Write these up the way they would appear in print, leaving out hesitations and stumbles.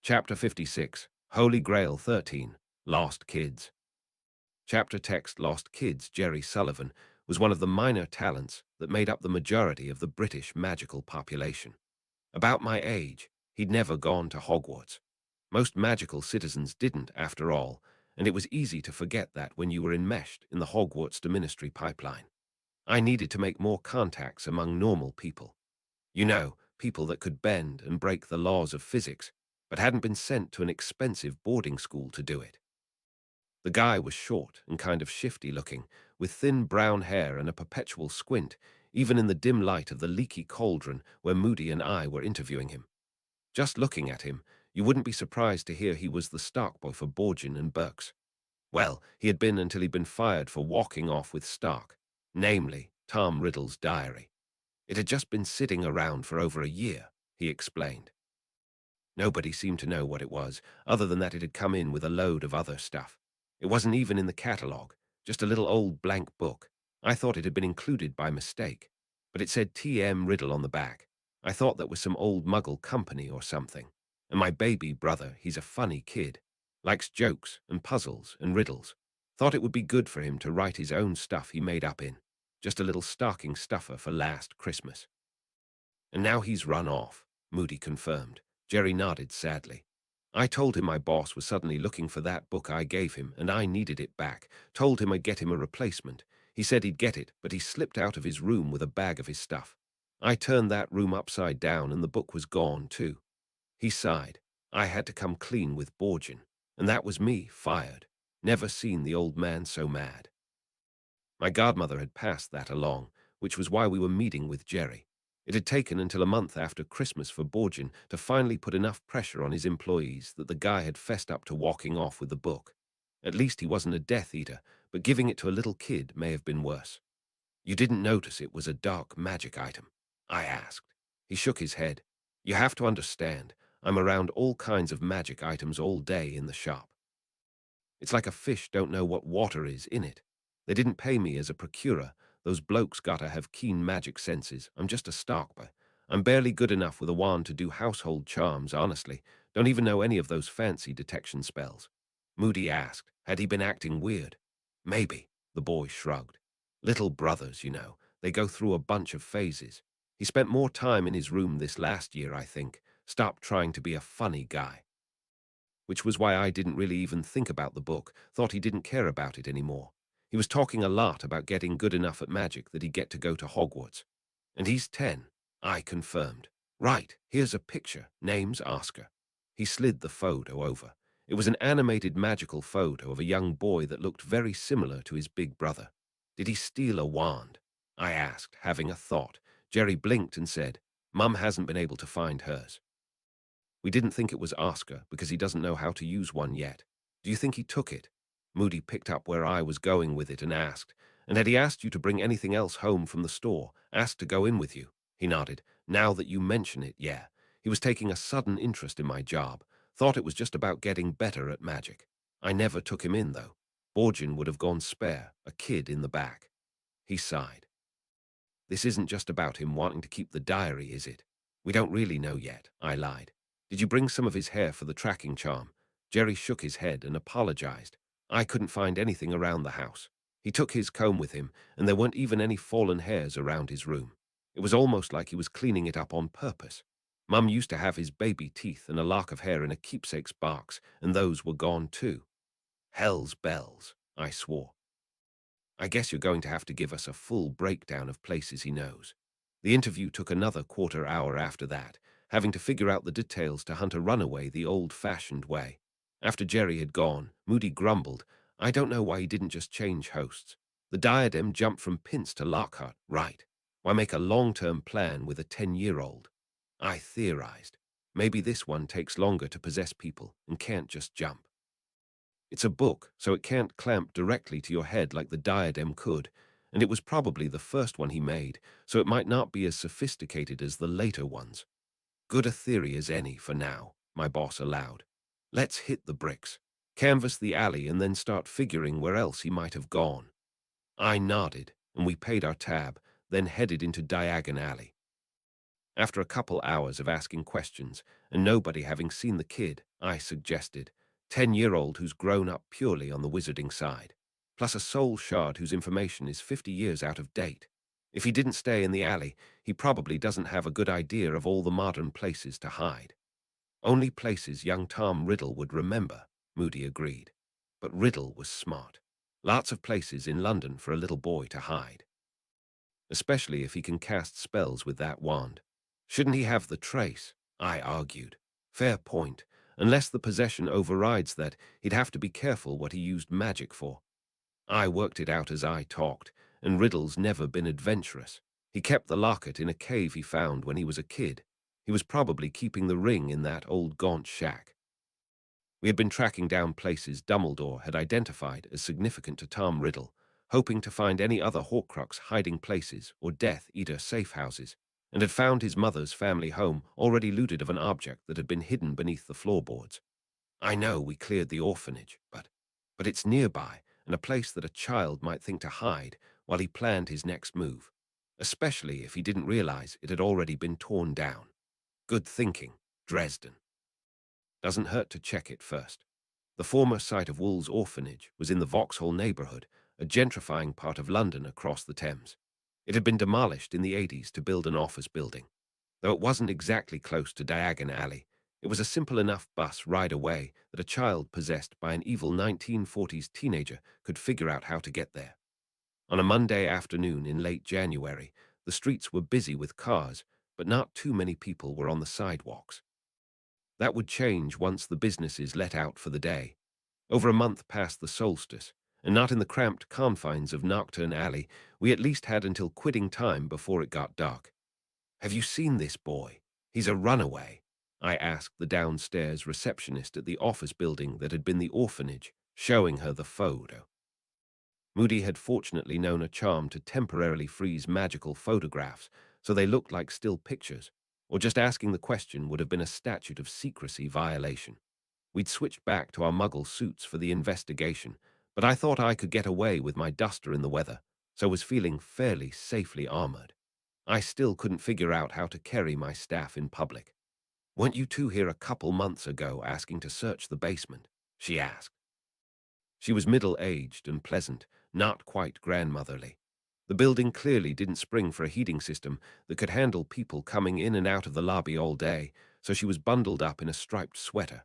Chapter 56, Holy Grail 13, Lost Kids. Chapter text Lost Kids. Jerry Sullivan was one of the minor talents that made up the majority of the British magical population. About my age, he'd never gone to Hogwarts. Most magical citizens didn't, after all, and it was easy to forget that when you were enmeshed in the Hogwarts to ministry pipeline. I needed to make more contacts among normal people. You know, people that could bend and break the laws of physics, but hadn't been sent to an expensive boarding school to do it. The guy was short and kind of shifty looking, with thin brown hair and a perpetual squint, even in the dim light of the leaky cauldron where Moody and I were interviewing him. Just looking at him, you wouldn't be surprised to hear he was the stock boy for Borgin and Burke's. Well, he had been until he'd been fired for walking off with stock, namely Tom Riddle's diary. It had just been sitting around for over a year, he explained. Nobody seemed to know what it was, other than that it had come in with a load of other stuff. It wasn't even in the catalogue, just a little old blank book. I thought it had been included by mistake, but it said T.M. Riddle on the back. I thought that was some old Muggle company or something. And my baby brother, he's a funny kid. Likes jokes and puzzles and riddles. Thought it would be good for him to write his own stuff he made up in. Just a little stocking stuffer for last Christmas. And now he's run off, Moody confirmed. Jerry nodded sadly. I told him my boss was suddenly looking for that book I gave him, and I needed it back. Told him I'd get him a replacement. He said he'd get it, but he slipped out of his room with a bag of his stuff. I turned that room upside down, and the book was gone, too. He sighed. I had to come clean with Borgin, and that was me, fired. Never seen the old man so mad. My godmother had passed that along, which was why we were meeting with Jerry. It had taken until a month after Christmas for Borgin to finally put enough pressure on his employees that the guy had fessed up to walking off with the book. At least he wasn't a Death Eater, but giving it to a little kid may have been worse. You didn't notice it was a dark magic item? I asked. He shook his head. You have to understand, I'm around all kinds of magic items all day in the shop. It's like a fish don't know what water is in it. They didn't pay me as a procurer. Those blokes gotta have keen magic senses. I'm just a stockboy. I'm barely good enough with a wand to do household charms, honestly. Don't even know any of those fancy detection spells. Moody asked, had he been acting weird? Maybe, the boy shrugged. Little brothers, you know, they go through a bunch of phases. He spent more time in his room this last year, I think. Stopped trying to be a funny guy. Which was why I didn't really even think about the book, thought he didn't care about it anymore. He was talking a lot about getting good enough at magic that he'd get to go to Hogwarts. And he's 10, I confirmed. Right, here's a picture. Name's Oscar. He slid the photo over. It was an animated magical photo of a young boy that looked very similar to his big brother. Did he steal a wand? I asked, having a thought. Jerry blinked and said, Mum hasn't been able to find hers. We didn't think it was Oscar because he doesn't know how to use one yet. Do you think he took it? Moody picked up where I was going with it and asked, and had he asked you to bring anything else home from the store, asked to go in with you? He nodded. Now that you mention it, yeah. He was taking a sudden interest in my job. Thought it was just about getting better at magic. I never took him in, though. Borgin would have gone spare, a kid in the back. He sighed. This isn't just about him wanting to keep the diary, is it? We don't really know yet, I lied. Did you bring some of his hair for the tracking charm? Jerry shook his head and apologized. I couldn't find anything around the house. He took his comb with him, and there weren't even any fallen hairs around his room. It was almost like he was cleaning it up on purpose. Mum used to have his baby teeth and a lock of hair in a keepsake's box, and those were gone too. Hell's bells, I swore. I guess you're going to have to give us a full breakdown of places he knows. The interview took another quarter hour after that, having to figure out the details to hunt a runaway the old-fashioned way. After Jerry had gone, Moody grumbled, I don't know why he didn't just change hosts. The diadem jumped from Pince to Lockhart, right? Why make a long-term plan with a 10-year-old? I theorized. Maybe this one takes longer to possess people and can't just jump. It's a book, so it can't clamp directly to your head like the diadem could, and it was probably the first one he made, so it might not be as sophisticated as the later ones. Good a theory as any for now, my boss allowed. Let's hit the bricks, canvass the alley, and then start figuring where else he might have gone. I nodded, and we paid our tab, then headed into Diagon Alley. After a couple hours of asking questions and nobody having seen the kid, I suggested, 10-year-old who's grown up purely on the wizarding side, plus a soul shard whose information is 50 years out of date. If he didn't stay in the alley, he probably doesn't have a good idea of all the modern places to hide. Only places young Tom Riddle would remember, Moody agreed. But Riddle was smart. Lots of places in London for a little boy to hide, especially if he can cast spells with that wand. Shouldn't he have the trace? I argued. Fair point. Unless the possession overrides that, he'd have to be careful what he used magic for. I worked it out as I talked, and Riddle's never been adventurous. He kept the locket in a cave he found when he was a kid. He was probably keeping the ring in that old gaunt shack. We had been tracking down places Dumbledore had identified as significant to Tom Riddle, hoping to find any other Horcrux hiding places or Death Eater safe houses, and had found his mother's family home already looted of an object that had been hidden beneath the floorboards. I know we cleared the orphanage, but it's nearby and a place that a child might think to hide while he planned his next move, especially if he didn't realize it had already been torn down. Good thinking, Dresden. Doesn't hurt to check it first. The former site of Wool's orphanage was in the Vauxhall neighbourhood, a gentrifying part of London across the Thames. It had been demolished in the 80s to build an office building. Though it wasn't exactly close to Diagon Alley, it was a simple enough bus ride away that a child possessed by an evil 1940s teenager could figure out how to get there. On a Monday afternoon in late January, the streets were busy with cars, but not too many people were on the sidewalks. That would change once the businesses let out for the day. Over a month past the solstice, and not in the cramped confines of Nocturne Alley, we at least had until quitting time before it got dark. "Have you seen this boy? He's a runaway," I asked the downstairs receptionist at the office building that had been the orphanage, showing her the photo. Moody had fortunately known a charm to temporarily freeze magical photographs so they looked like still pictures, or just asking the question would have been a statute of secrecy violation. We'd switched back to our muggle suits for the investigation, but I thought I could get away with my duster in the weather, so was feeling fairly safely armored. I still couldn't figure out how to carry my staff in public. "Weren't you two here a couple months ago asking to search the basement?" she asked. She was middle-aged and pleasant, not quite grandmotherly. The building clearly didn't spring for a heating system that could handle people coming in and out of the lobby all day, so she was bundled up in a striped sweater.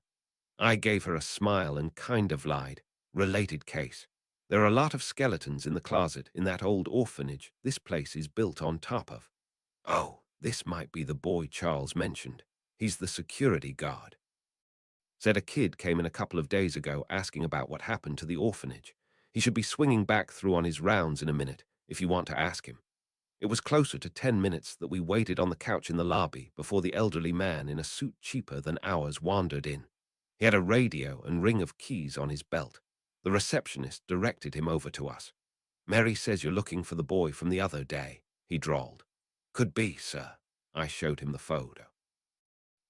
I gave her a smile and kind of lied. "Related case. There are a lot of skeletons in the closet in that old orphanage this place is built on top of." "Oh, this might be the boy Charles mentioned. He's the security guard. Said a kid came in a couple of days ago asking about what happened to the orphanage. He should be swinging back through on his rounds in a minute, if you want to ask him." It was closer to 10 minutes that we waited on the couch in the lobby before the elderly man in a suit cheaper than ours wandered in. He had a radio and ring of keys on his belt. The receptionist directed him over to us. "Mary says you're looking for the boy from the other day," he drawled. "Could be, sir." I showed him the photo.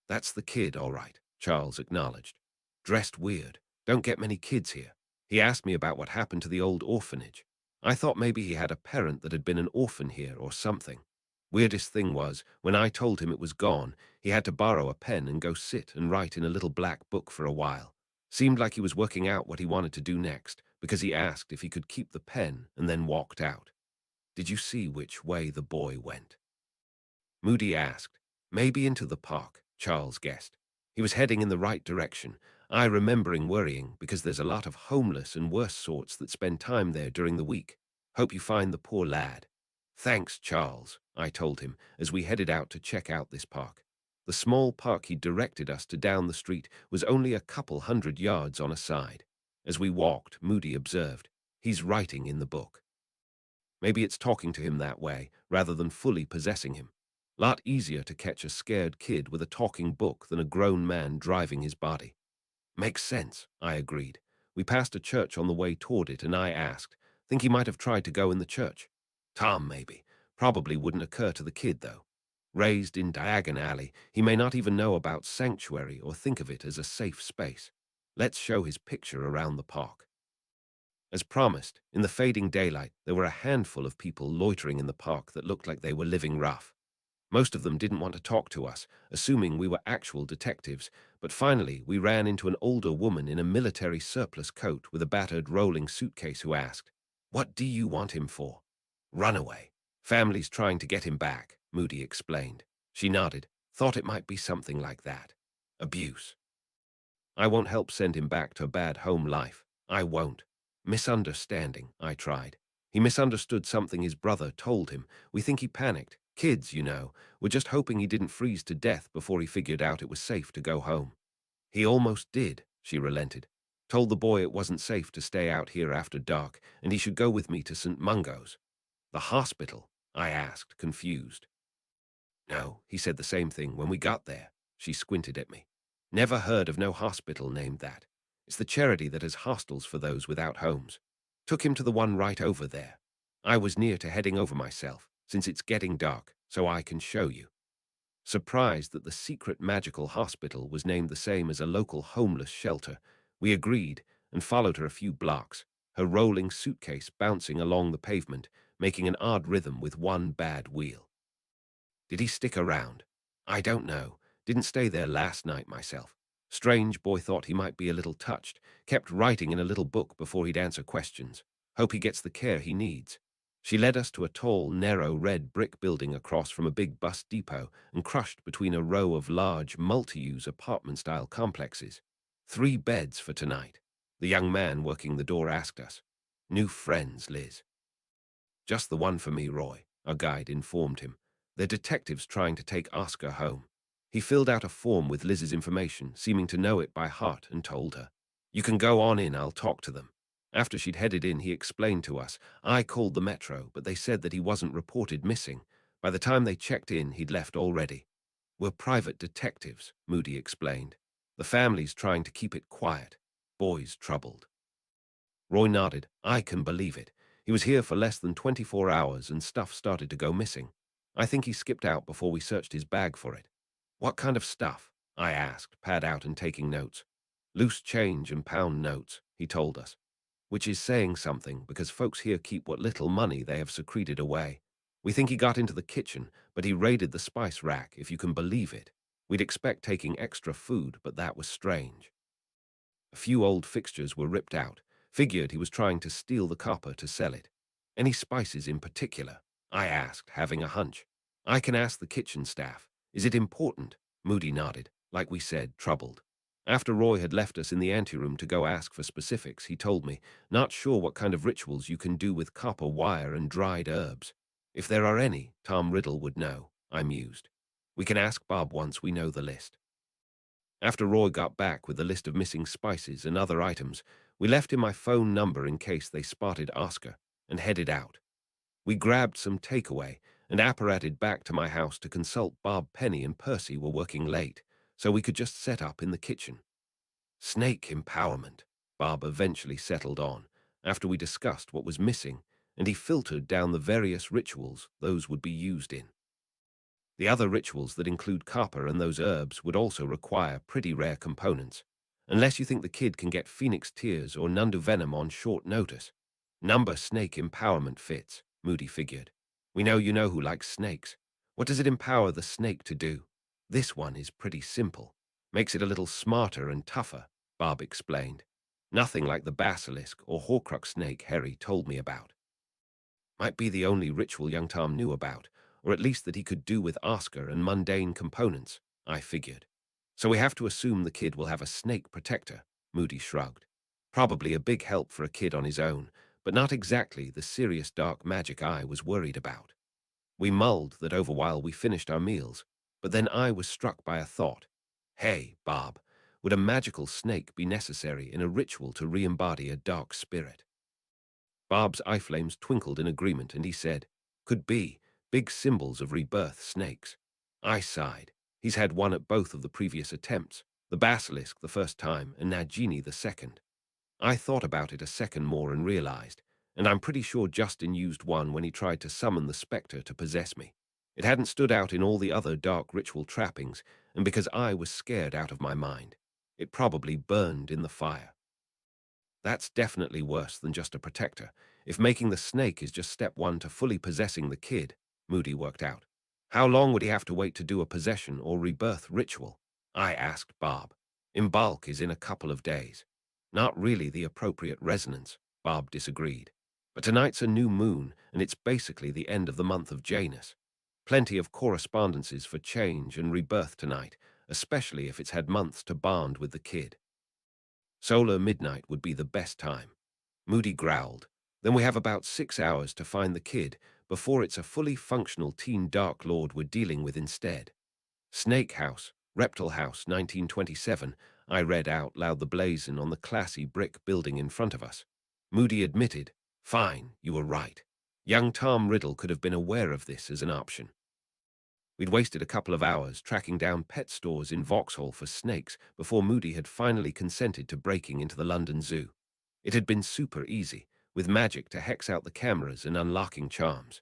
"That's the kid, all right," Charles acknowledged. "Dressed weird. Don't get many kids here." He asked me about what happened to the old orphanage. I thought maybe he had a parent that had been an orphan here or something. Weirdest thing was, when I told him it was gone, he had to borrow a pen and go sit and write in a little black book for a while. Seemed like he was working out what he wanted to do next, because he asked if he could keep the pen and then walked out. "Did you see which way the boy went?" Moody asked. "Maybe into the park," Charles guessed. He was heading in the right direction, I remembering worrying because there's a lot of homeless and worse sorts that spend time there during the week. "Hope you find the poor lad." "Thanks, Charles," I told him as we headed out to check out this park. The small park he directed us to down the street was only a couple hundred yards on a side. As we walked, Moody observed, "He's writing in the book." Maybe it's talking to him that way, rather than fully possessing him. Lot easier to catch a scared kid with a talking book than a grown man driving his body. "Makes sense," I agreed. We passed a church on the way toward it, and I asked, "Think he might have tried to go in the church?" "Tom, maybe. Probably wouldn't occur to the kid, though. Raised in Diagon Alley, he may not even know about sanctuary or think of it as a safe space. Let's show his picture around the park." As promised, in the fading daylight, there were a handful of people loitering in the park that looked like they were living rough. Most of them didn't want to talk to us, assuming we were actual detectives, but finally we ran into an older woman in a military surplus coat with a battered rolling suitcase who asked, "What do you want him for?" "Runaway. Family's trying to get him back," Moody explained. She nodded, thought it might be something like that. Abuse. "I won't help send him back to a bad home life. I won't." "Misunderstanding," I tried. "He misunderstood something his brother told him. We think he panicked. Kids, you know. We're just hoping he didn't freeze to death before he figured out it was safe to go home." "He almost did," she relented. "Told the boy it wasn't safe to stay out here after dark, and he should go with me to St. Mungo's." "The hospital?" I asked, confused. "No, he said the same thing when we got there." She squinted at me. "Never heard of no hospital named that. It's the charity that has hostels for those without homes. Took him to the one right over there. I was near to heading over myself, since it's getting dark, so I can show you." Surprised that the secret magical hospital was named the same as a local homeless shelter, we agreed and followed her a few blocks, her rolling suitcase bouncing along the pavement, making an odd rhythm with one bad wheel. Did he stick around? I don't know. Didn't stay there last night myself. Strange boy thought he might be a little touched, kept writing in a little book before he'd answer questions. Hope he gets the care he needs. She led us to a tall, narrow red brick building across from a big bus depot and crushed between a row of large, multi-use apartment-style complexes. 3 beds for tonight. The young man working the door asked us. "New friends, Liz?" "Just the one for me, Roy," our guide informed him. "They're detectives trying to take Oscar home." He filled out a form with Liz's information, seeming to know it by heart, and told her, "You can go on in, I'll talk to them." After she'd headed in, he explained to us, "I called the metro, but they said that he wasn't reported missing. By the time they checked in, he'd left already." "We're private detectives," Moody explained. "The family's trying to keep it quiet. Boy's troubled." Roy nodded. "I can believe it. He was here for less than 24 hours and stuff started to go missing. I think he skipped out before we searched his bag for it." "What kind of stuff?" I asked, pad out and taking notes. "Loose change and pound notes," he told us. "Which is saying something, because folks here keep what little money they have secreted away. We think he got into the kitchen, but he raided the spice rack, if you can believe it. We'd expect taking extra food, but that was strange. A few old fixtures were ripped out. Figured he was trying to steal the copper to sell it." "Any spices in particular?" I asked, having a hunch. "I can ask the kitchen staff. Is it important?" Moody nodded, like we said, troubled. After Roy had left us in the anteroom to go ask for specifics, he told me, "Not sure what kind of rituals you can do with copper wire and dried herbs. If there are any, Tom Riddle would know," I mused. "We can ask Bob once we know the list." After Roy got back with the list of missing spices and other items, we left him my phone number in case they spotted Oscar, and headed out. We grabbed some takeaway and apparated back to my house to consult Bob. Penny and Percy were working late, so we could just set up in the kitchen. "Snake empowerment," Bob eventually settled on, after we discussed what was missing, and he filtered down the various rituals those would be used in. The other rituals that include copper and those herbs would also require pretty rare components, unless you think the kid can get phoenix tears or nundu venom on short notice. Number snake empowerment fits, Moody figured. We know you know who likes snakes. What does it empower the snake to do? This one is pretty simple. Makes it a little smarter and tougher, Bob explained. Nothing like the basilisk or horcrux snake Harry told me about. Might be the only ritual young Tom knew about, or at least that he could do with Oscar and mundane components, I figured. So we have to assume the kid will have a snake protector, Moody shrugged. Probably a big help for a kid on his own, but not exactly the serious dark magic I was worried about. We mulled that over while we finished our meals, but then I was struck by a thought. "Hey, Bob, would a magical snake be necessary in a ritual to re-embody a dark spirit?" Bob's eye flames twinkled in agreement, and he said, "Could be. Big symbols of rebirth snakes." I sighed. He's had one at both of the previous attempts, the basilisk the first time and Nagini the second. I thought about it a second more and realized, and I'm pretty sure Justin used one when he tried to summon the spectre to possess me. It hadn't stood out in all the other dark ritual trappings, and because I was scared out of my mind, it probably burned in the fire. That's definitely worse than just a protector. If making the snake is just step one to fully possessing the kid, Moody worked out. How long would he have to wait to do a possession or rebirth ritual? I asked Bob. Bulk is in a couple of days. Not really the appropriate resonance, Bob disagreed. But tonight's a new moon, and it's basically the end of the month of Janus. Plenty of correspondences for change and rebirth tonight, especially if it's had months to bond with the kid. Solar midnight would be the best time. Moody growled. Then we have about 6 hours to find the kid before it's a fully functional teen Dark Lord we're dealing with instead. Snake House, Reptile House, 1927, I read out loud the blazon on the classy brick building in front of us. Moody admitted, "Fine, you were right. Young Tom Riddle could have been aware of this as an option." We'd wasted a couple of hours tracking down pet stores in Vauxhall for snakes before Moody had finally consented to breaking into the London Zoo. It had been super easy, with magic to hex out the cameras and unlocking charms.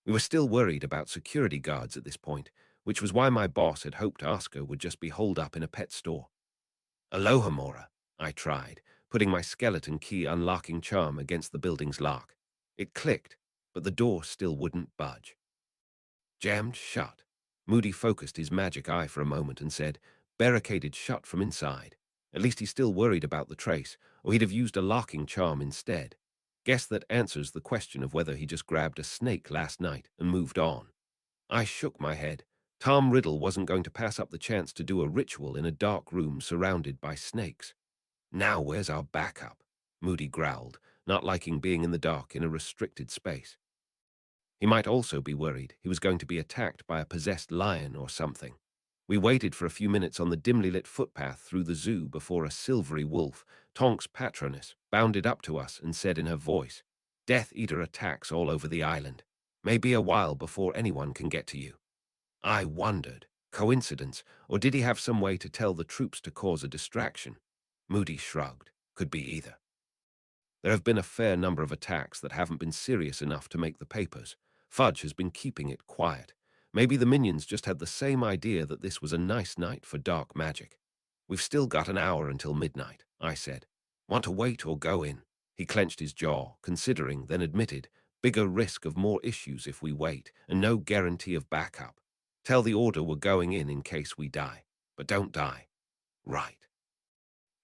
We were still worried about security guards at this point, which was why my boss had hoped Oscar would just be holed up in a pet store. "Aloha, Mora," I tried, putting my skeleton key unlocking charm against the building's lock. It clicked, but the door still wouldn't budge. Jammed shut. Moody focused his magic eye for a moment and said, "Barricaded shut from inside." At least he's still worried about the trace, or he'd have used a locking charm instead. Guess that answers the question of whether he just grabbed a snake last night and moved on. I shook my head. Tom Riddle wasn't going to pass up the chance to do a ritual in a dark room surrounded by snakes. "Now where's our backup?" Moody growled, not liking being in the dark in a restricted space. He might also be worried he was going to be attacked by a possessed lion or something. We waited for a few minutes on the dimly lit footpath through the zoo before a silvery wolf, Tonk's patroness, bounded up to us and said in her voice, "Death Eater attacks all over the island. May be a while before anyone can get to you." I wondered, coincidence, or did he have some way to tell the troops to cause a distraction? Moody shrugged. Could be either. There have been a fair number of attacks that haven't been serious enough to make the papers. Fudge has been keeping it quiet. Maybe the minions just had the same idea that this was a nice night for dark magic. "We've still got an hour until midnight," I said. "Want to wait or go in?" He clenched his jaw, considering, then admitted, "Bigger risk of more issues if we wait, and no guarantee of backup. Tell the order we're going in case we die. But don't die." "Right."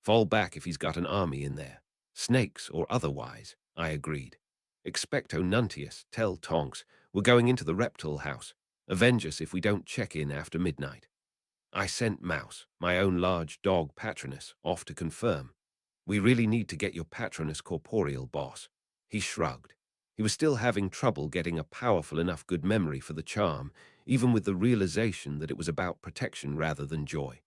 "Fall back if he's got an army in there. Snakes or otherwise," I agreed. "Expecto Nuntius, tell Tonks, we're going into the reptile house. Avenge us if we don't check in after midnight." I sent Mouse, my own large dog patroness, off to confirm. "We really need to get your patroness corporeal, boss." He shrugged. He was still having trouble getting a powerful enough good memory for the charm, even with the realization that it was about protection rather than joy.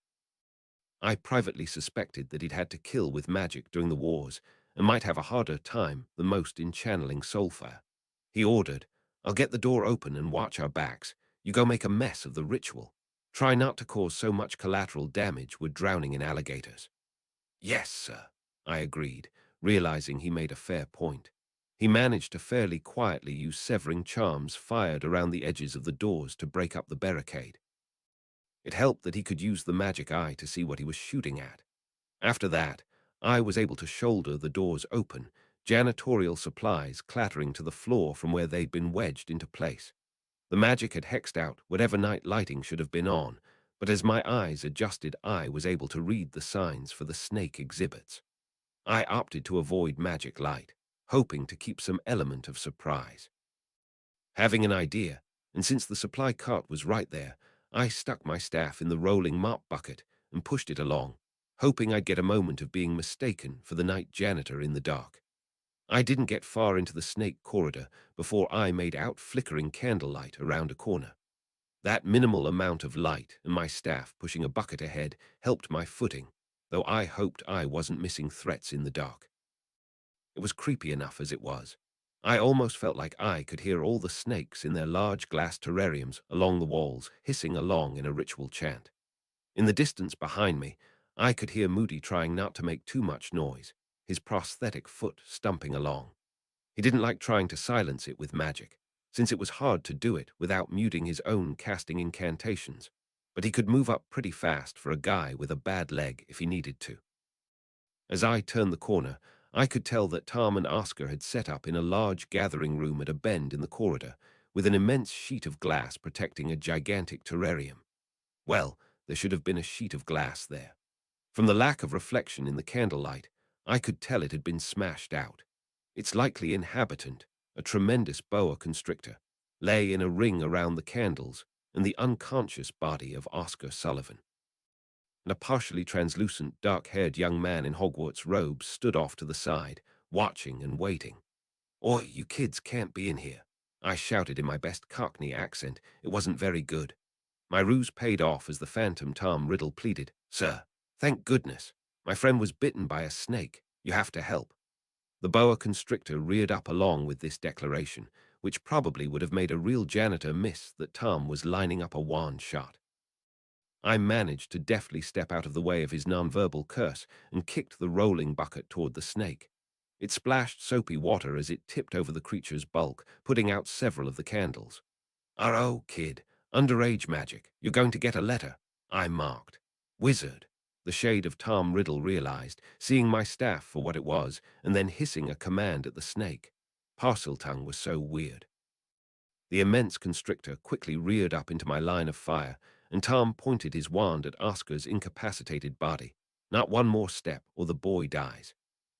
I privately suspected that he'd had to kill with magic during the wars and might have a harder time than most in channeling soulfire. He ordered, "I'll get the door open and watch our backs. You go make a mess of the ritual. Try not to cause so much collateral damage we're drowning in alligators." "Yes, sir," I agreed, realizing he made a fair point. He managed to fairly quietly use severing charms fired around the edges of the doors to break up the barricade. It helped that he could use the magic eye to see what he was shooting at. After that, I was able to shoulder the doors open, janitorial supplies clattering to the floor from where they'd been wedged into place. The magic had hexed out whatever night lighting should have been on, but as my eyes adjusted, I was able to read the signs for the snake exhibits. I opted to avoid magic light, hoping to keep some element of surprise. Having an idea, and since the supply cart was right there, I stuck my staff in the rolling mop bucket and pushed it along, hoping I'd get a moment of being mistaken for the night janitor in the dark. I didn't get far into the snake corridor before I made out flickering candlelight around a corner. That minimal amount of light and my staff pushing a bucket ahead helped my footing, though I hoped I wasn't missing threats in the dark. It was creepy enough as it was. I almost felt like I could hear all the snakes in their large glass terrariums along the walls hissing along in a ritual chant. In the distance behind me, I could hear Moody trying not to make too much noise, his prosthetic foot stumping along. He didn't like trying to silence it with magic, since it was hard to do it without muting his own casting incantations, but he could move up pretty fast for a guy with a bad leg if he needed to. As I turned the corner, I could tell that Tom and Oscar had set up in a large gathering room at a bend in the corridor, with an immense sheet of glass protecting a gigantic terrarium. Well, there should have been a sheet of glass there. From the lack of reflection in the candlelight, I could tell it had been smashed out. Its likely inhabitant, a tremendous boa constrictor, lay in a ring around the candles and the unconscious body of Oscar Sullivan. And a partially translucent, dark-haired young man in Hogwarts robes stood off to the side, watching and waiting. "Oi, you kids can't be in here," I shouted in my best Cockney accent. It wasn't very good. My ruse paid off as the phantom Tom Riddle pleaded. "Sir, thank goodness. My friend was bitten by a snake. You have to help." The boa constrictor reared up along with this declaration, which probably would have made a real janitor miss that Tom was lining up a wand shot. I managed to deftly step out of the way of his nonverbal curse and kicked the rolling bucket toward the snake. It splashed soapy water as it tipped over the creature's bulk, putting out several of the candles. "Oh, kid, underage magic. You're going to get a letter," I marked. "Wizard," the shade of Tom Riddle realized, seeing my staff for what it was, and then hissing a command at the snake. Parseltongue was so weird. The immense constrictor quickly reared up into my line of fire, and Tom pointed his wand at Oscar's incapacitated body. "Not one more step, or the boy dies."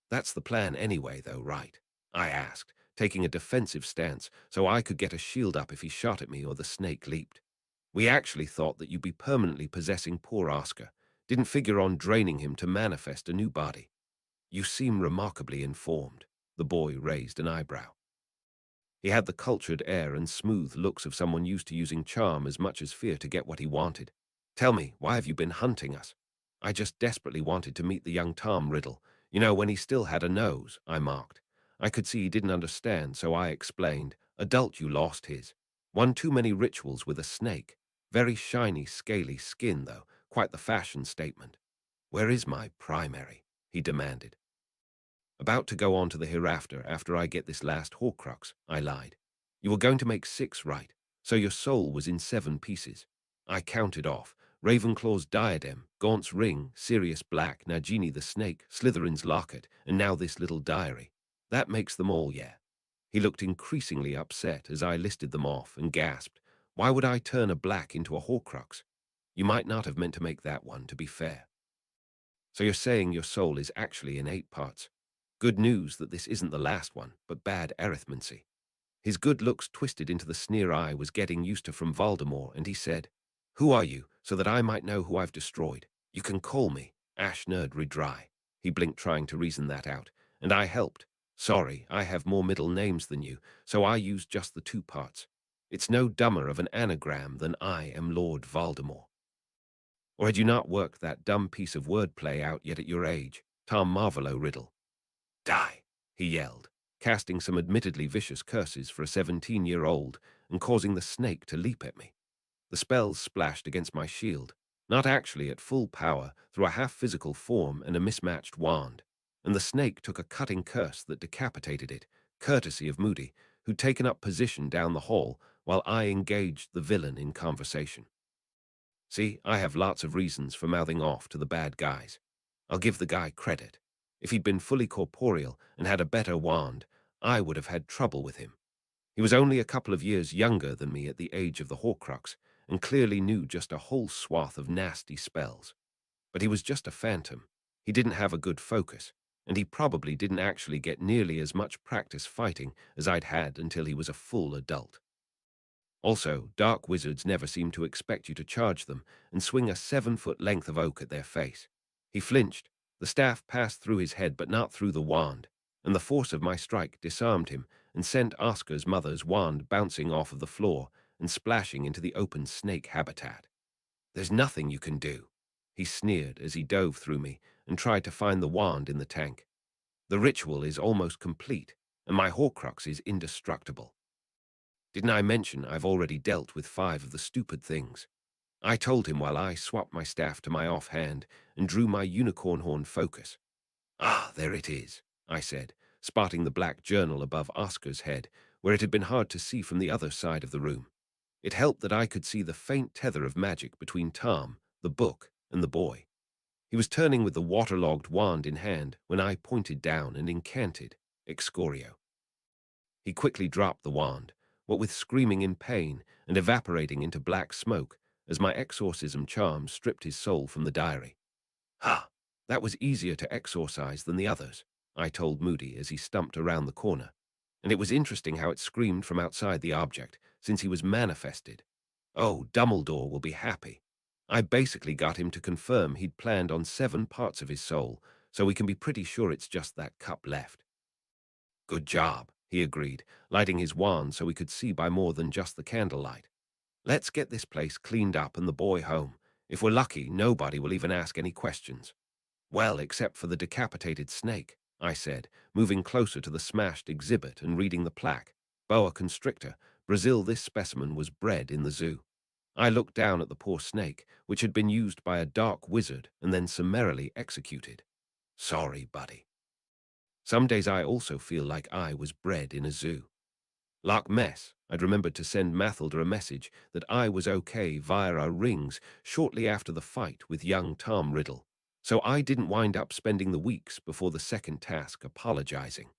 "That's the plan anyway, though, right?" I asked, taking a defensive stance so I could get a shield up if he shot at me or the snake leaped. "We actually thought that you'd be permanently possessing poor Oscar. Didn't figure on draining him to manifest a new body." "You seem remarkably informed." The boy raised an eyebrow. He had the cultured air and smooth looks of someone used to using charm as much as fear to get what he wanted. "Tell me, why have you been hunting us?" "I just desperately wanted to meet the young Tom Riddle. You know, when he still had a nose," I marked. I could see he didn't understand, so I explained. "Adult, you lost his. One too many rituals with a snake. Very shiny, scaly skin, though. Quite the fashion statement." "Where is my primary?" he demanded. "About to go on to the hereafter after I get this last Horcrux," I lied. "You were going to make 6 right, so your soul was in 7 pieces." I counted off. Ravenclaw's diadem, Gaunt's ring, Sirius Black, Nagini the snake, Slytherin's locket, and now this little diary. That makes them all, yeah. He looked increasingly upset as I listed them off and gasped. "Why would I turn a black into a Horcrux? You might not have meant to make that one, to be fair." "So you're saying your soul is actually in 8 parts. Good news that this isn't the last one, but bad arithmancy." His good looks twisted into the sneer I was getting used to from Voldemort, and he said, "Who are you, so that I might know who I've destroyed?" "You can call me Ash Nerd Redry." He blinked, trying to reason that out, and I helped. "Sorry, I have more middle names than you, so I used just the 2 parts. It's no dumber of an anagram than I am Lord Voldemort." "Or had you not worked that dumb piece of wordplay out yet at your age, Tom Marvolo Riddle?" "Die," he yelled, casting some admittedly vicious curses for a 17-year-old and causing the snake to leap at me. The spells splashed against my shield, not actually at full power through a half-physical form and a mismatched wand, and the snake took a cutting curse that decapitated it, courtesy of Moody, who'd taken up position down the hall while I engaged the villain in conversation. See, I have lots of reasons for mouthing off to the bad guys. I'll give the guy credit. If he'd been fully corporeal and had a better wand, I would have had trouble with him. He was only a couple of years younger than me at the age of the Horcrux, and clearly knew just a whole swath of nasty spells. But he was just a phantom. He didn't have a good focus, and he probably didn't actually get nearly as much practice fighting as I'd had until he was a full adult. Also, dark wizards never seem to expect you to charge them and swing a 7-foot length of oak at their face. He flinched. The staff passed through his head but not through the wand, and the force of my strike disarmed him and sent Oscar's mother's wand bouncing off of the floor and splashing into the open snake habitat. "There's nothing you can do," he sneered as he dove through me and tried to find the wand in the tank. "The ritual is almost complete, and my Horcrux is indestructible. Didn't I mention I've already dealt with 5 of the stupid things?" I told him while I swapped my staff to my offhand and drew my unicorn horn focus. "Ah, there it is," I said, spotting the black journal above Oscar's head, where it had been hard to see from the other side of the room. It helped that I could see the faint tether of magic between Tom, the book, and the boy. He was turning with the waterlogged wand in hand when I pointed down and incanted Excorio. He quickly dropped the wand, what with screaming in pain and evaporating into black smoke as my exorcism charm stripped his soul from the diary. "Ha! That was easier to exorcise than the others," I told Moody as he stumped around the corner. And it was interesting how it screamed from outside the object, since he was manifested. Oh, Dumbledore will be happy. I basically got him to confirm he'd planned on 7 parts of his soul, so we can be pretty sure it's just that cup left. Good job, he agreed, lighting his wand so we could see by more than just the candlelight. Let's get this place cleaned up and the boy home. If we're lucky, nobody will even ask any questions. Well, except for the decapitated snake, I said, moving closer to the smashed exhibit and reading the plaque. Boa constrictor, Brazil. This specimen was bred in the zoo. I looked down at the poor snake, which had been used by a dark wizard and then summarily executed. Sorry, buddy. Some days I also feel like I was bred in a zoo. Like mess, I'd remembered to send Mathilda a message that I was okay via our rings shortly after the fight with young Tom Riddle, so I didn't wind up spending the weeks before the second task apologizing.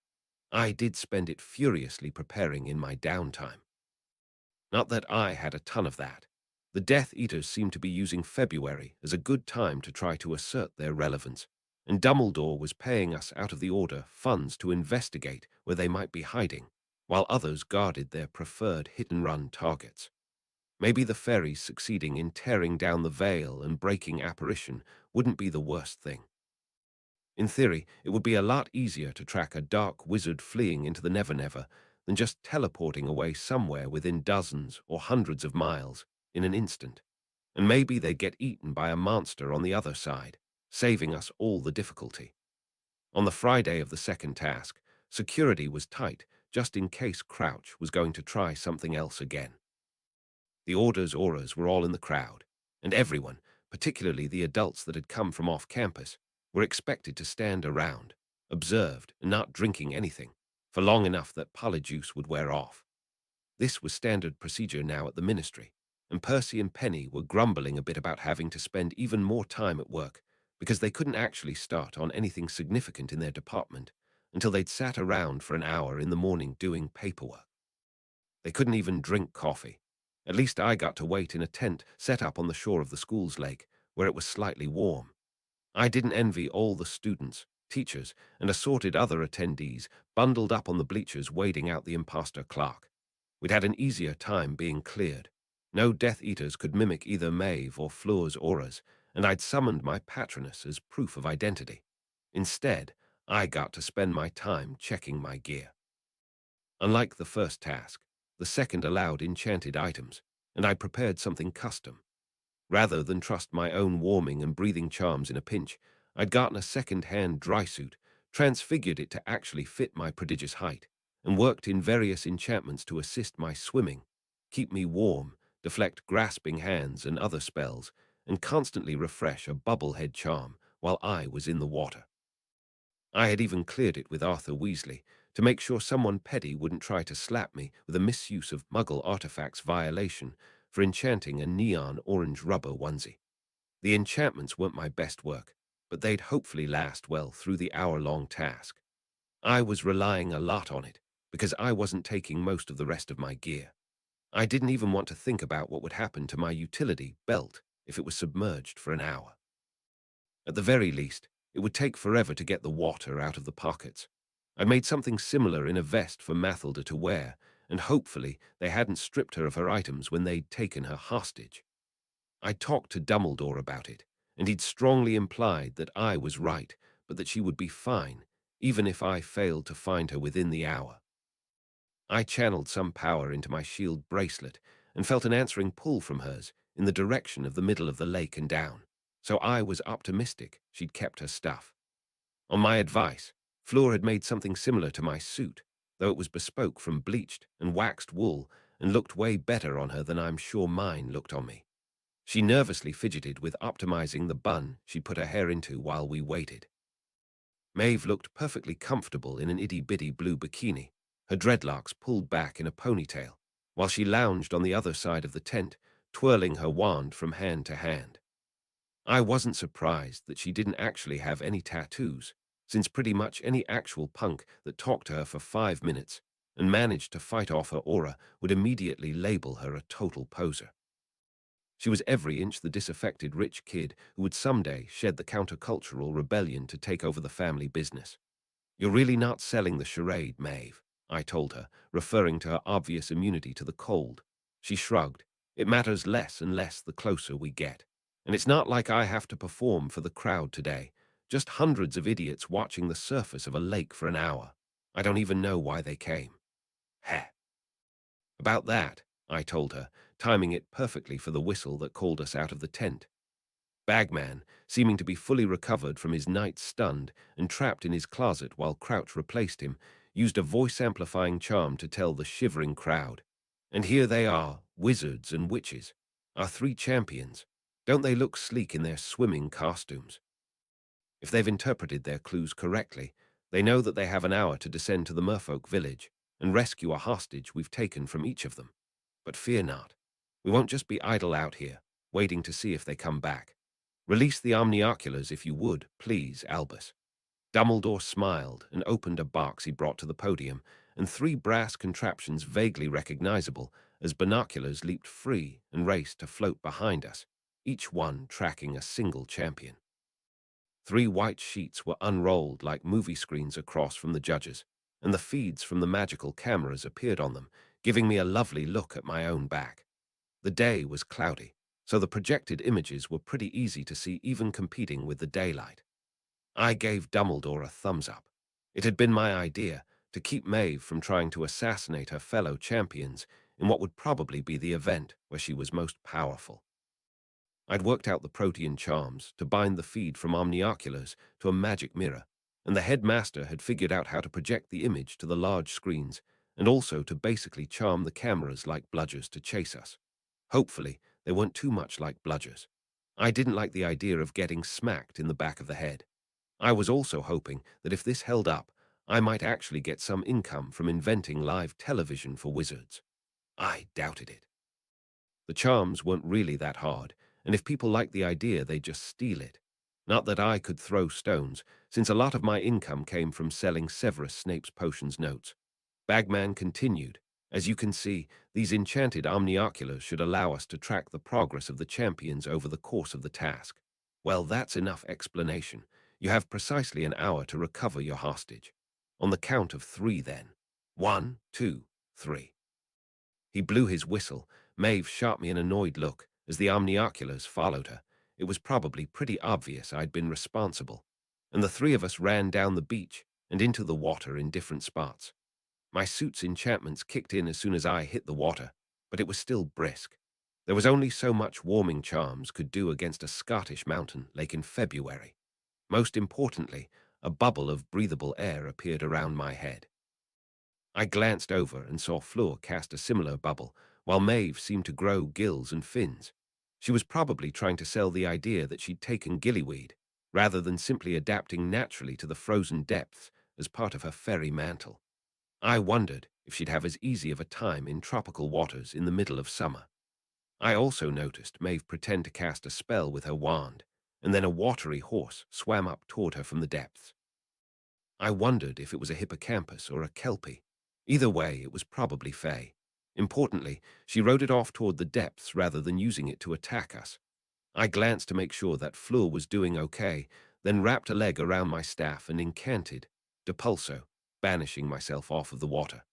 I did spend it furiously preparing in my downtime. Not that I had a ton of that. The Death Eaters seemed to be using February as a good time to try to assert their relevance, and Dumbledore was paying us out of the Order funds to investigate where they might be hiding, while others guarded their preferred hit-and-run targets. Maybe the fairies succeeding in tearing down the veil and breaking apparition wouldn't be the worst thing. In theory, it would be a lot easier to track a dark wizard fleeing into the Never Never than just teleporting away somewhere within dozens or hundreds of miles in an instant. And maybe they'd get eaten by a monster on the other side, saving us all the difficulty. On the Friday of the second task, security was tight just in case Crouch was going to try something else again. The Order's auras were all in the crowd, and everyone, particularly the adults that had come from off campus, were expected to stand around, observed and not drinking anything, for long enough that polyjuice would wear off. This was standard procedure now at the ministry, and Percy and Penny were grumbling a bit about having to spend even more time at work because they couldn't actually start on anything significant in their department until they'd sat around for an hour in the morning doing paperwork. They couldn't even drink coffee. At least I got to wait in a tent set up on the shore of the school's lake, where it was slightly warm. I didn't envy all the students, teachers, and assorted other attendees bundled up on the bleachers waiting out the imposter clock. We'd had an easier time being cleared. No Death Eaters could mimic either Maeve or Fleur's auras, and I'd summoned my patroness as proof of identity. Instead, I got to spend my time checking my gear. Unlike the first task, the second allowed enchanted items, and I prepared something custom. Rather than trust my own warming and breathing charms in a pinch, I'd gotten a second-hand dry suit, transfigured it to actually fit my prodigious height, and worked in various enchantments to assist my swimming, keep me warm, deflect grasping hands and other spells, and constantly refresh a bubblehead charm while I was in the water. I had even cleared it with Arthur Weasley to make sure someone petty wouldn't try to slap me with a misuse of Muggle artifacts violation for enchanting a neon orange rubber onesie. The enchantments weren't my best work, but they'd hopefully last well through the hour-long task. I was relying a lot on it because I wasn't taking most of the rest of my gear. I didn't even want to think about what would happen to my utility belt if it was submerged for an hour. At the very least, it would take forever to get the water out of the pockets. I'd made something similar in a vest for Mathilda to wear, and hopefully they hadn't stripped her of her items when they'd taken her hostage. I talked to Dumbledore about it, and he'd strongly implied that I was right, but that she would be fine, even if I failed to find her within the hour. I channeled some power into my shield bracelet and felt an answering pull from hers in the direction of the middle of the lake and down, so I was optimistic she'd kept her stuff. On my advice, Fleur had made something similar to my suit, though it was bespoke from bleached and waxed wool and looked way better on her than I'm sure mine looked on me. She nervously fidgeted with optimizing the bun she put her hair into while we waited. Maeve looked perfectly comfortable in an itty-bitty blue bikini, her dreadlocks pulled back in a ponytail, while she lounged on the other side of the tent, twirling her wand from hand to hand. I wasn't surprised that she didn't actually have any tattoos, since pretty much any actual punk that talked to her for 5 minutes and managed to fight off her aura would immediately label her a total poser. She was every inch the disaffected rich kid who would someday shed the countercultural rebellion to take over the family business. "You're really not selling the charade, Maeve," I told her, referring to her obvious immunity to the cold. She shrugged. "It matters less and less the closer we get. And it's not like I have to perform for the crowd today. Just hundreds of idiots watching the surface of a lake for an hour. I don't even know why they came." Heh. "About that," I told her, timing it perfectly for the whistle that called us out of the tent. Bagman, seeming to be fully recovered from his night stunned and trapped in his closet while Crouch replaced him, used a voice-amplifying charm to tell the shivering crowd. "And here they are, wizards and witches, our three champions. Don't they look sleek in their swimming costumes?" If they've interpreted their clues correctly, they know that they have an hour to descend to the merfolk village and rescue a hostage we've taken from each of them. But fear not. We won't just be idle out here, waiting to see if they come back. "Release the omnioculars if you would, please, Albus." Dumbledore smiled and opened a box he brought to the podium, and three brass contraptions vaguely recognizable as binoculars leaped free and raced to float behind us, each one tracking a single champion. Three white sheets were unrolled like movie screens across from the judges, and the feeds from the magical cameras appeared on them, giving me a lovely look at my own back. The day was cloudy, so the projected images were pretty easy to see even competing with the daylight. I gave Dumbledore a thumbs up. It had been my idea to keep Maeve from trying to assassinate her fellow champions in what would probably be the event where she was most powerful. I'd worked out the protean charms to bind the feed from omnioculars to a magic mirror, and the headmaster had figured out how to project the image to the large screens and also to basically charm the cameras like bludgers to chase us. Hopefully, they weren't too much like bludgers. I didn't like the idea of getting smacked in the back of the head. I was also hoping that if this held up, I might actually get some income from inventing live television for wizards. I doubted it. The charms weren't really that hard, and if people liked the idea, they'd just steal it. Not that I could throw stones, since a lot of my income came from selling Severus Snape's potions notes. Bagman continued. "As you can see, these enchanted omnioculars should allow us to track the progress of the champions over the course of the task. Well, that's enough explanation. You have precisely an hour to recover your hostage. On the count of 3, then. 1, 2, 3. He blew his whistle. Maeve shot me an annoyed look as the omnioculars followed her. It was probably pretty obvious I'd been responsible, and the three of us ran down the beach and into the water in different spots. My suit's enchantments kicked in as soon as I hit the water, but it was still brisk. There was only so much warming charms could do against a Scottish mountain lake in February. Most importantly, a bubble of breathable air appeared around my head. I glanced over and saw Fleur cast a similar bubble, while Maeve seemed to grow gills and fins. She was probably trying to sell the idea that she'd taken gillyweed, rather than simply adapting naturally to the frozen depths as part of her fairy mantle. I wondered if she'd have as easy of a time in tropical waters in the middle of summer. I also noticed Maeve pretend to cast a spell with her wand, and then a watery horse swam up toward her from the depths. I wondered if it was a hippocampus or a kelpie. Either way, it was probably Fae. Importantly, she rode it off toward the depths rather than using it to attack us. I glanced to make sure that Fleur was doing okay, then wrapped a leg around my staff and incanted, Depulso, banishing myself off of the water.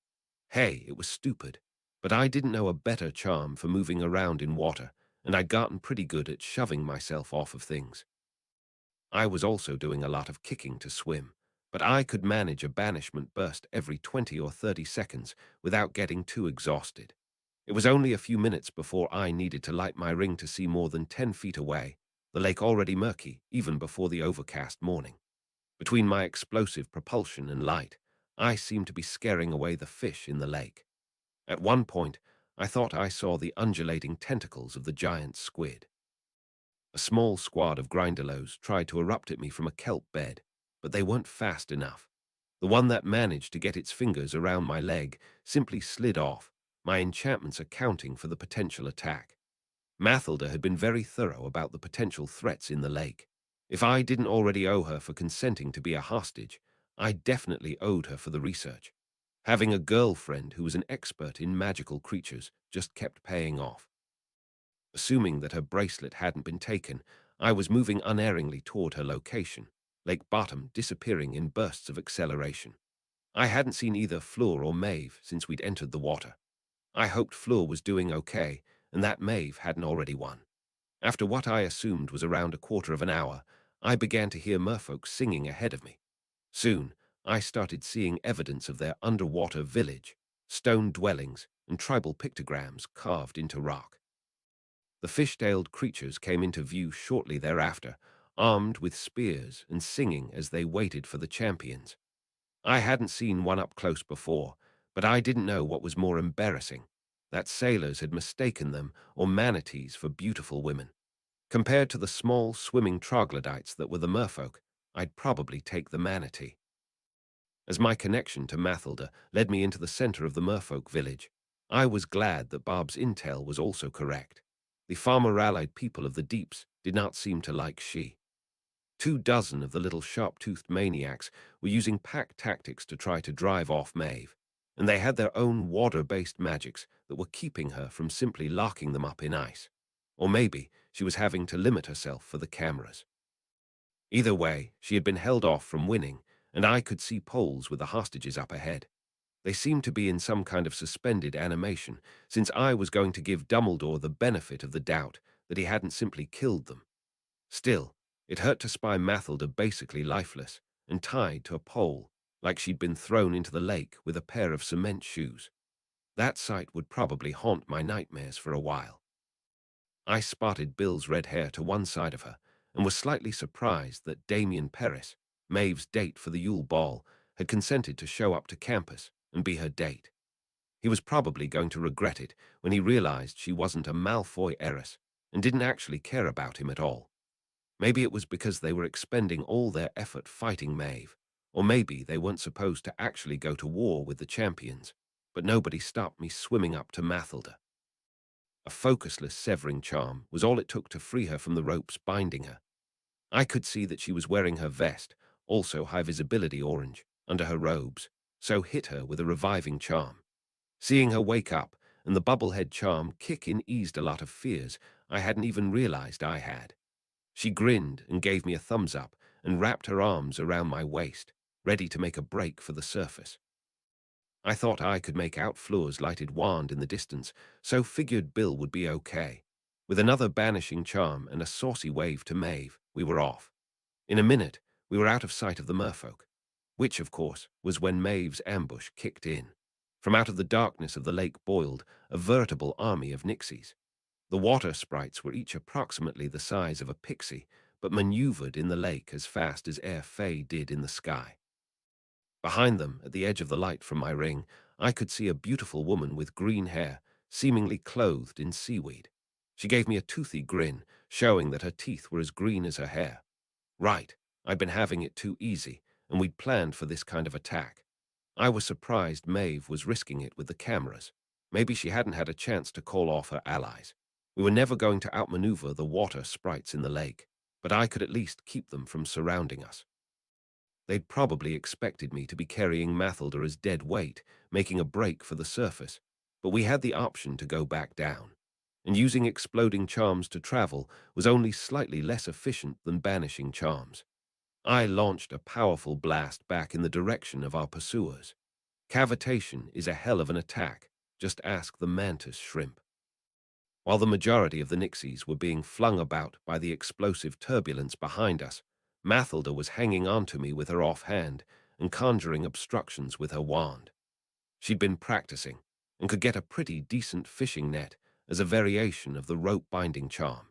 Hey, it was stupid, but I didn't know a better charm for moving around in water, and I'd gotten pretty good at shoving myself off of things. I was also doing a lot of kicking to swim, but I could manage a banishment burst every 20 or 30 seconds without getting too exhausted. It was only a few minutes before I needed to light my ring to see more than 10 feet away, the lake already murky even before the overcast morning. Between my explosive propulsion and light, I seemed to be scaring away the fish in the lake. At one point, I thought I saw the undulating tentacles of the giant squid. A small squad of grindelows tried to erupt at me from a kelp bed, but they weren't fast enough. The one that managed to get its fingers around my leg simply slid off, my enchantments accounting for the potential attack. Mathilda had been very thorough about the potential threats in the lake. If I didn't already owe her for consenting to be a hostage, I definitely owed her for the research. Having a girlfriend who was an expert in magical creatures just kept paying off. Assuming that her bracelet hadn't been taken, I was moving unerringly toward her location, Lake Bottom disappearing in bursts of acceleration. I hadn't seen either Fleur or Maeve since we'd entered the water. I hoped Fleur was doing okay, and that Maeve hadn't already won. After what I assumed was around a quarter of an hour, I began to hear merfolk singing ahead of me. Soon, I started seeing evidence of their underwater village, stone dwellings, and tribal pictograms carved into rock. The fish-tailed creatures came into view shortly thereafter, armed with spears and singing as they waited for the champions. I hadn't seen one up close before, but I didn't know what was more embarrassing, that sailors had mistaken them or manatees for beautiful women. Compared to the small, swimming troglodytes that were the merfolk, I'd probably take the manatee. As my connection to Mathilda led me into the center of the merfolk village, I was glad that Bob's intel was also correct. The farmer-allied people of the deeps did not seem to like she. 24 of the little sharp-toothed maniacs were using pack tactics to try to drive off Maeve, and they had their own water-based magics that were keeping her from simply locking them up in ice. Or maybe she was having to limit herself for the cameras. Either way, she had been held off from winning, and I could see poles with the hostages up ahead. They seemed to be in some kind of suspended animation, since I was going to give Dumbledore the benefit of the doubt that he hadn't simply killed them. Still, it hurt to spy Mathilda basically lifeless and tied to a pole, like she'd been thrown into the lake with a pair of cement shoes. That sight would probably haunt my nightmares for a while. I spotted Bill's red hair to one side of her and was slightly surprised that Damien Paris, Maeve's date for the Yule Ball, had consented to show up to campus and be her date. He was probably going to regret it when he realized she wasn't a Malfoy heiress and didn't actually care about him at all. Maybe it was because they were expending all their effort fighting Maeve, or maybe they weren't supposed to actually go to war with the champions, but nobody stopped me swimming up to Mathilda. A focusless severing charm was all it took to free her from the ropes binding her. I could see that she was wearing her vest, also high visibility orange, under her robes, so hit her with a reviving charm. Seeing her wake up and the bubblehead charm kick in eased a lot of fears I hadn't even realized I had. She grinned and gave me a thumbs up and wrapped her arms around my waist, ready to make a break for the surface. I thought I could make out Fleur's lighted wand in the distance, so figured Bill would be okay. With another banishing charm and a saucy wave to Maeve, we were off. In a minute, we were out of sight of the merfolk, which, of course, was when Maeve's ambush kicked in. From out of the darkness of the lake boiled a veritable army of nixies. The water sprites were each approximately the size of a pixie, but maneuvered in the lake as fast as Air Fae did in the sky. Behind them, at the edge of the light from my ring, I could see a beautiful woman with green hair, seemingly clothed in seaweed. She gave me a toothy grin, showing that her teeth were as green as her hair. Right, I'd been having it too easy, and we'd planned for this kind of attack. I was surprised Maeve was risking it with the cameras. Maybe she hadn't had a chance to call off her allies. We were never going to outmaneuver the water sprites in the lake, but I could at least keep them from surrounding us. They'd probably expected me to be carrying Mathilda as dead weight, making a break for the surface, but we had the option to go back down, and using exploding charms to travel was only slightly less efficient than banishing charms. I launched a powerful blast back in the direction of our pursuers. Cavitation is a hell of an attack, just ask the mantis shrimp. While the majority of the nixies were being flung about by the explosive turbulence behind us, Mathilda was hanging onto me with her offhand and conjuring obstructions with her wand. She'd been practicing and could get a pretty decent fishing net as a variation of the rope-binding charm.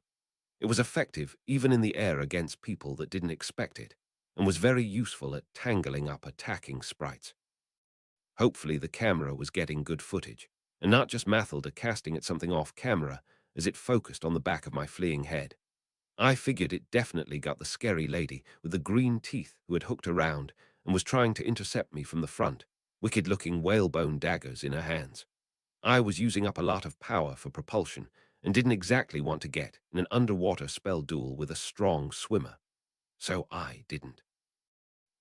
It was effective even in the air against people that didn't expect it, and was very useful at tangling up attacking sprites. Hopefully the camera was getting good footage, and not just Mathilda casting at something off camera as it focused on the back of my fleeing head. I figured it definitely got the scary lady with the green teeth who had hooked around and was trying to intercept me from the front, wicked-looking whalebone daggers in her hands. I was using up a lot of power for propulsion and didn't exactly want to get in an underwater spell duel with a strong swimmer. So I didn't.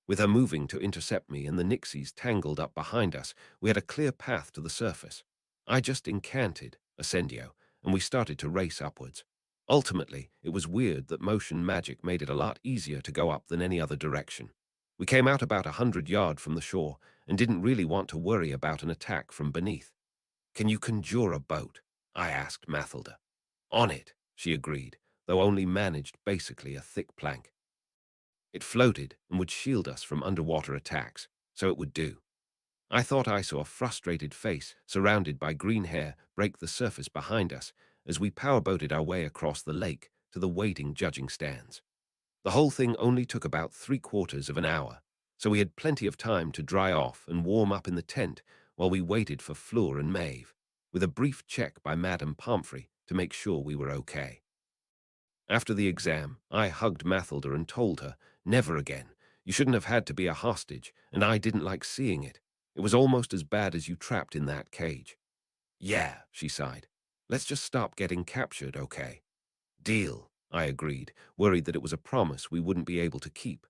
With her moving to intercept me and the Nixies tangled up behind us, we had a clear path to the surface. I just incanted, Ascendio, and we started to race upwards. Ultimately, it was weird that motion magic made it a lot easier to go up than any other direction. We came out about 100 yards from the shore and didn't really want to worry about an attack from beneath. "Can you conjure a boat?" I asked Mathilda. "On it," she agreed, though only managed basically a thick plank. It floated and would shield us from underwater attacks, so it would do. I thought I saw a frustrated face, surrounded by green hair, break the surface behind us as we powerboated our way across the lake to the waiting judging stands. The whole thing only took about 3/4 of an hour, so we had plenty of time to dry off and warm up in the tent while we waited for Fleur and Maeve, with a brief check by Madame Pomfrey to make sure we were okay. After the exam, I hugged Mathilda and told her, "Never again. You shouldn't have had to be a hostage, and I didn't like seeing it. It was almost as bad as you trapped in that cage." "Yeah," she sighed. "Let's just stop getting captured, okay?" "Deal," I agreed, worried that it was a promise we wouldn't be able to keep.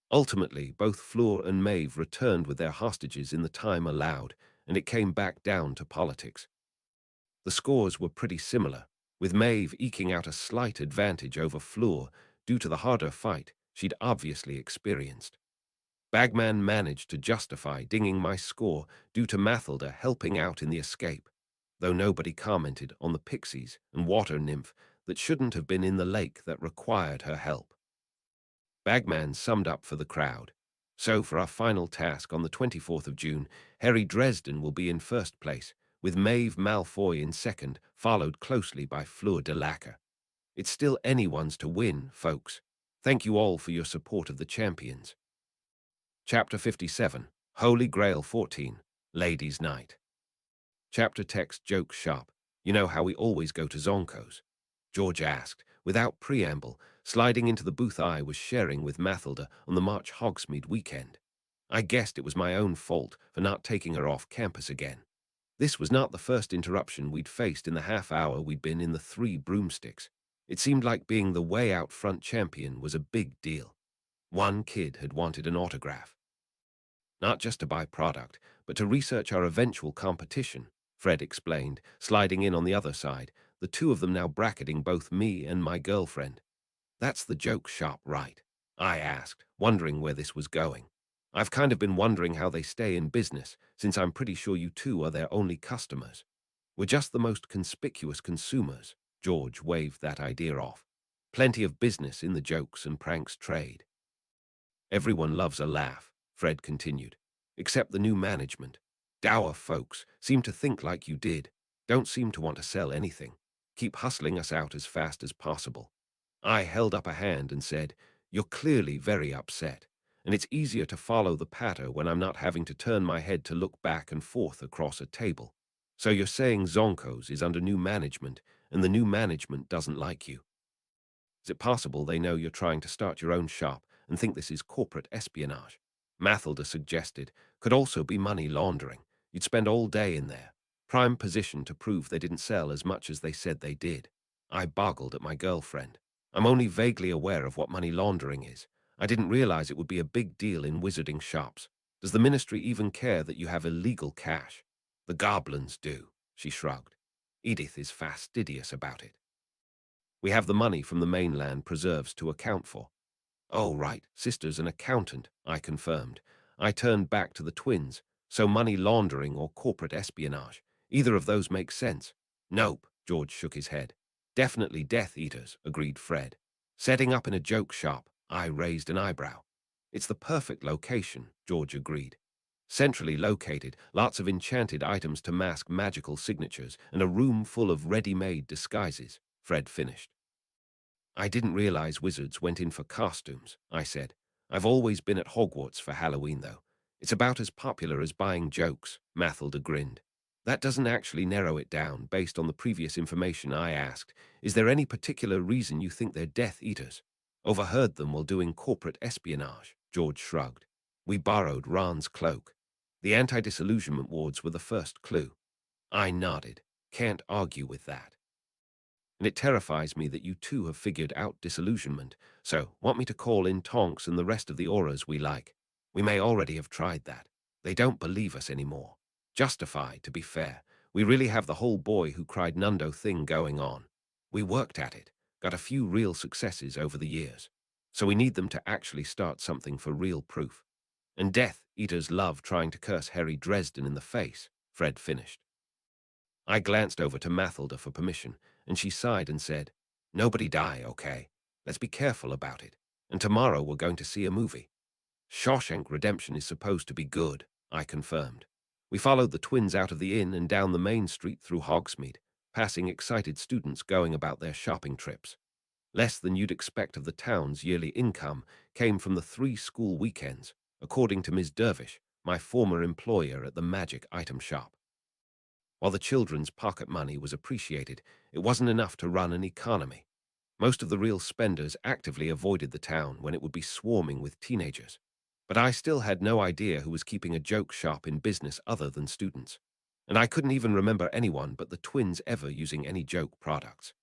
Ultimately, both Fleur and Maeve returned with their hostages in the time allowed, and it came back down to politics. The scores were pretty similar, with Maeve eking out a slight advantage over Fleur due to the harder fight she'd obviously experienced. Bagman managed to justify dinging my score due to Mathilda helping out in the escape, though nobody commented on the pixies and water nymph that shouldn't have been in the lake that required her help. Bagman summed up for the crowd. "So for our final task on the 24th of June, Harry Dresden will be in first place, with Maeve Malfoy in second, followed closely by Fleur de Lacre. It's still anyone's to win, folks. Thank you all for your support of the champions." Chapter 57, Holy Grail 14, Ladies' Night. Chapter text joke shop. "You know how we always go to Zonko's?" George asked, without preamble, sliding into the booth I was sharing with Mathilda on the March Hogsmeade weekend. I guessed it was my own fault for not taking her off campus again. This was not the first interruption we'd faced in the half hour we'd been in the Three Broomsticks. It seemed like being the way out front champion was a big deal. One kid had wanted an autograph. "Not just to buy product, but to research our eventual competition," Fred explained, sliding in on the other side, the two of them now bracketing both me and my girlfriend. "That's the joke shop, right?" I asked, wondering where this was going. "I've kind of been wondering how they stay in business, since I'm pretty sure you two are their only customers." "We're just the most conspicuous consumers," George waved that idea off. "Plenty of business in the jokes and pranks trade." "Everyone loves a laugh," Fred continued, "except the new management. Dour folks seem to think like you did, don't seem to want to sell anything. Keep hustling us out as fast as possible." I held up a hand and said, "You're clearly very upset, and it's easier to follow the patter when I'm not having to turn my head to look back and forth across a table. So you're saying Zonko's is under new management, and the new management doesn't like you? Is it possible they know you're trying to start your own shop and think this is corporate espionage?" Mathilda suggested. "Could also be money laundering. You'd spend all day in there. Prime position to prove they didn't sell as much as they said they did." I boggled at my girlfriend. "I'm only vaguely aware of what money laundering is. I didn't realize it would be a big deal in wizarding shops. Does the ministry even care that you have illegal cash?" "The goblins do," she shrugged. "Edith is fastidious about it. We have the money from the mainland preserves to account for." "Oh, right, sister's an accountant," I confirmed. I turned back to the twins. "So money laundering or corporate espionage. Either of those makes sense." "Nope," George shook his head. "Definitely Death Eaters," agreed Fred. "Setting up in a joke shop," I raised an eyebrow. "It's the perfect location," George agreed. "Centrally located, lots of enchanted items to mask magical signatures, and a room full of ready-made disguises," Fred finished. "I didn't realize wizards went in for costumes," I said. "I've always been at Hogwarts for Halloween, though. It's about as popular as buying jokes," Mathilda grinned. "That doesn't actually narrow it down based on the previous information I asked. Is there any particular reason you think they're Death Eaters?" "Overheard them while doing corporate espionage," George shrugged. "We borrowed Ron's cloak. The anti-disillusionment wards were the first clue." I nodded. "Can't argue with that. And it terrifies me that you two have figured out disillusionment. So, want me to call in Tonks and the rest of the auras we like?" We may already have tried that. They don't believe us anymore. Justified, to be fair. We really have the whole boy who cried Nundo thing going on. We worked at it, got a few real successes over the years. So we need them to actually start something for real proof. And Death Eaters love trying to curse Harry Dresden in the face, Fred finished. I glanced over to Mathilda for permission, and she sighed and said, "Nobody die, okay? Let's be careful about it. And tomorrow we're going to see a movie." "Shawshank Redemption is supposed to be good," I confirmed. We followed the twins out of the inn and down the main street through Hogsmeade, passing excited students going about their shopping trips. Less than you'd expect of the town's yearly income came from the 3 school weekends, according to Ms. Dervish, my former employer at the magic item shop. While the children's pocket money was appreciated, it wasn't enough to run an economy. Most of the real spenders actively avoided the town when it would be swarming with teenagers. But I still had no idea who was keeping a joke shop in business other than students. And I couldn't even remember anyone but the twins ever using any joke products.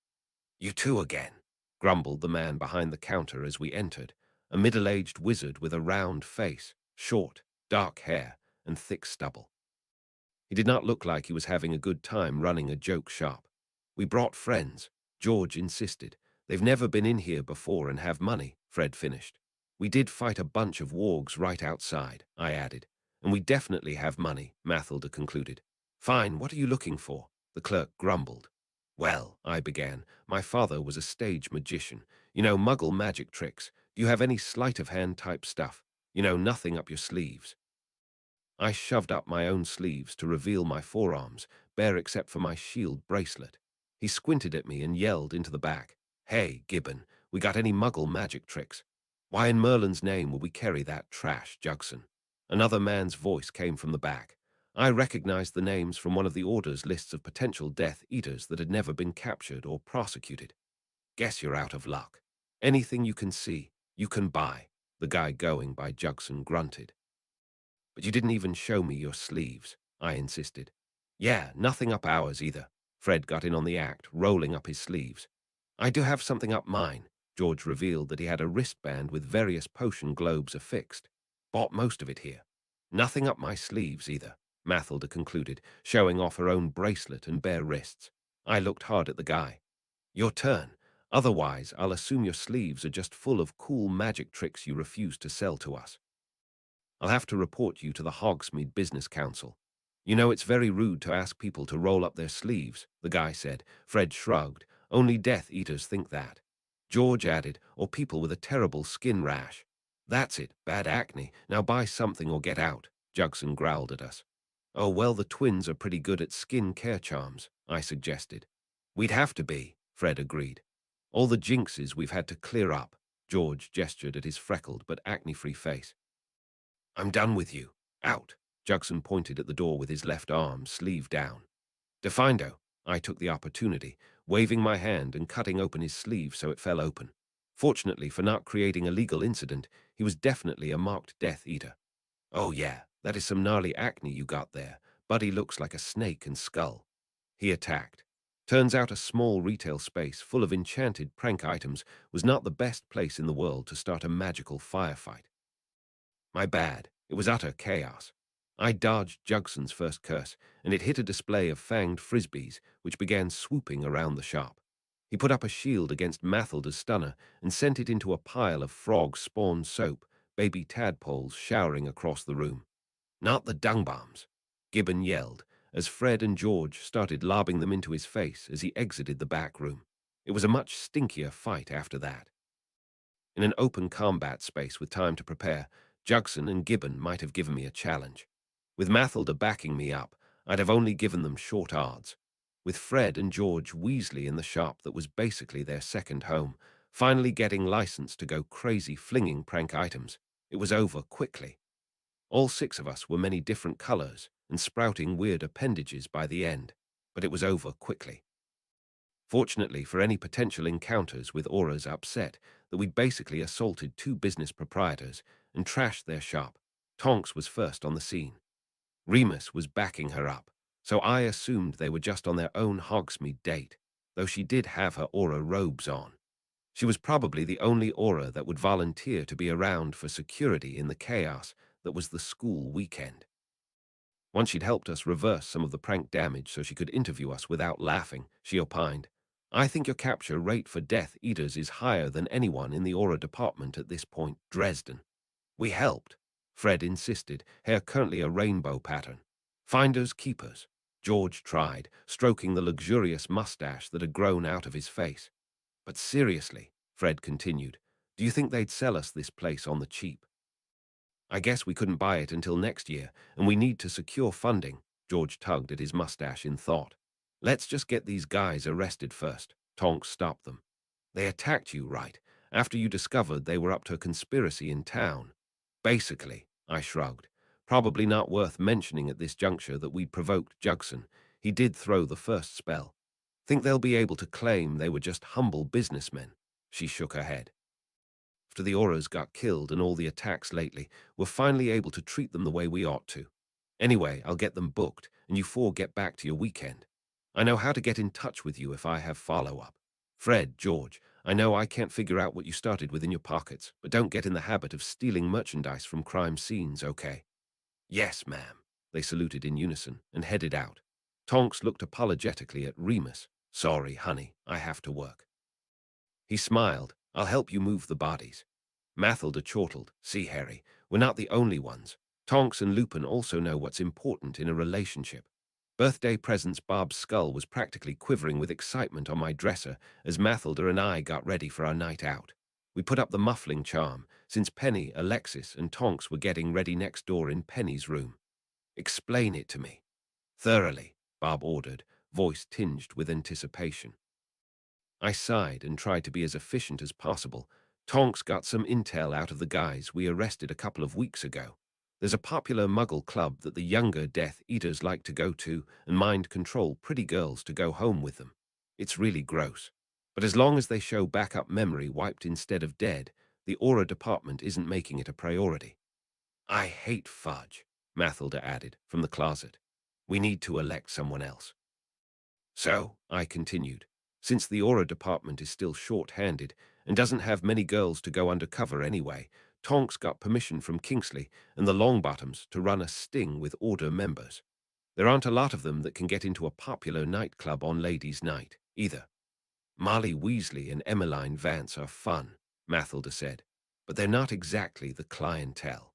"You two again," grumbled the man behind the counter as we entered, a middle-aged wizard with a round face, short, dark hair, and thick stubble. He did not look like he was having a good time running a joke shop. "We brought friends," George insisted. "They've never been in here before and have money," Fred finished. "We did fight a bunch of wargs right outside," I added. "And we definitely have money," Mathilda concluded. "Fine, what are you looking for?" the clerk grumbled. "Well," I began, "my father was a stage magician. You know, muggle magic tricks. Do you have any sleight-of-hand type stuff? You know, nothing up your sleeves." I shoved up my own sleeves to reveal my forearms, bare except for my shield bracelet. He squinted at me and yelled into the back, "Hey, Gibbon, we got any muggle magic tricks? Why in Merlin's name would we carry that trash, Jugson?" Another man's voice came from the back. I recognized the names from one of the Order's lists of potential Death Eaters that had never been captured or prosecuted. "Guess you're out of luck. Anything you can see, you can buy," the guy going by Jugson grunted. "But you didn't even show me your sleeves," I insisted. "Yeah, nothing up ours either." Fred got in on the act, rolling up his sleeves. "I do have something up mine." George revealed that he had a wristband with various potion globes affixed. "Bought most of it here." "Nothing up my sleeves either," Mathilda concluded, showing off her own bracelet and bare wrists. I looked hard at the guy. "Your turn. Otherwise, I'll assume your sleeves are just full of cool magic tricks you refuse to sell to us. I'll have to report you to the Hogsmeade Business Council. You know, it's very rude to ask people to roll up their sleeves," the guy said. Fred shrugged. "Only Death Eaters think that." George added, "Or people with a terrible skin rash." "That's it, bad acne. Now buy something or get out," Jugson growled at us. "Oh, well, the twins are pretty good at skin care charms," I suggested. "We'd have to be," Fred agreed. "All the jinxes we've had to clear up," George gestured at his freckled but acne-free face. "I'm done with you. Out." Jugson pointed at the door with his left arm, sleeve down. "Defindo," I took the opportunity, waving my hand and cutting open his sleeve so it fell open. Fortunately for not creating a legal incident, he was definitely a marked Death Eater. "Oh yeah, that is some gnarly acne you got there. Buddy looks like a snake and skull." He attacked. Turns out a small retail space full of enchanted prank items was not the best place in the world to start a magical firefight. My bad. It was utter chaos. I dodged Jugson's first curse, and it hit a display of fanged frisbees, which began swooping around the shop. He put up a shield against Mathilda's stunner and sent it into a pile of frog-spawn soap, baby tadpoles showering across the room. "Not the dung bombs," Gibbon yelled, as Fred and George started lobbing them into his face as he exited the back room. It was a much stinkier fight after that. In an open combat space with time to prepare, Jugson and Gibbon might have given me a challenge. With Mathilda backing me up, I'd have only given them short odds. With Fred and George Weasley in the shop that was basically their second home, finally getting licensed to go crazy flinging prank items, it was over quickly. All 6 of us were many different colors and sprouting weird appendages by the end, but it was over quickly. Fortunately for any potential encounters with auras upset, that we'd basically assaulted 2 business proprietors and trashed their shop. Tonks was first on the scene. Remus was backing her up, so I assumed they were just on their own Hogsmeade date, though she did have her aura robes on. She was probably the only aura that would volunteer to be around for security in the chaos that was the school weekend. Once she'd helped us reverse some of the prank damage so she could interview us without laughing, she opined, "I think your capture rate for Death Eaters is higher than anyone in the Aura department at this point, Dresden." "We helped," Fred insisted, hair currently a rainbow pattern. "Finders keepers." George tried, stroking the luxurious mustache that had grown out of his face. "But seriously," Fred continued, "do you think they'd sell us this place on the cheap?" "I guess we couldn't buy it until next year, and we need to secure funding." George tugged at his mustache in thought. "Let's just get these guys arrested first." Tonks stopped them. "They attacked you, right, after you discovered they were up to a conspiracy in town?" "Basically," I shrugged. "Probably not worth mentioning at this juncture that we provoked Jugson. He did throw the first spell. Think they'll be able to claim they were just humble businessmen?" She shook her head. "After the Auras got killed and all the attacks lately, we're finally able to treat them the way we ought to. Anyway, I'll get them booked, and you four get back to your weekend. I know how to get in touch with you if I have follow-up. Fred, George, I know I can't figure out what you started with in your pockets, but don't get in the habit of stealing merchandise from crime scenes, okay?" "Yes, ma'am." They saluted in unison and headed out. Tonks looked apologetically at Remus. "Sorry, honey, I have to work." He smiled. "I'll help you move the bodies." Mathilda chortled. "See, Harry, we're not the only ones. Tonks and Lupin also know what's important in a relationship." Birthday presents Bob's skull was practically quivering with excitement on my dresser as Mathilda and I got ready for our night out. We put up the muffling charm, since Penny, Alexis, and Tonks were getting ready next door in Penny's room. "Explain it to me." "Thoroughly," Bob ordered, voice tinged with anticipation. I sighed and tried to be as efficient as possible. Tonks got some intel out of the guys we arrested a couple of weeks ago. There's a popular muggle club that the younger Death Eaters like to go to and mind control pretty girls to go home with them. It's really gross. But as long as they show backup memory wiped instead of dead, the Aura department isn't making it a priority. "I hate fudge," Mathilda added from the closet. "We need to elect someone else." "So," I continued, "since the Aura department is still short-handed and doesn't have many girls to go undercover anyway, Tonks got permission from Kingsley and the Longbottoms to run a sting with Order members. There aren't a lot of them that can get into a popular nightclub on Ladies' Night, either. Molly Weasley and Emmeline Vance are fun," Mathilda said, "but they're not exactly the clientele."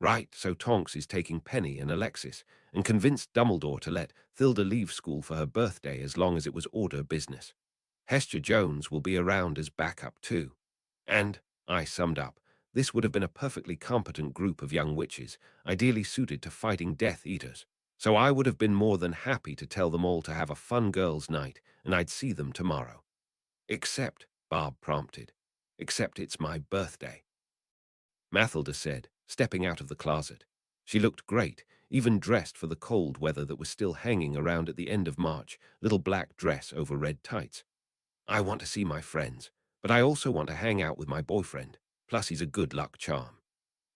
"Right, so Tonks is taking Penny and Alexis and convinced Dumbledore to let Thilda leave school for her birthday as long as it was Order business. Hester Jones will be around as backup too. And," I summed up, "this would have been a perfectly competent group of young witches, ideally suited to fighting Death Eaters. So I would have been more than happy to tell them all to have a fun girls' night, and I'd see them tomorrow." "Except," Bob prompted, "except it's my birthday," Mathilda said, stepping out of the closet. She looked great, even dressed for the cold weather that was still hanging around at the end of March, little black dress over red tights. "I want to see my friends, but I also want to hang out with my boyfriend, plus he's a good luck charm."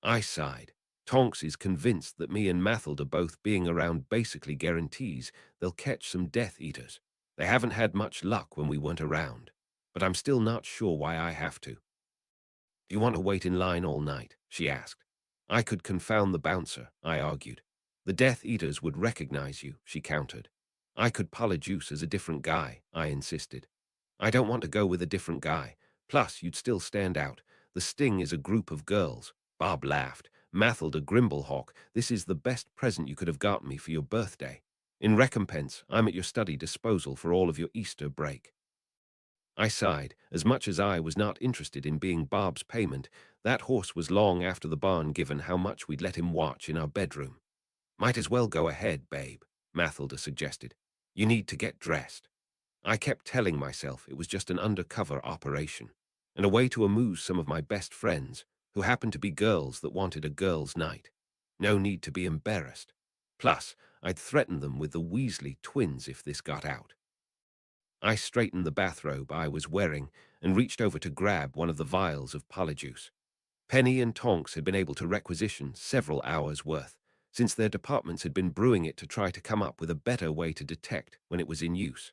I sighed. Tonks is convinced that me and Mathilda both being around basically guarantees they'll catch some Death Eaters. They haven't had much luck when we weren't around, but I'm still not sure why I have to. "Do you want to wait in line all night?" she asked. "I could confound the bouncer," I argued. "The Death Eaters would recognize you," she countered. "I could Polyjuice as a different guy," I insisted. "I don't want to go with a different guy. Plus, you'd still stand out. The Sting is a group of girls." Bob laughed. "Mathilda Grimblehawk, this is the best present you could have gotten me for your birthday. In recompense, I'm at your study disposal for all of your Easter break." I sighed. As much as I was not interested in being Bob's payment, that horse was long after the barn given how much we'd let him watch in our bedroom. "Might as well go ahead, babe," Mathilda suggested. "You need to get dressed." I kept telling myself it was just an undercover operation, and a way to amuse some of my best friends, who happened to be girls that wanted a girls' night. No need to be embarrassed. Plus, I'd threatened them with the Weasley twins if this got out. I straightened the bathrobe I was wearing and reached over to grab one of the vials of polyjuice. Penny and Tonks had been able to requisition several hours' worth, since their departments had been brewing it to try to come up with a better way to detect when it was in use.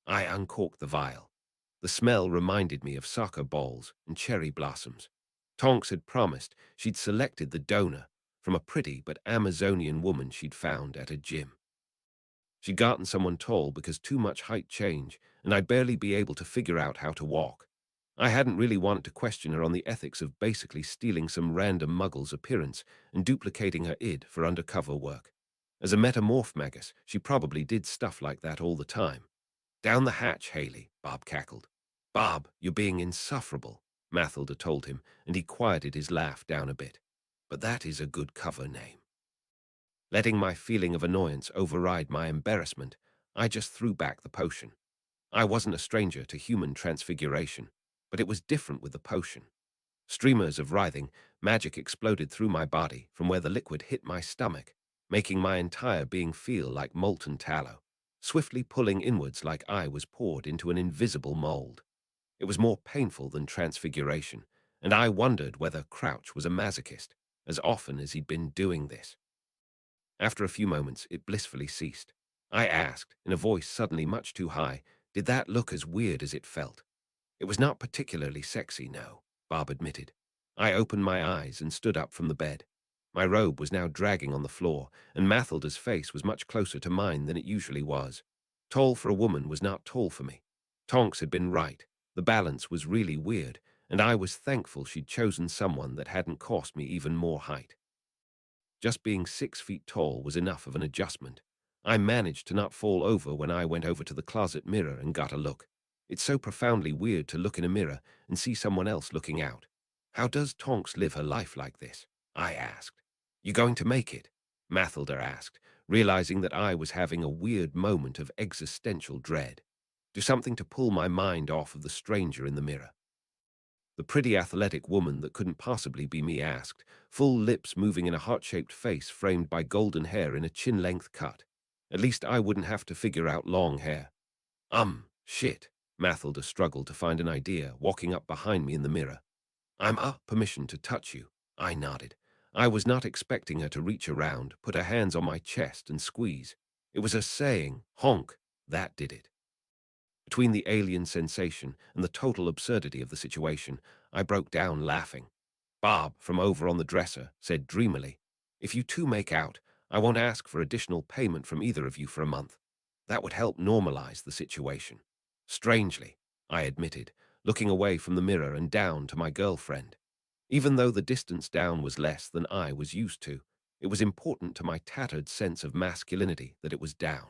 I uncorked the vial. The smell reminded me of soccer balls and cherry blossoms. Tonks had promised she'd selected the donor from a pretty but Amazonian woman she'd found at a gym. She'd gotten someone tall because too much height change, and I'd barely be able to figure out how to walk. I hadn't really wanted to question her on the ethics of basically stealing some random muggle's appearance and duplicating her id for undercover work. As a metamorph magus, she probably did stuff like that all the time. Down the hatch, Haley, Bob cackled. Bob, you're being insufferable, Mathilda told him, and he quieted his laugh down a bit. But that is a good cover name. Letting my feeling of annoyance override my embarrassment, I just threw back the potion. I wasn't a stranger to human transfiguration, but it was different with the potion. Streamers of writhing magic exploded through my body from where the liquid hit my stomach, making my entire being feel like molten tallow, swiftly pulling inwards like I was poured into an invisible mold. It was more painful than transfiguration, and I wondered whether Crouch was a masochist, as often as he'd been doing this. After a few moments, it blissfully ceased. I asked, in a voice suddenly much too high, did that look as weird as it felt? It was not particularly sexy, no, Bob admitted. I opened my eyes and stood up from the bed. My robe was now dragging on the floor, and Mathilda's face was much closer to mine than it usually was. Tall for a woman was not tall for me. Tonks had been right. The balance was really weird, and I was thankful she'd chosen someone that hadn't cost me even more height. Just being 6 feet tall was enough of an adjustment. I managed to not fall over when I went over to the closet mirror and got a look. It's so profoundly weird to look in a mirror and see someone else looking out. How does Tonks live her life like this? I asked. You going to make it? Mathilda asked, realizing that I was having a weird moment of existential dread. Do something to pull my mind off of the stranger in the mirror. The pretty athletic woman that couldn't possibly be me asked, full lips moving in a heart-shaped face framed by golden hair in a chin-length cut. At least I wouldn't have to figure out long hair. Shit. Mathilda struggled to find an idea, walking up behind me in the mirror. Permission to touch you. I nodded. I was not expecting her to reach around, put her hands on my chest and squeeze. It was her saying, honk, that did it. Between the alien sensation and the total absurdity of the situation, I broke down laughing. Bob, from over on the dresser, said dreamily, if you two make out, I won't ask for additional payment from either of you for a month. That would help normalize the situation. Strangely, I admitted, looking away from the mirror and down to my girlfriend. Even though the distance down was less than I was used to, it was important to my tattered sense of masculinity that it was down.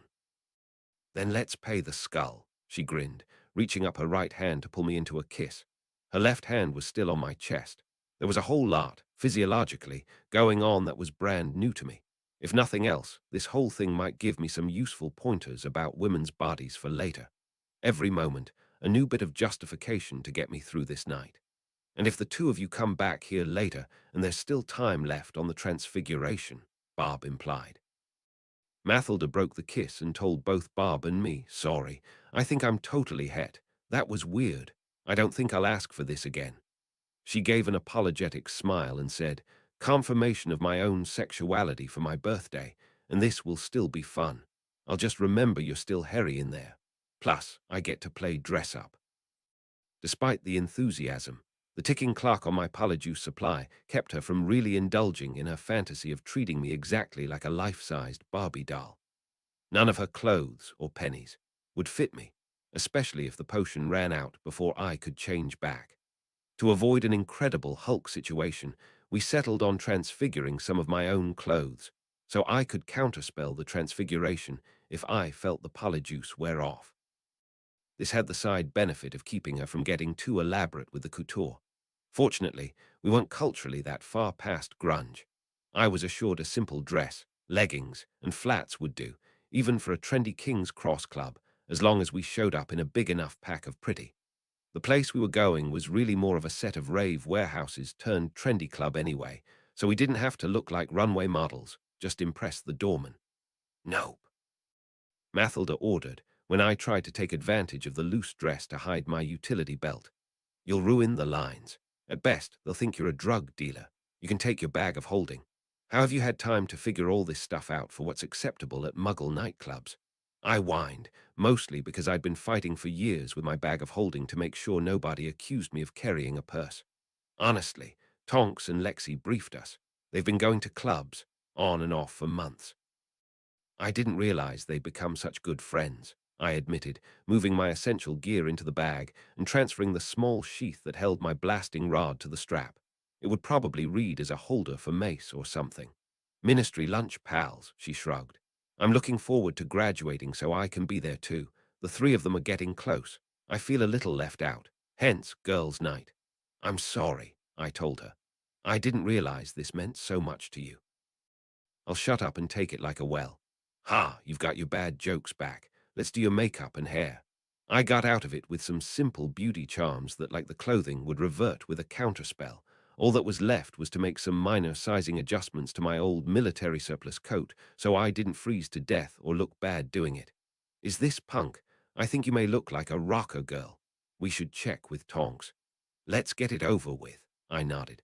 Then let's pay the skull, she grinned, reaching up her right hand to pull me into a kiss. Her left hand was still on my chest. There was a whole lot, physiologically, going on that was brand new to me. If nothing else, this whole thing might give me some useful pointers about women's bodies for later. Every moment, a new bit of justification to get me through this night. And if the two of you come back here later and there's still time left on the transfiguration, Bob implied. Mathilda broke the kiss and told both Bob and me, sorry, I think I'm totally het. That was weird. I don't think I'll ask for this again. She gave an apologetic smile and said, confirmation of my own sexuality for my birthday, and this will still be fun. I'll just remember you're still Harry in there. Plus, I get to play dress-up. Despite the enthusiasm, the ticking clock on my polyjuice supply kept her from really indulging in her fantasy of treating me exactly like a life-sized Barbie doll. None of her clothes or pennies would fit me, especially if the potion ran out before I could change back. To avoid an incredible Hulk situation, we settled on transfiguring some of my own clothes, so I could counterspell the transfiguration if I felt the polyjuice wear off. This had the side benefit of keeping her from getting too elaborate with the couture. Fortunately, we weren't culturally that far past grunge. I was assured a simple dress, leggings, and flats would do, even for a trendy King's Cross club, as long as we showed up in a big enough pack of pretty. The place we were going was really more of a set of rave warehouses turned trendy club anyway, so we didn't have to look like runway models, just impress the doorman. Nope. Mathilda ordered when I tried to take advantage of the loose dress to hide my utility belt. You'll ruin the lines. At best, they'll think you're a drug dealer. You can take your bag of holding. How have you had time to figure all this stuff out for what's acceptable at Muggle nightclubs? I whined, mostly because I'd been fighting for years with my bag of holding to make sure nobody accused me of carrying a purse. Honestly, Tonks and Lexi briefed us. They've been going to clubs, on and off for months. I didn't realize they'd become such good friends, I admitted, moving my essential gear into the bag and transferring the small sheath that held my blasting rod to the strap. It would probably read as a holder for mace or something. Ministry lunch pals, she shrugged. I'm looking forward to graduating so I can be there too. The three of them are getting close. I feel a little left out. Hence, girls' night. I'm sorry, I told her. I didn't realize this meant so much to you. I'll shut up and take it like a well. Ha, you've got your bad jokes back. Let's do your makeup and hair. I got out of it with some simple beauty charms that, like the clothing, would revert with a counterspell. All that was left was to make some minor sizing adjustments to my old military surplus coat so I didn't freeze to death or look bad doing it. Is this punk? I think you may look like a rocker girl. We should check with Tonks. Let's get it over with, I nodded.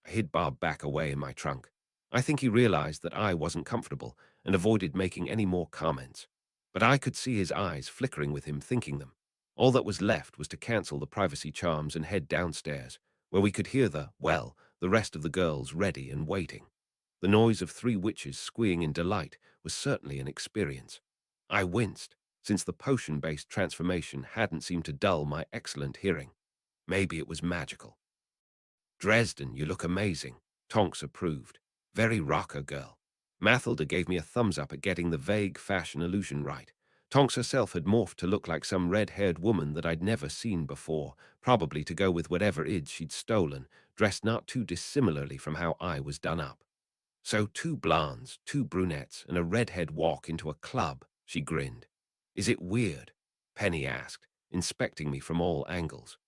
I hid Bob back away in my trunk. I think he realized that I wasn't comfortable and avoided making any more comments. But I could see his eyes flickering with him thinking them. All that was left was to cancel the privacy charms and head downstairs, where we could hear the rest of the girls ready and waiting. The noise of three witches squeeing in delight was certainly an experience. I winced, since the potion-based transformation hadn't seemed to dull my excellent hearing. Maybe it was magical. Dresden, you look amazing, Tonks approved. Very rocker girl. Mathilda gave me a thumbs up at getting the vague fashion illusion right. Tonks herself had morphed to look like some red-haired woman that I'd never seen before, probably to go with whatever id she'd stolen, dressed not too dissimilarly from how I was done up. So 2 blondes, 2 brunettes, and a redhead walk into a club, she grinned. Is it weird? Penny asked, inspecting me from all angles.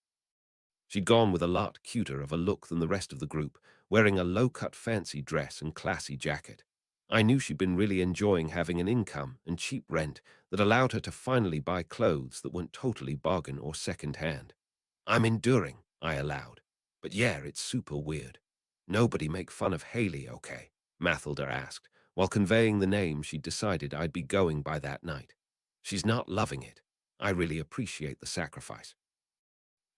She'd gone with a lot cuter of a look than the rest of the group, wearing a low-cut fancy dress and classy jacket. I knew she'd been really enjoying having an income and cheap rent that allowed her to finally buy clothes that weren't totally bargain or second-hand. I'm enduring, I allowed. But yeah, it's super weird. Nobody make fun of Haley, okay? Mathilda asked, while conveying the name she'd decided I'd be going by that night. She's not loving it. I really appreciate the sacrifice.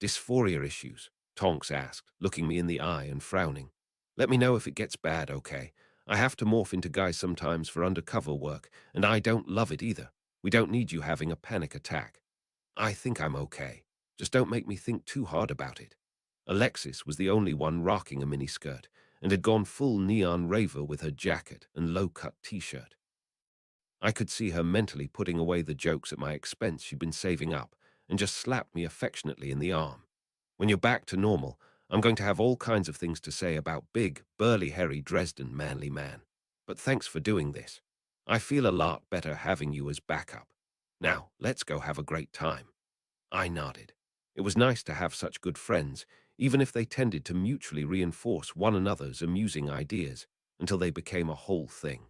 Dysphoria issues, Tonks asked, looking me in the eye and frowning. Let me know if it gets bad, okay? I have to morph into guys sometimes for undercover work, and I don't love it either. We don't need you having a panic attack. I think I'm okay. Just don't make me think too hard about it. Alexis was the only one rocking a miniskirt, and had gone full neon raver with her jacket and low-cut t-shirt. I could see her mentally putting away the jokes at my expense she'd been saving up, and just slapped me affectionately in the arm. When you're back to normal, I'm going to have all kinds of things to say about big, burly Harry Dresden, manly man. But thanks for doing this. I feel a lot better having you as backup. Now, let's go have a great time. I nodded. It was nice to have such good friends, even if they tended to mutually reinforce one another's amusing ideas until they became a whole thing.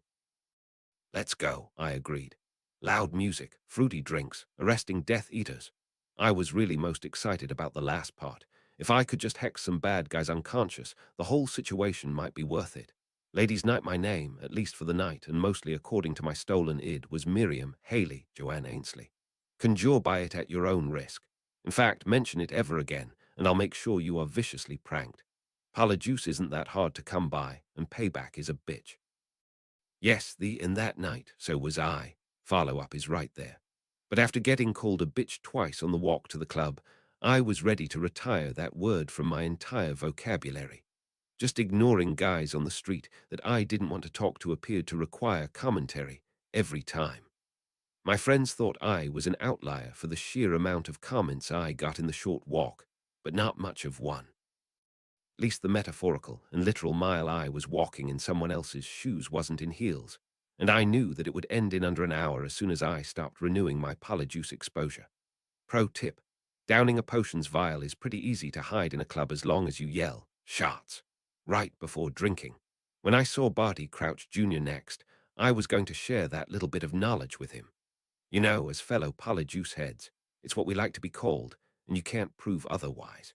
Let's go, I agreed. Loud music, fruity drinks, arresting Death Eaters. I was really most excited about the last part. If I could just hex some bad guys unconscious, the whole situation might be worth it. Ladies' night, my name, at least for the night, and mostly according to my stolen id, was Miriam Haley Joanne Ainsley. Conjure by it at your own risk. In fact, mention it ever again, and I'll make sure you are viciously pranked. Juice isn't that hard to come by, and payback is a bitch. Yes, in that night, so was I. Follow-up is right there. But after getting called a bitch twice on the walk to the club, I was ready to retire that word from my entire vocabulary. Just ignoring guys on the street that I didn't want to talk to appeared to require commentary every time. My friends thought I was an outlier for the sheer amount of comments I got in the short walk, but not much of one. At least the metaphorical and literal mile I was walking in someone else's shoes wasn't in heels, and I knew that it would end in under an hour as soon as I stopped renewing my Polyjuice exposure. Pro tip: downing a potions vial is pretty easy to hide in a club as long as you yell, "Shots!" right before drinking. When I saw Barty Crouch Jr. next, I was going to share that little bit of knowledge with him. You know, as fellow Polyjuice heads, it's what we like to be called, and you can't prove otherwise.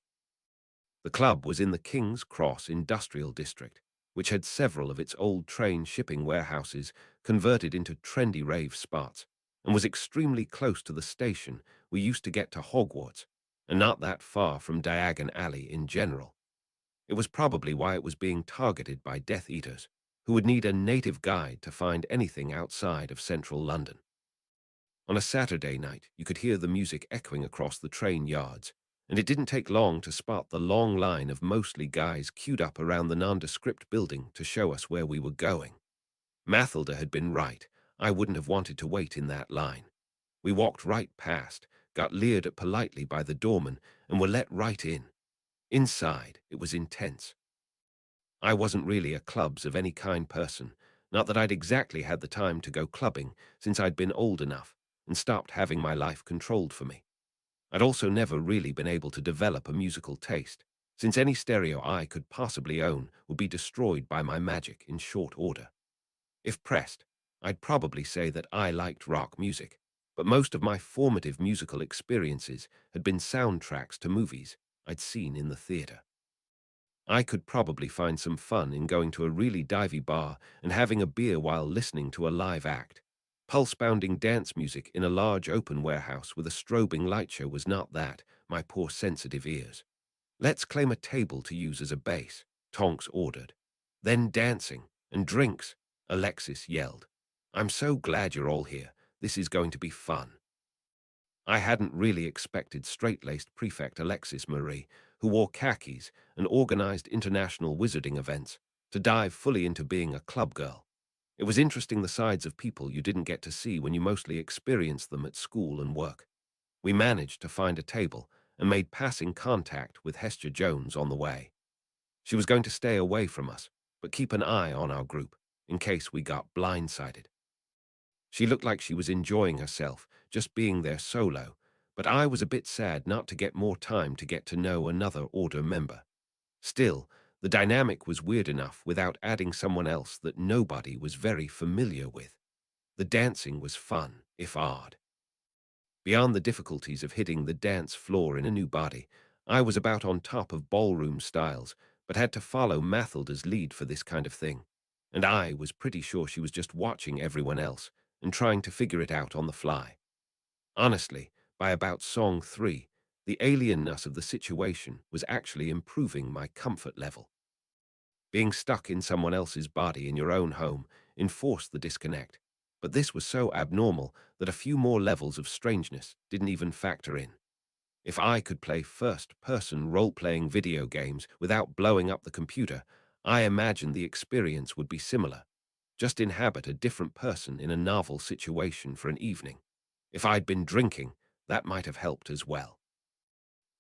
The club was in the King's Cross Industrial District, which had several of its old train shipping warehouses converted into trendy rave spots, and was extremely close to the station we used to get to Hogwarts, and not that far from Diagon Alley in general. It was probably why it was being targeted by Death Eaters, who would need a native guide to find anything outside of central London. On a Saturday night, you could hear the music echoing across the train yards, and it didn't take long to spot the long line of mostly guys queued up around the nondescript building to show us where we were going. Mathilda had been right. I wouldn't have wanted to wait in that line. We walked right past, got leered at politely by the doorman, and were let right in. Inside, it was intense. I wasn't really a clubs of any kind person, not that I'd exactly had the time to go clubbing since I'd been old enough and stopped having my life controlled for me. I'd also never really been able to develop a musical taste, since any stereo I could possibly own would be destroyed by my magic in short order. If pressed, I'd probably say that I liked rock music, but most of my formative musical experiences had been soundtracks to movies I'd seen in the theater. I could probably find some fun in going to a really divey bar and having a beer while listening to a live act. Pulse-pounding dance music in a large open warehouse with a strobing light show was not that, my poor sensitive ears. Let's claim a table to use as a base, Tonks ordered. Then dancing and drinks, Alexis yelled. I'm so glad you're all here. This is going to be fun. I hadn't really expected straight-laced prefect Alexis Marie, who wore khakis and organized international wizarding events, to dive fully into being a club girl. It was interesting the sides of people you didn't get to see when you mostly experienced them at school and work. We managed to find a table and made passing contact with Hester Jones on the way. She was going to stay away from us, but keep an eye on our group, in case we got blindsided. She looked like she was enjoying herself, just being there solo, but I was a bit sad not to get more time to get to know another Order member. Still, the dynamic was weird enough without adding someone else that nobody was very familiar with. The dancing was fun, if odd. Beyond the difficulties of hitting the dance floor in a new body, I was about on top of ballroom styles, but had to follow Mathilda's lead for this kind of thing. And I was pretty sure she was just watching everyone else and trying to figure it out on the fly. Honestly, by about song 3, the alienness of the situation was actually improving my comfort level. Being stuck in someone else's body in your own home enforced the disconnect, but this was so abnormal that a few more levels of strangeness didn't even factor in. If I could play first-person role-playing video games without blowing up the computer, I imagined the experience would be similar. Just inhabit a different person in a novel situation for an evening. If I'd been drinking, that might have helped as well.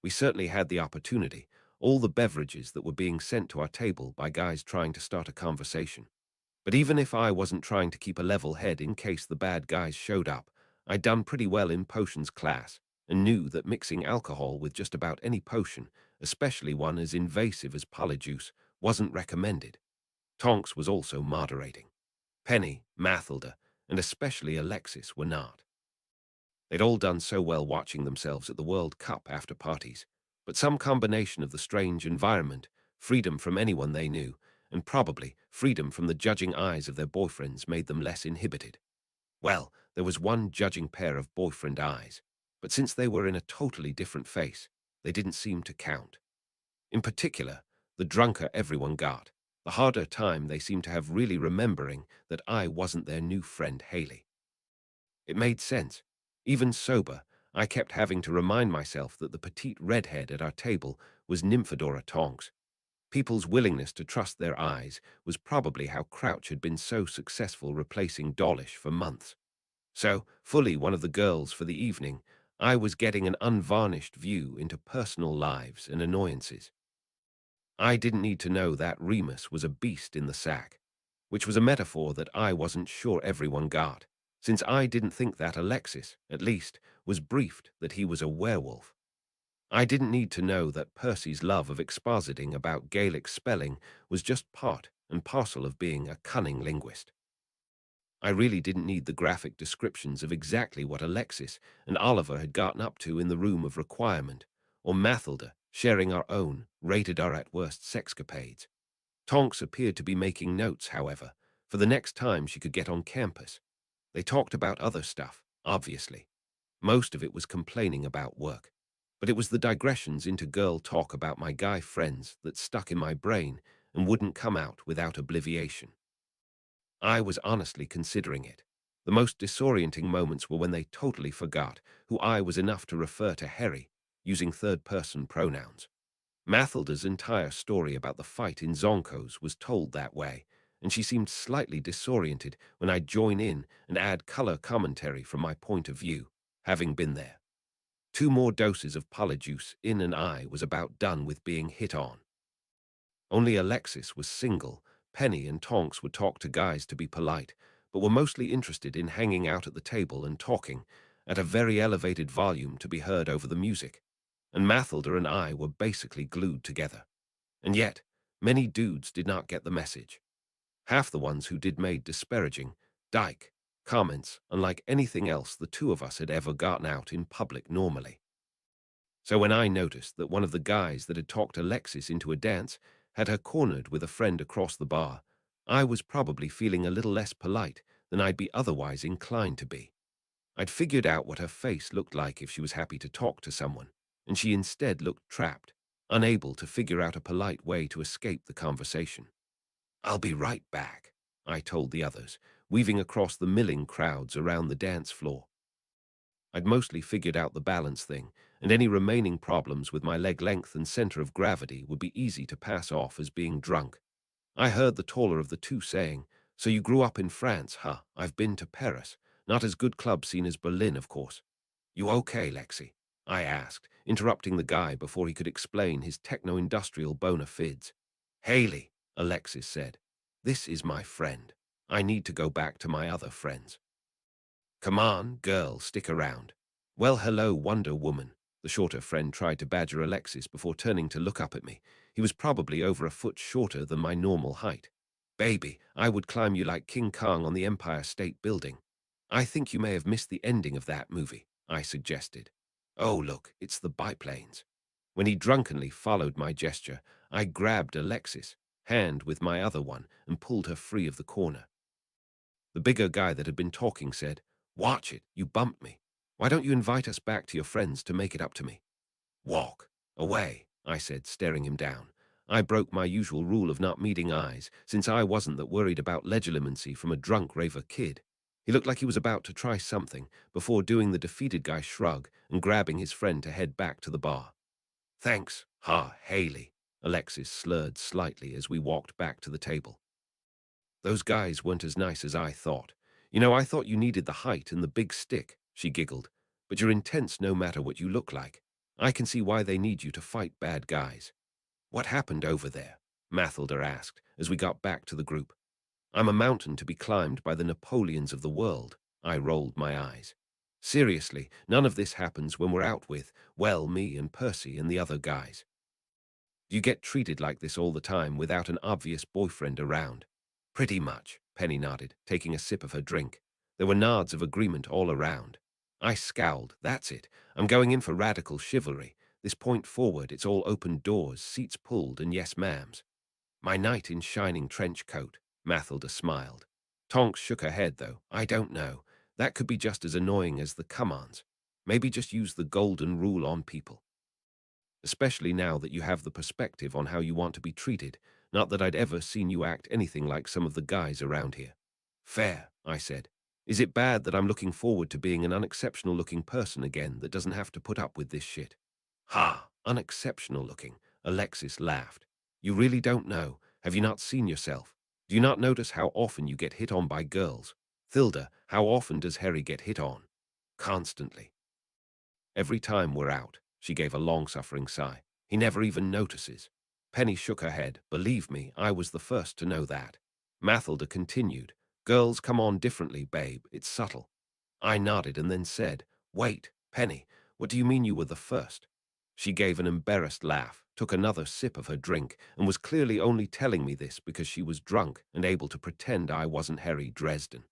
We certainly had the opportunity, all the beverages that were being sent to our table by guys trying to start a conversation. But even if I wasn't trying to keep a level head in case the bad guys showed up, I'd done pretty well in potions class and knew that mixing alcohol with just about any potion, especially one as invasive as polyjuice, wasn't recommended. Tonks was also moderating. Penny, Mathilda, and especially Alexis were not. They'd all done so well watching themselves at the World Cup after parties, but some combination of the strange environment, freedom from anyone they knew, and probably freedom from the judging eyes of their boyfriends made them less inhibited. Well, there was one judging pair of boyfriend eyes, but since they were in a totally different face, they didn't seem to count. In particular, the drunker everyone got, the harder time they seemed to have really remembering that I wasn't their new friend Haley. It made sense. Even sober, I kept having to remind myself that the petite redhead at our table was Nymphadora Tonks. People's willingness to trust their eyes was probably how Crouch had been so successful replacing Dawlish for months. So, fully one of the girls for the evening, I was getting an unvarnished view into personal lives and annoyances. I didn't need to know that Remus was a beast in the sack, which was a metaphor that I wasn't sure everyone got, since I didn't think that Alexis, at least, was briefed that he was a werewolf. I didn't need to know that Percy's love of expositing about Gaelic spelling was just part and parcel of being a cunning linguist. I really didn't need the graphic descriptions of exactly what Alexis and Oliver had gotten up to in the room of requirement, or Mathilda sharing our own, rated R at worst, sexcapades. Tonks appeared to be making notes, however, for the next time she could get on campus. They talked about other stuff, obviously. Most of it was complaining about work. But it was the digressions into girl talk about my guy friends that stuck in my brain and wouldn't come out without obliviation. I was honestly considering it. The most disorienting moments were when they totally forgot who I was enough to refer to Harry, using third-person pronouns. Mathilda's entire story about the fight in Zonkos was told that way, and she seemed slightly disoriented when I'd join in and add color commentary from my point of view, having been there. 2 more doses of polyjuice in and I was about done with being hit on. Only Alexis was single. Penny and Tonks would talk to guys to be polite, but were mostly interested in hanging out at the table and talking, at a very elevated volume to be heard over the music. And Mathilda and I were basically glued together. And yet, many dudes did not get the message. Half the ones who did made disparaging, dyke, comments unlike anything else the two of us had ever gotten out in public normally. So when I noticed that one of the guys that had talked Alexis into a dance had her cornered with a friend across the bar, I was probably feeling a little less polite than I'd be otherwise inclined to be. I'd figured out what her face looked like if she was happy to talk to someone, and she instead looked trapped, unable to figure out a polite way to escape the conversation. "I'll be right back," I told the others, weaving across the milling crowds around the dance floor. I'd mostly figured out the balance thing, and any remaining problems with my leg length and center of gravity would be easy to pass off as being drunk. I heard the taller of the two saying, "So you grew up in France, huh? I've been to Paris. Not as good club scene as Berlin, of course." "You okay, Lexi?" I asked, interrupting the guy before he could explain his techno-industrial bona fides. "Haley," Alexis said, "this is my friend. I need to go back to my other friends." "Come on, girl, stick around." "Well, hello, Wonder Woman." The shorter friend tried to badger Alexis before turning to look up at me. He was probably over a foot shorter than my normal height. "Baby, I would climb you like King Kong on the Empire State Building." "I think you may have missed the ending of that movie," I suggested. "Oh, look, it's the biplanes." When he drunkenly followed my gesture, I grabbed Alexis' hand with my other one and pulled her free of the corner. The bigger guy that had been talking said, "Watch it, you bumped me. Why don't you invite us back to your friends to make it up to me?" "Walk away," I said, staring him down. I broke my usual rule of not meeting eyes, since I wasn't that worried about legilimency from a drunk raver kid. He looked like he was about to try something, before doing the defeated guy shrug and grabbing his friend to head back to the bar. "Thanks, Haley," Alexis slurred slightly as we walked back to the table. "Those guys weren't as nice as I thought. You know, I thought you needed the height and the big stick," she giggled. "But you're intense no matter what you look like. I can see why they need you to fight bad guys." "What happened over there?" Mathilda asked as we got back to the group. "I'm a mountain to be climbed by the Napoleons of the world." I rolled my eyes. "Seriously, none of this happens when we're out with, well, me and Percy and the other guys. Do you get treated like this all the time without an obvious boyfriend around?" "Pretty much," Penny nodded, taking a sip of her drink. There were nods of agreement all around. I scowled. "That's it. I'm going in for radical chivalry. This point forward, it's all open doors, seats pulled, and yes ma'ams." "My knight in shining trench coat," Mathilda smiled. Tonks shook her head, though. "I don't know. That could be just as annoying as the come-ons. Maybe just use the golden rule on people. Especially now that you have the perspective on how you want to be treated. Not that I'd ever seen you act anything like some of the guys around here." "Fair," I said. "Is it bad that I'm looking forward to being an unexceptional-looking person again that doesn't have to put up with this shit?" "Ha, unexceptional-looking," Alexis laughed. "You really don't know. Have you not seen yourself? Do you not notice how often you get hit on by girls? Thilda, how often does Harry get hit on?" "Constantly. Every time we're out." She gave a long-suffering sigh. "He never even notices." Penny shook her head. "Believe me, I was the first to know that." Mathilda continued, "Girls come on differently, babe. It's subtle." I nodded and then said, "Wait, Penny, what do you mean you were the first?" She gave an embarrassed laugh, took another sip of her drink, and was clearly only telling me this because she was drunk and able to pretend I wasn't Harry Dresden.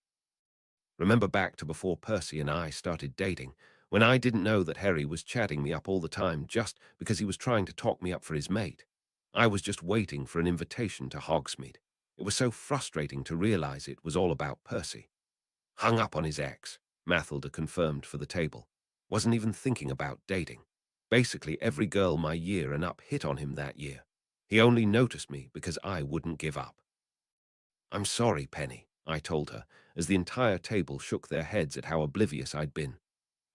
Remember back to before Percy and I started dating, when I didn't know that Harry was chatting me up all the time just because he was trying to talk me up for his mate. I was just waiting for an invitation to Hogsmeade. It was so frustrating to realize it was all about Percy. Hung up on his ex, Mathilda confirmed for the table. Wasn't even thinking about dating. Basically, every girl my year and up hit on him that year. He only noticed me because I wouldn't give up. I'm sorry, Penny, I told her, as the entire table shook their heads at how oblivious I'd been.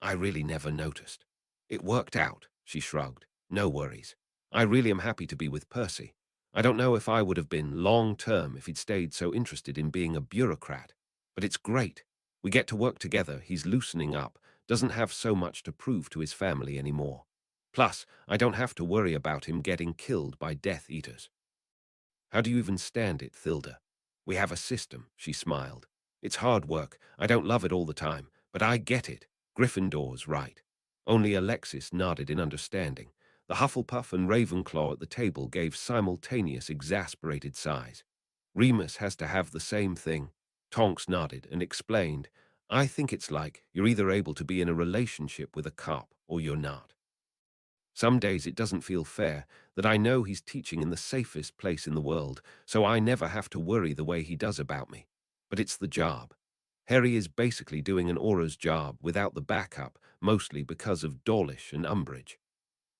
I really never noticed. It worked out, she shrugged. No worries. I really am happy to be with Percy. I don't know if I would have been long-term if he'd stayed so interested in being a bureaucrat. But it's great. We get to work together, he's loosening up, doesn't have so much to prove to his family anymore. Plus, I don't have to worry about him getting killed by Death Eaters. How do you even stand it, Thilda? We have a system, she smiled. It's hard work. I don't love it all the time, but I get it. Gryffindor's right. Only Alexis nodded in understanding. The Hufflepuff and Ravenclaw at the table gave simultaneous exasperated sighs. Remus has to have the same thing. Tonks nodded and explained, I think it's like you're either able to be in a relationship with a cop or you're not. Some days it doesn't feel fair that I know he's teaching in the safest place in the world, so I never have to worry the way he does about me. But it's the job. Harry is basically doing an Aura's job without the backup, mostly because of Dawlish and Umbridge.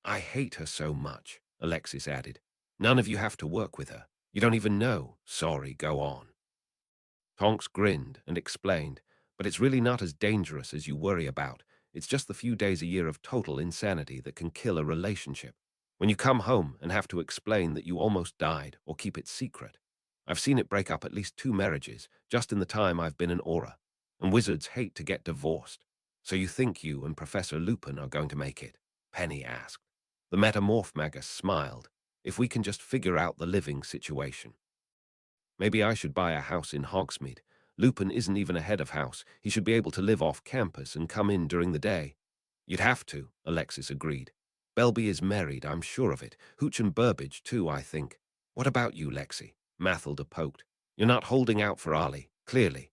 I hate her so much, Alexis added. None of you have to work with her. You don't even know. Sorry, go on. Tonks grinned and explained, but it's really not as dangerous as you worry about. It's just the few days a year of total insanity that can kill a relationship. When you come home and have to explain that you almost died or keep it secret. I've seen it break up at least 2 marriages just in the time I've been an Aura. And wizards hate to get divorced. So you think you and Professor Lupin are going to make it? Penny asked. The Metamorph Magus smiled. If we can just figure out the living situation. Maybe I should buy a house in Hogsmeade. Lupin isn't even a head of house. He should be able to live off campus and come in during the day. You'd have to, Alexis agreed. Belby is married, I'm sure of it. Hooch and Burbage, too, I think. What about you, Lexi? Mathilda poked. You're not holding out for Ollie, clearly.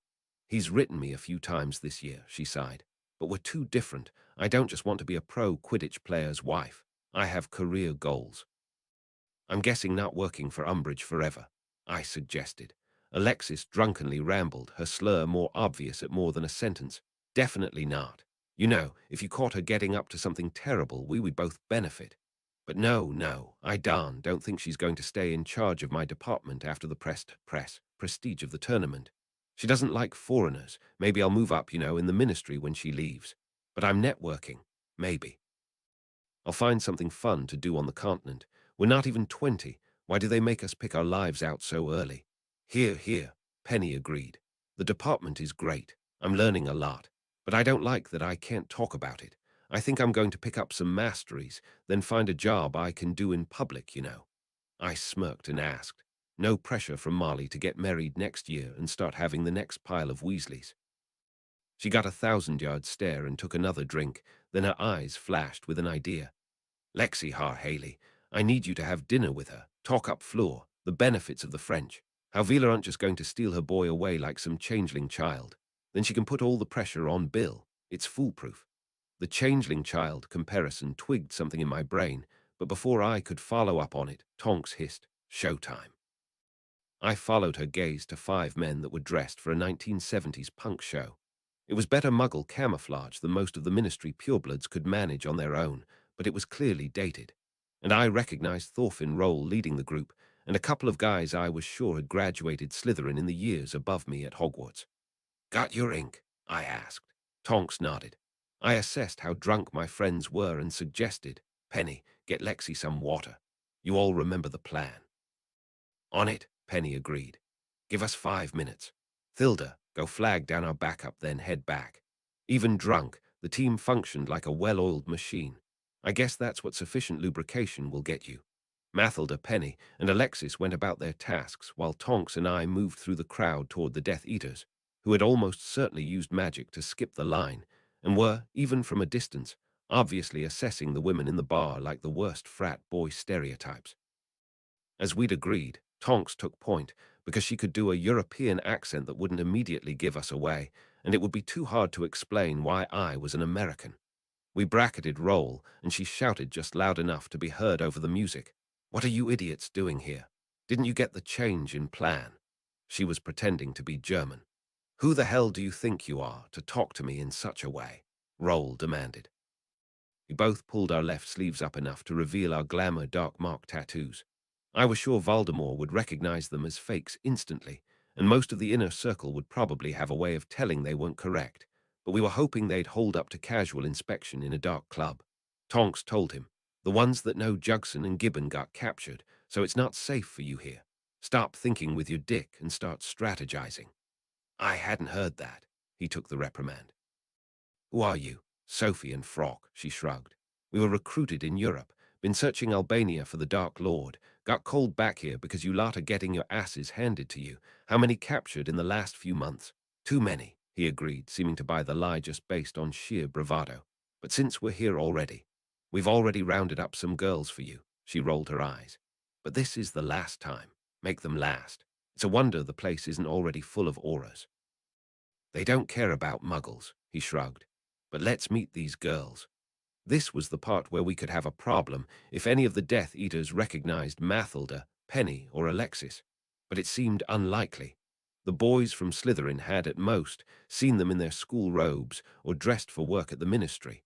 He's written me a few times this year, she sighed. But we're too different. I don't just want to be a pro Quidditch player's wife. I have career goals. I'm guessing not working for Umbridge forever, I suggested. Alexis drunkenly rambled, her slur more obvious at more than a sentence. Definitely not. You know, if you caught her getting up to something terrible, we would both benefit. But no, I don't think she's going to stay in charge of my department after the prestige of the tournament. She doesn't like foreigners. Maybe I'll move up, in the ministry when she leaves. But I'm networking. Maybe. I'll find something fun to do on the continent. We're not even 20. Why do they make us pick our lives out so early? Here, Penny agreed. The department is great. I'm learning a lot. But I don't like that I can't talk about it. I think I'm going to pick up some masteries, then find a job I can do in public. I smirked and asked. No pressure from Molly to get married next year and start having the next pile of Weasleys. She got a 1,000-yard stare and took another drink, then her eyes flashed with an idea. Lexi Haley, I need you to have dinner with her, talk up Fleur, the benefits of the French, how Vila aren't just going to steal her boy away like some changeling child. Then she can put all the pressure on Bill. It's foolproof. The changeling child comparison twigged something in my brain, but before I could follow up on it, Tonks hissed, "Showtime." I followed her gaze to 5 men that were dressed for a 1970s punk show. It was better Muggle camouflage than most of the Ministry purebloods could manage on their own, but it was clearly dated. And I recognized Thorfinn Roll leading the group, and a couple of guys I was sure had graduated Slytherin in the years above me at Hogwarts. Got your ink? I asked. Tonks nodded. I assessed how drunk my friends were and suggested, Penny, get Lexi some water. You all remember the plan. On it, Penny agreed. Give us 5 minutes. Thilda, go flag down our backup, then head back. Even drunk, the team functioned like a well-oiled machine. I guess that's what sufficient lubrication will get you. Mathilda, Penny, and Alexis went about their tasks while Tonks and I moved through the crowd toward the Death Eaters, who had almost certainly used magic to skip the line, and were, even from a distance, obviously assessing the women in the bar like the worst frat boy stereotypes. As we'd agreed, Tonks took point, because she could do a European accent that wouldn't immediately give us away, and it would be too hard to explain why I was an American. We bracketed Roll, and she shouted just loud enough to be heard over the music. What are you idiots doing here? Didn't you get the change in plan? She was pretending to be German. Who the hell do you think you are to talk to me in such a way? Roll demanded. We both pulled our left sleeves up enough to reveal our glamour dark mark tattoos. I was sure Voldemort would recognize them as fakes instantly, and most of the inner circle would probably have a way of telling they weren't correct, but we were hoping they'd hold up to casual inspection in a dark club. Tonks told him, "The ones that know Jugson and Gibbon got captured, so it's not safe for you here. Stop thinking with your dick and start strategizing." I hadn't heard that. He took the reprimand. "Who are you?" "Sophie and Frock," she shrugged. "We were recruited in Europe, been searching Albania for the Dark Lord, got called back here because you lot are getting your asses handed to you. How many captured in the last few months?" "Too many," he agreed, seeming to buy the lie just based on sheer bravado. "But since we're here already, we've already rounded up some girls for you." She rolled her eyes. "But this is the last time. Make them last. It's a wonder the place isn't already full of auras." "They don't care about muggles," he shrugged. "But let's meet these girls." This was the part where we could have a problem if any of the Death Eaters recognized Mathilda, Penny, or Alexis. But it seemed unlikely. The boys from Slytherin had, at most, seen them in their school robes or dressed for work at the Ministry.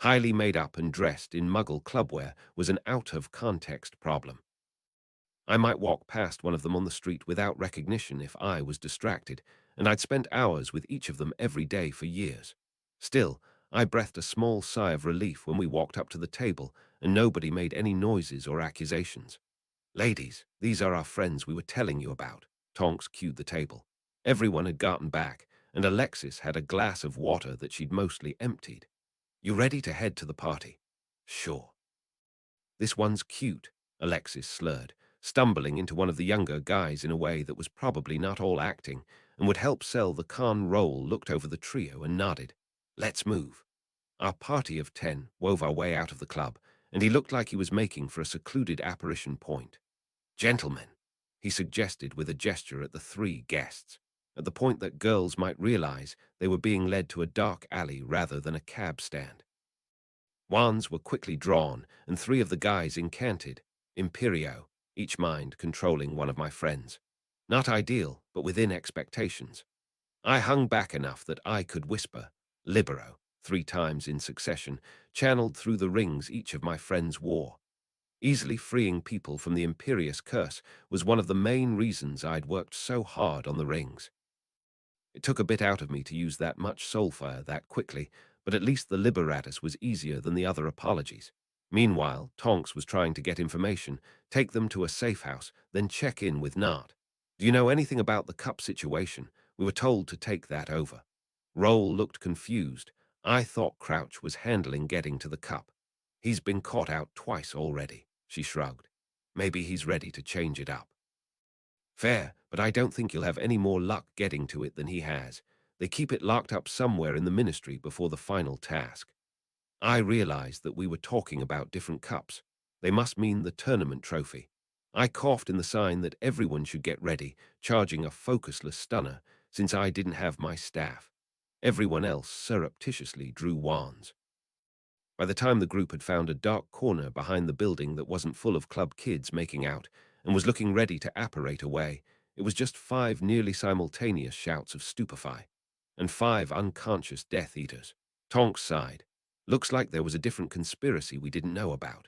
Highly made up and dressed in Muggle clubwear was an out-of-context problem. I might walk past one of them on the street without recognition if I was distracted, and I'd spent hours with each of them every day for years. Still, I breathed a small sigh of relief when we walked up to the table and nobody made any noises or accusations. "Ladies, these are our friends we were telling you about." Tonks cued the table. Everyone had gotten back, and Alexis had a glass of water that she'd mostly emptied. "You ready to head to the party?" "Sure." "This one's cute," Alexis slurred, stumbling into one of the younger guys in a way that was probably not all acting and would help sell the con roll. Looked over the trio and nodded. "Let's move." Our party of 10 wove our way out of the club, and he looked like he was making for a secluded apparition point. "Gentlemen," he suggested with a gesture at the three guests, at the point that girls might realize they were being led to a dark alley rather than a cab stand. Wands were quickly drawn, and three of the guys incanted, Imperio, each mind controlling one of my friends. Not ideal, but within expectations. I hung back enough that I could whisper, Libero, 3 times in succession, channeled through the rings each of my friends wore. Easily freeing people from the Imperious curse was one of the main reasons I'd worked so hard on the rings. It took a bit out of me to use that much soulfire that quickly, but at least the Liberatus was easier than the other apologies. Meanwhile, Tonks was trying to get information, take them to a safe house, then check in with Nart. "Do you know anything about the cup situation? We were told to take that over." Roll looked confused. I thought Crouch was handling getting to the cup. "He's been caught out twice already," she shrugged. "Maybe he's ready to change it up." "Fair, but I don't think you'll have any more luck getting to it than he has. They keep it locked up somewhere in the Ministry before the final task." I realized that we were talking about different cups. They must mean the tournament trophy. I coughed in the sign that everyone should get ready, charging a focusless stunner, since I didn't have my staff. Everyone else surreptitiously drew wands. By the time the group had found a dark corner behind the building that wasn't full of club kids making out and was looking ready to apparate away, it was just 5 nearly simultaneous shouts of stupefy, and 5 unconscious Death Eaters. Tonks sighed. Looks like there was a different conspiracy we didn't know about.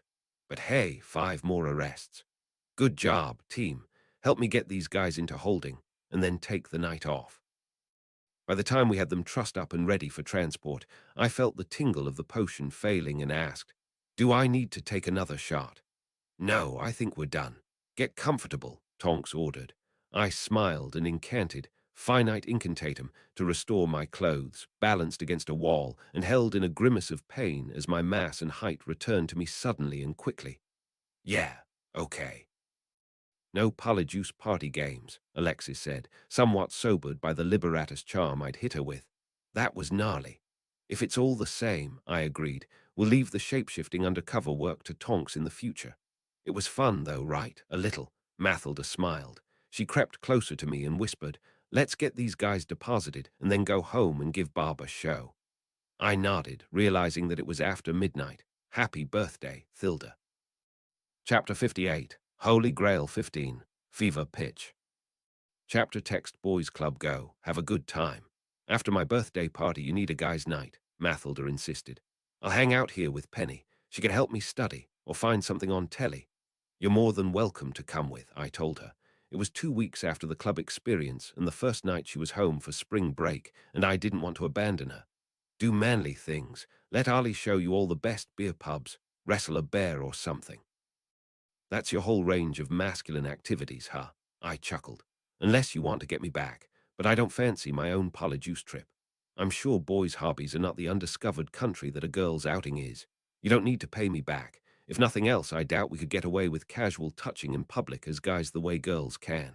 But hey, 5 more arrests. Good job, team. Help me get these guys into holding, and then take the night off. By the time we had them trussed up and ready for transport, I felt the tingle of the potion failing and asked, "Do I need to take another shot?" "No, I think we're done. Get comfortable," Tonks ordered. I smiled and incanted, finite incantatum, to restore my clothes, balanced against a wall, and held in a grimace of pain as my mass and height returned to me suddenly and quickly. "Yeah, okay." "No Polyjuice party games," Alexis said, somewhat sobered by the Liberatus charm I'd hit her with. That was gnarly. "If it's all the same," I agreed, "we'll leave the shape-shifting undercover work to Tonks in the future." "It was fun, though, right? A little." Mathilda smiled. She crept closer to me and whispered, "Let's get these guys deposited and then go home and give Bob a show." I nodded, realizing that it was after midnight. Happy birthday, Thilda. Chapter 58, Holy Grail 15, Fever Pitch. Chapter text Boys Club Go, have a good time. After my birthday party you need a guy's night, Mathilda insisted. I'll hang out here with Penny. She can help me study or find something on telly. You're more than welcome to come with, I told her. It was 2 weeks after the club experience and the first night she was home for spring break, and I didn't want to abandon her. Do manly things. Let Ollie show you all the best beer pubs. Wrestle a bear or something. That's your whole range of masculine activities, huh? I chuckled. Unless you want to get me back, but I don't fancy my own Polyjuice trip. I'm sure boys' hobbies are not the undiscovered country that a girl's outing is. You don't need to pay me back. If nothing else, I doubt we could get away with casual touching in public as guys the way girls can.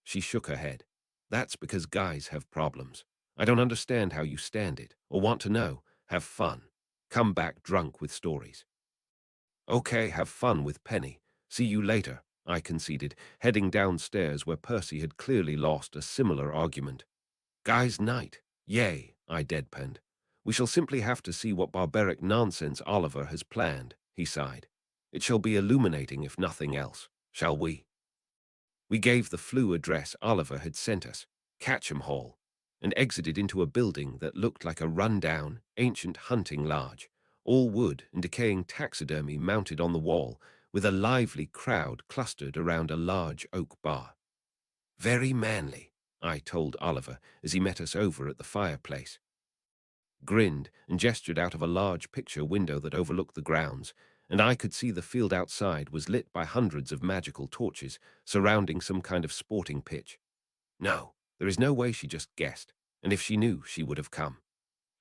She shook her head. That's because guys have problems. I don't understand how you stand it, or want to know. Have fun. Come back drunk with stories. Okay, have fun with Penny. See you later, I conceded, heading downstairs where Percy had clearly lost a similar argument. Guys' night. Yay, I deadpanned. We shall simply have to see what barbaric nonsense Oliver has planned, he sighed. It shall be illuminating if nothing else, shall we? We gave the flu address Oliver had sent us, Catcham Hall, and exited into a building that looked like a run-down, ancient hunting lodge, all wood and decaying taxidermy mounted on the wall, with a lively crowd clustered around a large oak bar. Very manly, I told Oliver as he met us over at the fireplace. Grinned and gestured out of a large picture window that overlooked the grounds, and I could see the field outside was lit by hundreds of magical torches surrounding some kind of sporting pitch. No, there is no way she just guessed, and if she knew, she would have come.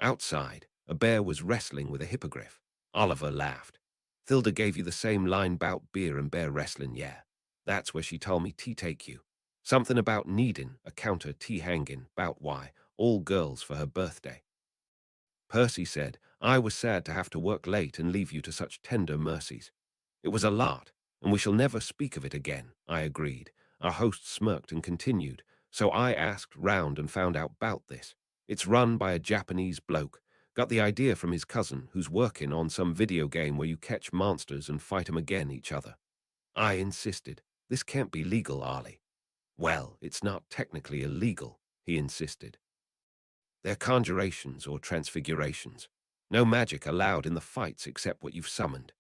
Outside, a bear was wrestling with a hippogriff. Oliver laughed. Thilda gave you the same line 'bout beer and bear wrestling, yeah. That's where she told me tea take you. Something about needin' a counter tea hangin' 'bout why, all girls for her birthday. Percy said, I was sad to have to work late and leave you to such tender mercies. It was a lot, and we shall never speak of it again, I agreed. Our host smirked and continued, so I asked round and found out 'bout this. It's run by a Japanese bloke. Got the idea from his cousin, who's working on some video game where you catch monsters and fight 'em again each other. I insisted. This can't be legal, Ollie. Well, it's not technically illegal, he insisted. They're conjurations or transfigurations. No magic allowed in the fights except what you've summoned.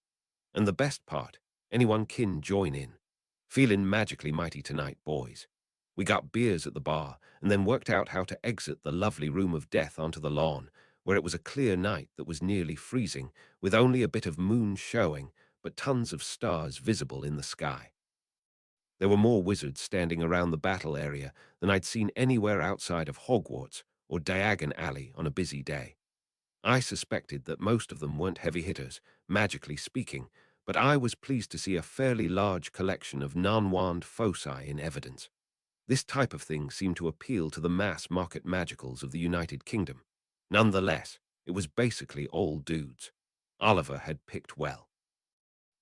And the best part, anyone can join in. Feeling magically mighty tonight, boys. We got beers at the bar and then worked out how to exit the lovely room of death onto the lawn, where it was a clear night that was nearly freezing, with only a bit of moon showing, but tons of stars visible in the sky. There were more wizards standing around the battle area than I'd seen anywhere outside of Hogwarts or Diagon Alley on a busy day. I suspected that most of them weren't heavy hitters, magically speaking, but I was pleased to see a fairly large collection of non-wand foci in evidence. This type of thing seemed to appeal to the mass market magicals of the United Kingdom. Nonetheless, it was basically all dudes. Oliver had picked well.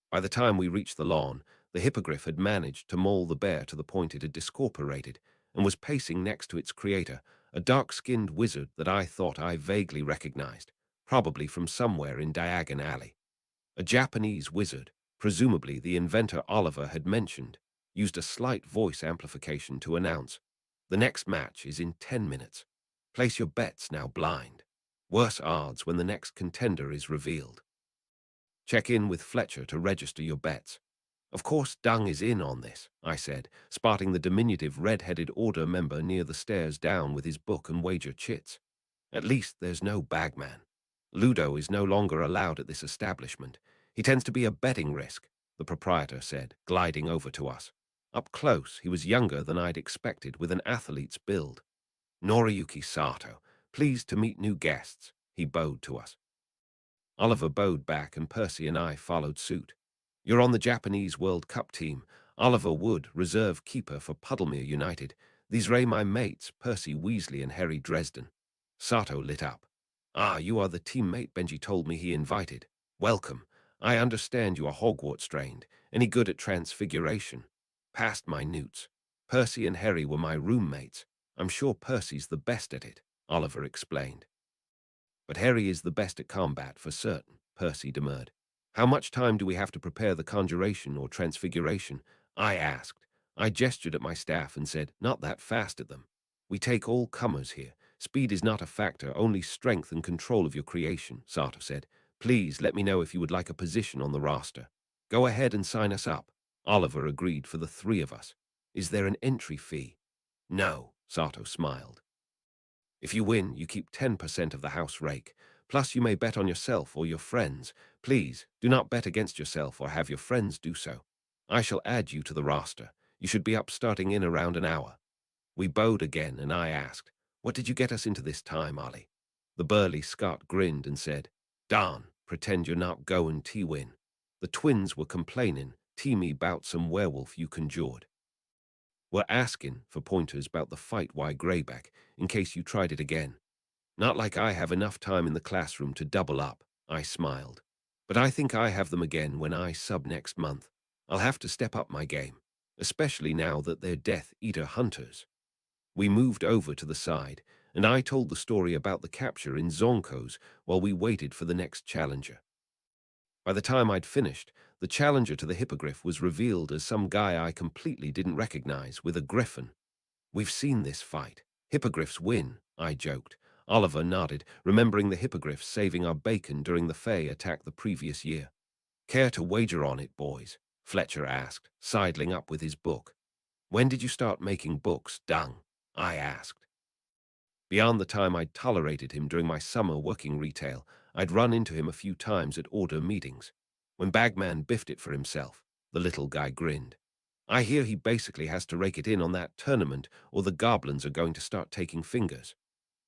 By the time we reached the lawn, the hippogriff had managed to maul the bear to the point it had discorporated and was pacing next to its creator, a dark-skinned wizard that I thought I vaguely recognized, probably from somewhere in Diagon Alley. A Japanese wizard, presumably the inventor Oliver had mentioned, used a slight voice amplification to announce, "The next match is in 10 minutes. Place your bets now blind. Worse odds when the next contender is revealed. Check in with Fletcher to register your bets." Of course Dung is in on this, I said, spotting the diminutive red-headed order member near the stairs down with his book and wager chits. At least there's no bagman. Ludo is no longer allowed at this establishment. He tends to be a betting risk, the proprietor said, gliding over to us. Up close, he was younger than I'd expected, with an athlete's build. Noriyuki Sato, pleased to meet new guests, he bowed to us. Oliver bowed back and Percy and I followed suit. You're on the Japanese World Cup team. Oliver Wood, reserve keeper for Puddlemere United. These ray my mates, Percy Weasley and Harry Dresden. Sato lit up. Ah, you are the teammate Benji told me he invited. Welcome. I understand you are Hogwarts trained. Any good at transfiguration? Passed my newts. Percy and Harry were my roommates. I'm sure Percy's the best at it, Oliver explained. But Harry is the best at combat for certain, Percy demurred. How much time do we have to prepare the conjuration or transfiguration? I asked. I gestured at my staff and said, not that fast at them. We take all comers here. Speed is not a factor, only strength and control of your creation, Sato said. Please let me know if you would like a position on the roster. Go ahead and sign us up. Oliver agreed for the three of us. Is there an entry fee? No, Sato smiled. If you win, you keep 10% of the house rake. Plus, you may bet on yourself or your friends. Please, do not bet against yourself or have your friends do so. I shall add you to the roster. You should be up starting in around an hour. We bowed again, and I asked, "What did you get us into this time, Ollie?" The burly Scot grinned and said, "Darn, pretend you're not going to win." The twins were complaining, "Teamy bout some werewolf you conjured." We're asking for pointers about the fight why greyback, in case you tried it again. Not like I have enough time in the classroom to double up, I smiled. But I think I have them again when I sub next month. I'll have to step up my game, especially now that they're Death Eater hunters. We moved over to the side, and I told the story about the capture in Zonkos while we waited for the next challenger. By the time I'd finished, the challenger to the hippogriff was revealed as some guy I completely didn't recognize with a griffin. We've seen this fight. Hippogriffs win, I joked. Oliver nodded, remembering the hippogriffs saving our bacon during the Fae attack the previous year. Care to wager on it, boys? Fletcher asked, sidling up with his book. When did you start making books, Dung? I asked. Beyond the time I'd tolerated him during my summer working retail, I'd run into him a few times at order meetings. When Bagman biffed it for himself, the little guy grinned. I hear he basically has to rake it in on that tournament or the goblins are going to start taking fingers.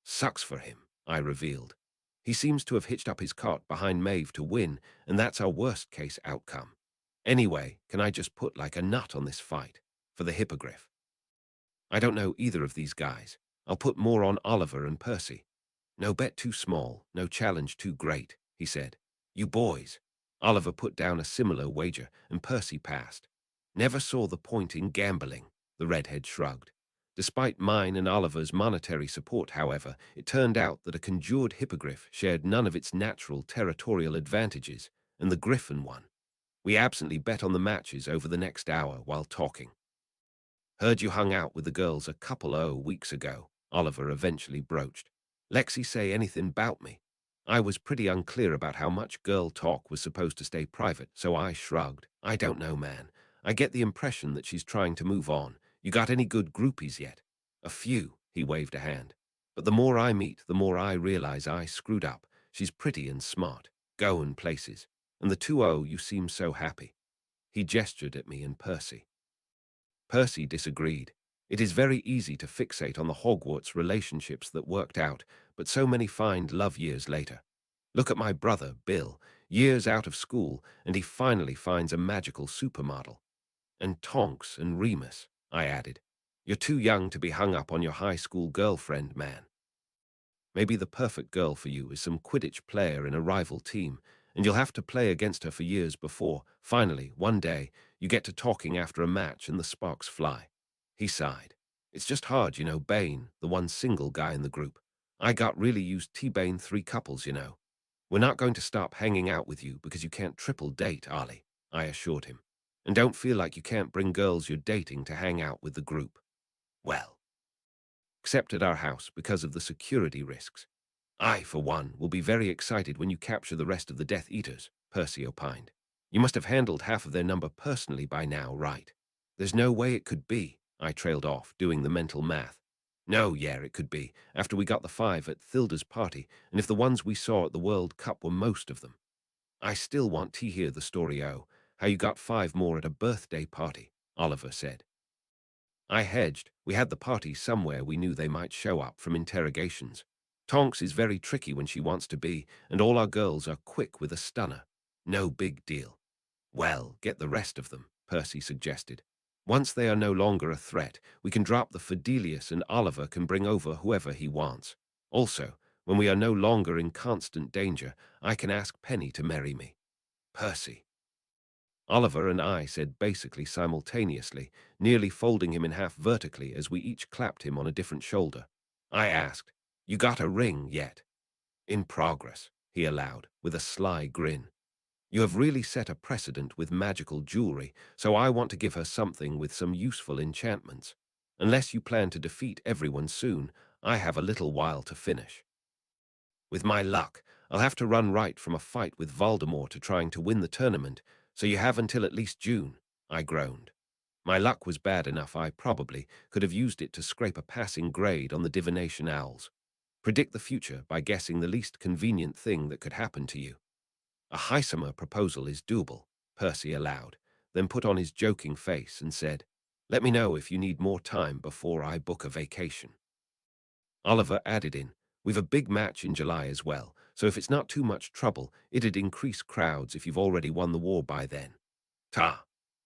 Sucks for him, I revealed. He seems to have hitched up his cart behind Maeve to win, and that's our worst-case outcome. Anyway, can I just put like a nut on this fight? For the hippogriff. I don't know either of these guys. I'll put more on Oliver and Percy. No bet too small, no challenge too great, he said. You boys. Oliver put down a similar wager, and Percy passed. Never saw the point in gambling, the redhead shrugged. Despite mine and Oliver's monetary support, however, it turned out that a conjured hippogriff shared none of its natural territorial advantages, and the griffin won. We absently bet on the matches over the next hour while talking. Heard you hung out with the girls a couple weeks ago, Oliver eventually broached. Lexi say anything about me? I was pretty unclear about how much girl talk was supposed to stay private, so I shrugged. I don't know, man. I get the impression that she's trying to move on. You got any good groupies yet? A few, he waved a hand. But the more I meet, the more I realize I screwed up. She's pretty and smart, going places. And the 2-0, you seem so happy. He gestured at me and Percy. Percy disagreed. It is very easy to fixate on the Hogwarts relationships that worked out, but so many find love years later. Look at my brother, Bill, years out of school, and he finally finds a magical supermodel. And Tonks and Remus, I added. You're too young to be hung up on your high school girlfriend, man. Maybe the perfect girl for you is some Quidditch player in a rival team, and you'll have to play against her for years before, finally, one day, you get to talking after a match and the sparks fly. He sighed. It's just hard, you know, Bane, the one single guy in the group. I got really used T-Bane 3 couples, you know. We're not going to stop hanging out with you because you can't triple date, Ollie, I assured him. And don't feel like you can't bring girls you're dating to hang out with the group. Well, except at our house because of the security risks. I, for one, will be very excited when you capture the rest of the Death Eaters, Percy opined. You must have handled half of their number personally by now, right? There's no way it could be, I trailed off, doing the mental math. No, yeah, it could be, after we got the 5 at Thilda's party, and if the ones we saw at the World Cup were most of them. I still want to hear the story, how you got 5 more at a birthday party, Oliver said. I hedged. We had the party somewhere we knew they might show up from interrogations. Tonks is very tricky when she wants to be, and all our girls are quick with a stunner. No big deal. Well, get the rest of them, Percy suggested. Once they are no longer a threat, we can drop the Fidelius and Oliver can bring over whoever he wants. Also, when we are no longer in constant danger, I can ask Penny to marry me. Percy. Oliver and I said basically simultaneously, nearly folding him in half vertically as we each clapped him on a different shoulder. I asked, You got a ring yet? In progress, he allowed, with a sly grin. You have really set a precedent with magical jewelry, so I want to give her something with some useful enchantments. Unless you plan to defeat everyone soon, I have a little while to finish. With my luck, I'll have to run right from a fight with Voldemort to trying to win the tournament, so you have until at least June, I groaned. My luck was bad enough I probably could have used it to scrape a passing grade on the divination owls. Predict the future by guessing the least convenient thing that could happen to you. A Heisemer proposal is doable, Percy allowed, then put on his joking face and said, let me know if you need more time before I book a vacation. Oliver added in, we've a big match in July as well, so if it's not too much trouble, it'd increase crowds if you've already won the war by then. Ta!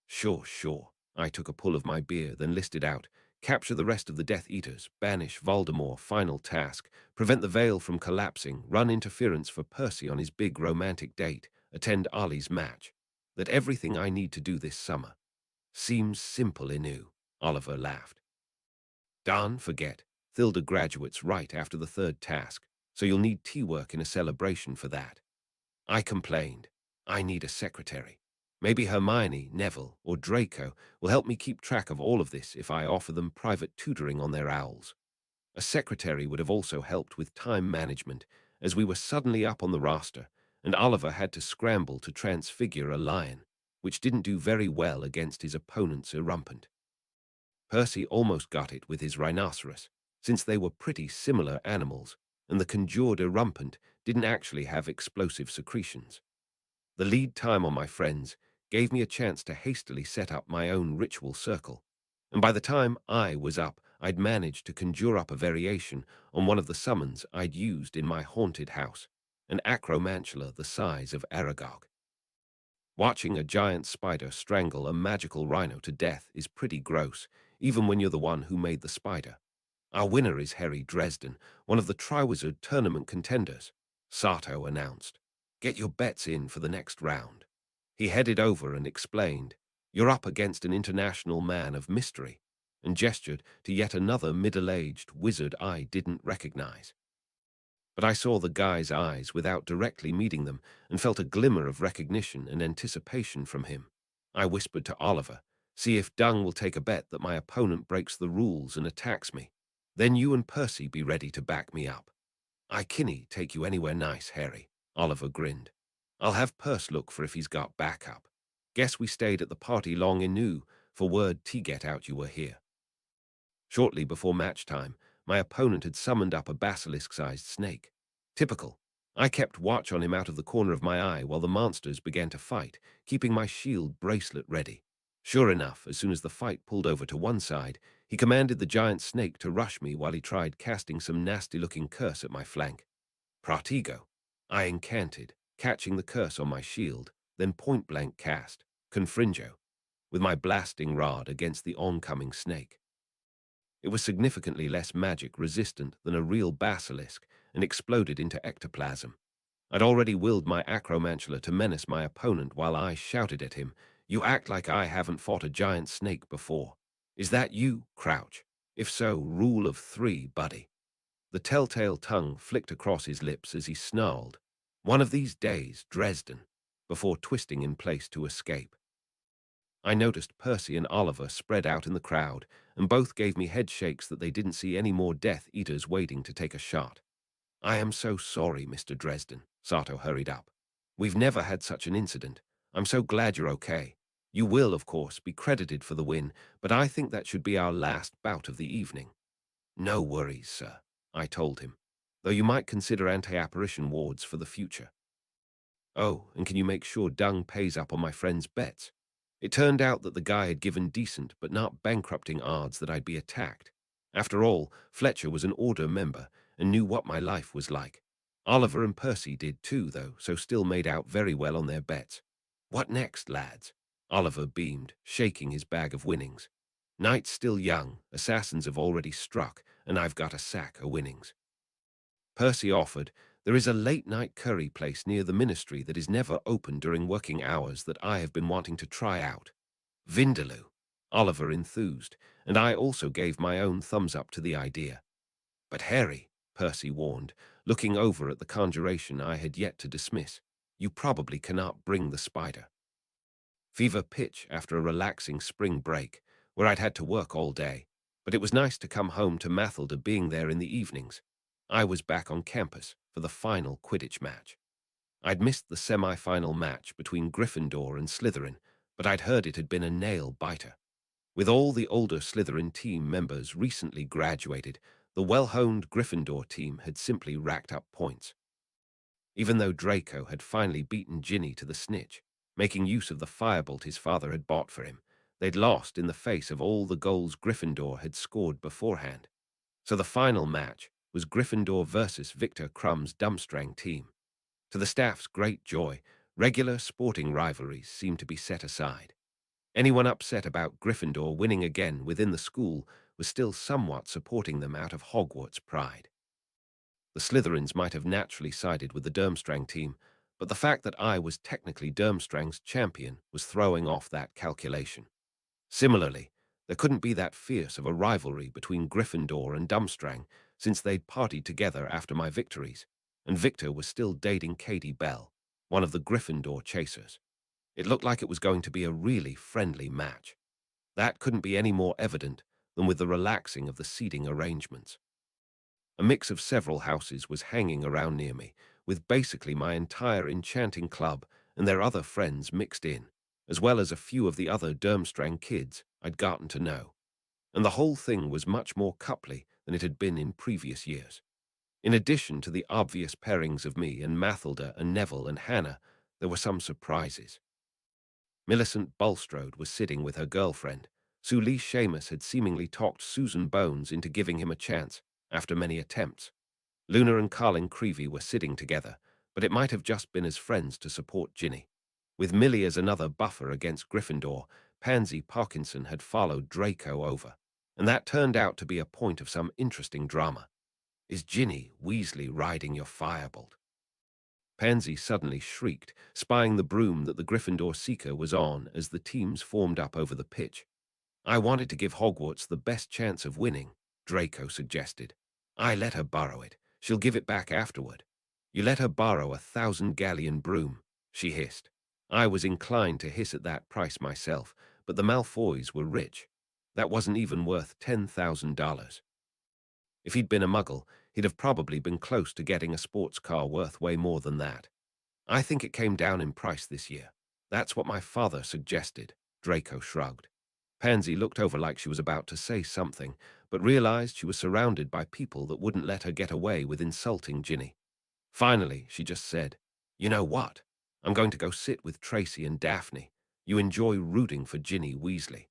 Sure, sure. I took a pull of my beer, then listed out, capture the rest of the Death Eaters, banish Voldemort, final task, prevent the veil from collapsing, run interference for Percy on his big romantic date, attend Ollie's match. That everything I need to do this summer. Seems simple enough, Oliver laughed. Darn forget, Thilda graduates right after the third task, so you'll need tea work in a celebration for that. I complained. I need a secretary. Maybe Hermione, Neville, or Draco will help me keep track of all of this if I offer them private tutoring on their owls. A secretary would have also helped with time management, as we were suddenly up on the roster, and Oliver had to scramble to transfigure a lion, which didn't do very well against his opponent's erumpent. Percy almost got it with his rhinoceros, since they were pretty similar animals, and the conjured erumpent didn't actually have explosive secretions. The lead time on my friends gave me a chance to hastily set up my own ritual circle, and by the time I was up, I'd managed to conjure up a variation on one of the summons I'd used in my haunted house, an acromantula the size of Aragog. Watching a giant spider strangle a magical rhino to death is pretty gross, even when you're the one who made the spider. Our winner is Harry Dresden, one of the Triwizard Tournament contenders, Sato announced. Get your bets in for the next round. He headed over and explained, you're up against an international man of mystery, and gestured to yet another middle-aged wizard I didn't recognize. But I saw the guy's eyes without directly meeting them and felt a glimmer of recognition and anticipation from him. I whispered to Oliver, see if Dung will take a bet that my opponent breaks the rules and attacks me. Then you and Percy be ready to back me up. I kinny take you anywhere nice, Harry, Oliver grinned. I'll have Perce look for if he's got backup. Guess we stayed at the party long enough for word to get out you were here. Shortly before match time, my opponent had summoned up a basilisk-sized snake. Typical. I kept watch on him out of the corner of my eye while the monsters began to fight, keeping my shield bracelet ready. Sure enough, as soon as the fight pulled over to one side, he commanded the giant snake to rush me while he tried casting some nasty-looking curse at my flank. Pratigo. I incanted, catching the curse on my shield, then point-blank cast, Confringo, with my blasting rod against the oncoming snake. It was significantly less magic-resistant than a real basilisk and exploded into ectoplasm. I'd already willed my acromantula to menace my opponent while I shouted at him, you act like I haven't fought a giant snake before. Is that you, Crouch? If so, rule of 3, buddy. The telltale tongue flicked across his lips as he snarled, one of these days, Dresden, before twisting in place to escape. I noticed Percy and Oliver spread out in the crowd, and both gave me head shakes that they didn't see any more Death Eaters waiting to take a shot. I am so sorry, Mr. Dresden, Sato hurried up. We've never had such an incident. I'm so glad you're okay. You will, of course, be credited for the win, but I think that should be our last bout of the evening. No worries, sir, I told him, though you might consider anti-apparition wards for the future. Oh, and can you make sure Dung pays up on my friend's bets? It turned out that the guy had given decent but not bankrupting odds that I'd be attacked. After all, Fletcher was an Order member and knew what my life was like. Oliver and Percy did too, though, so still made out very well on their bets. What next, lads? Oliver beamed, shaking his bag of winnings. Night's still young, assassins have already struck, and I've got a sack of winnings. Percy offered, there is a late-night curry place near the ministry that is never open during working hours that I have been wanting to try out. Vindaloo. Oliver enthused, and I also gave my own thumbs up to the idea. But Harry, Percy warned, looking over at the conjuration I had yet to dismiss, you probably cannot bring the spider. Fever pitch after a relaxing spring break, where I'd had to work all day, but it was nice to come home to Mathilda being there in the evenings. I was back on campus for the final Quidditch match. I'd missed the semi-final match between Gryffindor and Slytherin, but I'd heard it had been a nail-biter. With all the older Slytherin team members recently graduated, the well-honed Gryffindor team had simply racked up points. Even though Draco had finally beaten Ginny to the snitch, making use of the firebolt his father had bought for him, they'd lost in the face of all the goals Gryffindor had scored beforehand. So the final match was Gryffindor versus Victor Krumm's Durmstrang team. To the staff's great joy, regular sporting rivalries seemed to be set aside. Anyone upset about Gryffindor winning again within the school was still somewhat supporting them out of Hogwarts pride. The Slytherins might have naturally sided with the Durmstrang team, but the fact that I was technically Durmstrang's champion was throwing off that calculation. Similarly, there couldn't be that fierce of a rivalry between Gryffindor and Durmstrang since they'd partied together after my victories, and Victor was still dating Katie Bell, one of the Gryffindor chasers. It looked like it was going to be a really friendly match. That couldn't be any more evident than with the relaxing of the seating arrangements. A mix of several houses was hanging around near me, with basically my entire enchanting club and their other friends mixed in, as well as a few of the other Durmstrang kids I'd gotten to know. And the whole thing was much more coupley than it had been in previous years. In addition to the obvious pairings of me and Mathilda and Neville and Hannah, there were some surprises. Millicent Bulstrode was sitting with her girlfriend. Sue Lee Seamus had seemingly talked Susan Bones into giving him a chance after many attempts. Luna and Colin Creevy were sitting together, but it might have just been as friends to support Ginny. With Millie as another buffer against Gryffindor, Pansy Parkinson had followed Draco over, and that turned out to be a point of some interesting drama. Is Ginny Weasley riding your firebolt? Pansy suddenly shrieked, spying the broom that the Gryffindor Seeker was on as the teams formed up over the pitch. I wanted to give Hogwarts the best chance of winning, Draco suggested. I let her borrow it. She'll give it back afterward. You let her borrow 1,000-galleon broom, she hissed. I was inclined to hiss at that price myself, but the Malfoys were rich. That wasn't even worth $10,000. If he'd been a muggle, he'd have probably been close to getting a sports car worth way more than that. I think it came down in price this year. That's what my father suggested, Draco shrugged. Pansy looked over like she was about to say something, but realized she was surrounded by people that wouldn't let her get away with insulting Ginny. Finally, she just said, "You know what? I'm going to go sit with Tracy and Daphne. You enjoy rooting for Ginny Weasley."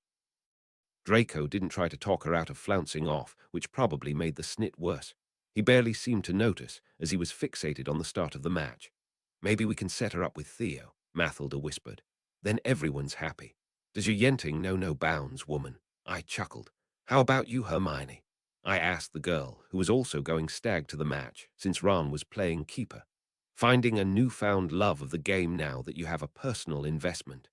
Draco didn't try to talk her out of flouncing off, which probably made the snit worse. He barely seemed to notice, as he was fixated on the start of the match. "Maybe we can set her up with Theo," Mathilda whispered. "Then everyone's happy. Does your yenting know no bounds, woman?" I chuckled. "How about you, Hermione?" I asked the girl, who was also going stag to the match, since Ron was playing keeper. "Finding a newfound love of the game now that you have a personal investment."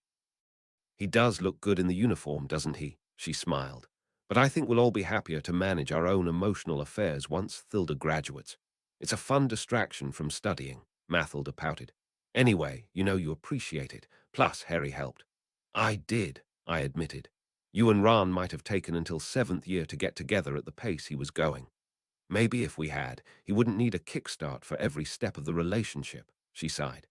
"He does look good in the uniform, doesn't he?" She smiled. "But I think we'll all be happier to manage our own emotional affairs once Thilda graduates. It's a fun distraction from studying," Mathilda pouted. "Anyway, you know you appreciate it. Plus, Harry helped." "I did," I admitted. "You and Ron might have taken until 7th year to get together at the pace he was going." "Maybe if we had, he wouldn't need a kickstart for every step of the relationship," she sighed.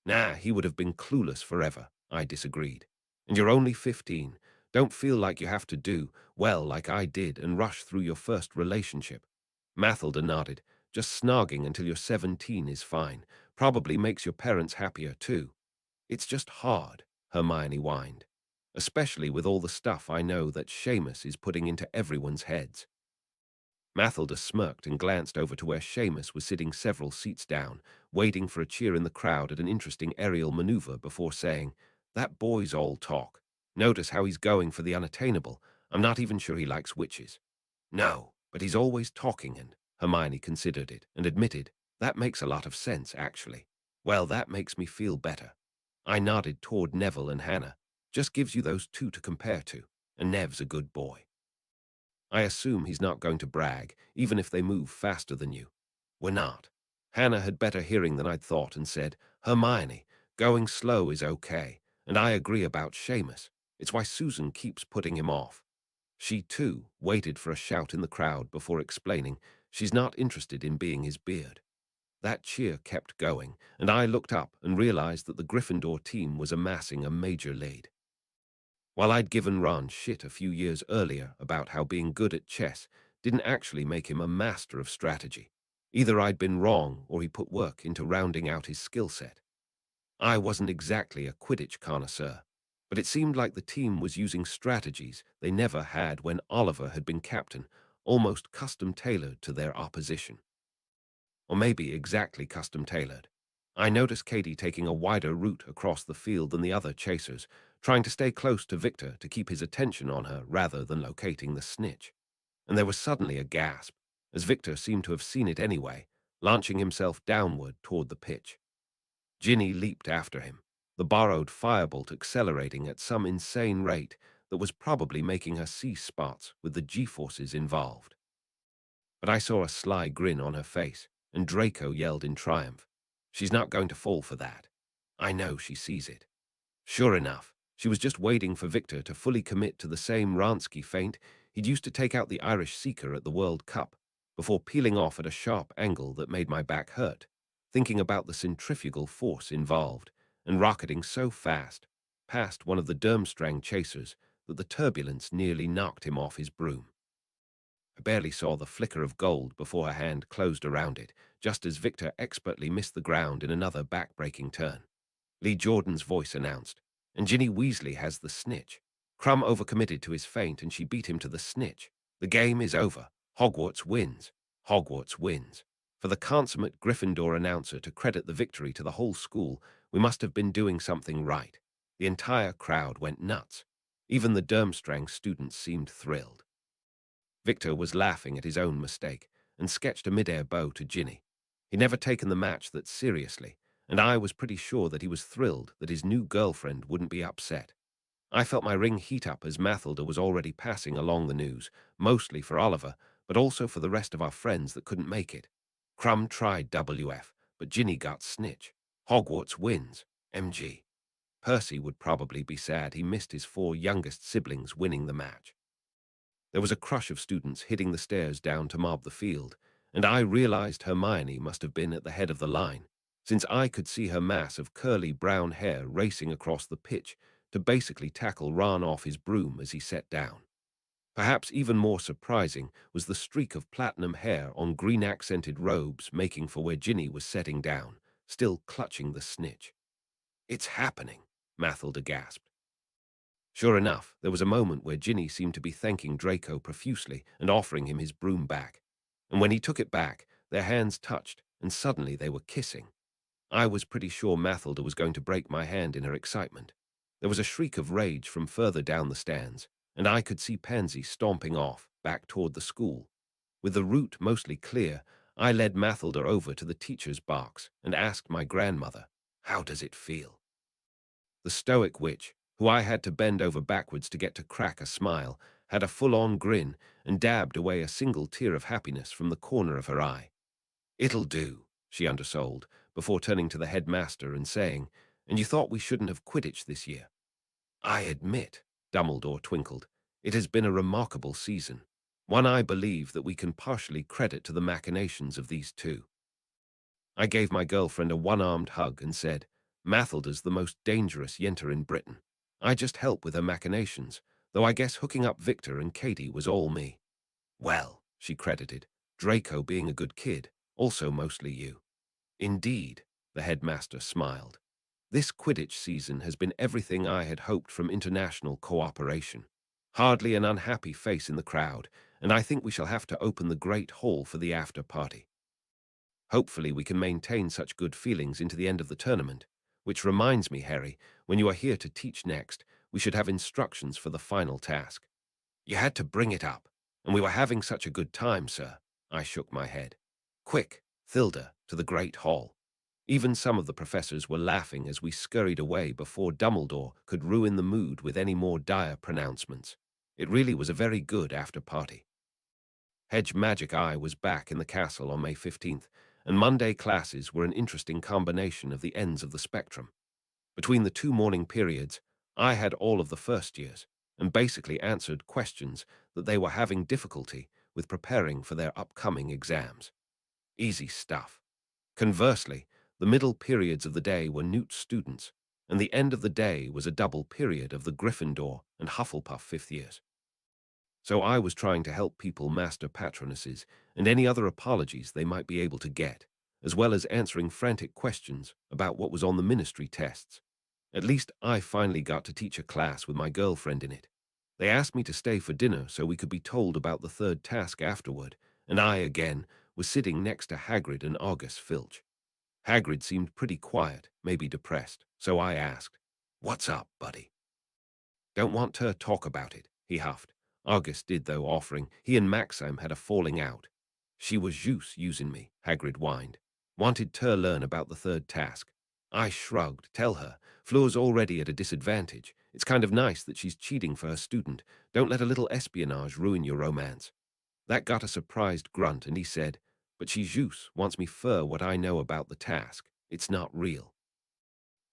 "Nah, he would have been clueless forever," I disagreed. "And you're only 15. Don't feel like you have to do, well, like I did, and rush through your first relationship." Mathilda nodded. "Just snogging until you're 17 is fine. Probably makes your parents happier, too." "It's just hard," Hermione whined. "Especially with all the stuff I know that Seamus is putting into everyone's heads." Mathilda smirked and glanced over to where Seamus was sitting several seats down, waiting for a cheer in the crowd at an interesting aerial maneuver before saying, "That boy's all talk. Notice how he's going for the unattainable. I'm not even sure he likes witches." "No, but he's always talking," and Hermione considered it and admitted, "That makes a lot of sense, actually." "Well, that makes me feel better." I nodded toward Neville and Hannah. "Just gives you those two to compare to, and Nev's a good boy." "I assume he's not going to brag, even if they move faster than you." "We're not." Hannah had better hearing than I'd thought and said, "Hermione, going slow is okay, and I agree about Seamus. It's why Susan keeps putting him off." She, too, waited for a shout in the crowd before explaining, She's not interested in being his beard. That cheer kept going, and I looked up and realized that the Gryffindor team was amassing a major lead. While I'd given Ron shit a few years earlier about how being good at chess didn't actually make him a master of strategy, either I'd been wrong or he put work into rounding out his skill set. I wasn't exactly a Quidditch connoisseur, but it seemed like the team was using strategies they never had when Oliver had been captain, almost custom-tailored to their opposition. Or maybe exactly custom-tailored. I noticed Katie taking a wider route across the field than the other chasers, trying to stay close to Victor to keep his attention on her rather than locating the snitch. And there was suddenly a gasp, as Victor seemed to have seen it anyway, launching himself downward toward the pitch. Ginny leaped after him, the borrowed firebolt accelerating at some insane rate that was probably making her see spots with the G-forces involved. But I saw a sly grin on her face, and Draco yelled in triumph. She's not going to fall for that. I know she sees it. Sure enough, she was just waiting for Victor to fully commit to the same Ransky feint he'd used to take out the Irish Seeker at the World Cup, before peeling off at a sharp angle that made my back hurt, thinking about the centrifugal force involved, and rocketing so fast, past one of the Durmstrang chasers, that the turbulence nearly knocked him off his broom. I barely saw the flicker of gold before her hand closed around it, just as Victor expertly missed the ground in another back-breaking turn. Lee Jordan's voice announced, and Ginny Weasley has the snitch. Crumb overcommitted to his feint and she beat him to the snitch. The game is over. Hogwarts wins. Hogwarts wins. For the consummate Gryffindor announcer to credit the victory to the whole school, we must have been doing something right. The entire crowd went nuts. Even the Durmstrang students seemed thrilled. Victor was laughing at his own mistake and sketched a mid-air bow to Ginny. He'd never taken the match that seriously, and I was pretty sure that he was thrilled that his new girlfriend wouldn't be upset. I felt my ring heat up as Mathilda was already passing along the news, mostly for Oliver, but also for the rest of our friends that couldn't make it. Crumb tried WF, but Ginny got snitch. Hogwarts wins. MG. Percy would probably be sad he missed his 4 youngest siblings winning the match. There was a crush of students hitting the stairs down to mob the field, and I realized Hermione must have been at the head of the line, since I could see her mass of curly brown hair racing across the pitch to basically tackle Ron off his broom as he sat down. Perhaps even more surprising was the streak of platinum hair on green-accented robes making for where Ginny was setting down, still clutching the snitch. "It's happening," Mathilda gasped. Sure enough, there was a moment where Ginny seemed to be thanking Draco profusely and offering him his broom back. And when he took it back, their hands touched, and suddenly they were kissing. I was pretty sure Mathilda was going to break my hand in her excitement. There was a shriek of rage from further down the stands, and I could see Pansy stomping off, back toward the school. With the route mostly clear, I led Mathilda over to the teacher's box and asked my grandmother, "How does it feel?" The stoic witch, who I had to bend over backwards to get to crack a smile, had a full-on grin and dabbed away a single tear of happiness from the corner of her eye. "It'll do," she undersold, before turning to the headmaster and saying, "And you thought we shouldn't have Quidditch this year?" "I admit," Dumbledore twinkled, "it has been a remarkable season, one I believe that we can partially credit to the machinations of these two." I gave my girlfriend a one-armed hug and said, "Mathilda's the most dangerous yenter in Britain. I just help with her machinations, though I guess hooking up Victor and Katie was all me." "Well," she credited, "Draco being a good kid, also mostly you." "Indeed," the headmaster smiled. "This Quidditch season has been everything I had hoped from international cooperation. Hardly an unhappy face in the crowd, and I think we shall have to open the Great Hall for the after-party. Hopefully we can maintain such good feelings into the end of the tournament, which reminds me, Harry, when you are here to teach next, we should have instructions for the final task." "You had to bring it up, and we were having such a good time, sir." I shook my head. "Quick, Thilda, to the Great Hall." Even some of the professors were laughing as we scurried away before Dumbledore could ruin the mood with any more dire pronouncements. It really was a very good after-party. Hedge Magic Eye was back in the castle on May 15th, and Monday classes were an interesting combination of the ends of the spectrum. Between the 2 morning periods, I had all of the first years, and basically answered questions that they were having difficulty with preparing for their upcoming exams. Easy stuff. Conversely, the middle periods of the day were Newt students, and the end of the day was a double period of the Gryffindor and Hufflepuff fifth years. So I was trying to help people master patronuses and any other apologies they might be able to get, as well as answering frantic questions about what was on the ministry tests. At least I finally got to teach a class with my girlfriend in it. They asked me to stay for dinner so we could be told about the third task afterward, and I, again, was sitting next to Hagrid and August Filch. Hagrid seemed pretty quiet, maybe depressed, so I asked, "What's up, buddy?" "Don't want to talk about it," he huffed. August did, though, offering. He and Maxime had a falling out. "She was juice using me," Hagrid whined. "Wanted to learn about the third task." I shrugged. "Tell her. Fleur's already at a disadvantage. It's kind of nice that she's cheating for her student. Don't let a little espionage ruin your romance." That got a surprised grunt, and he said, "But she juice wants me for what I know about the task. It's not real."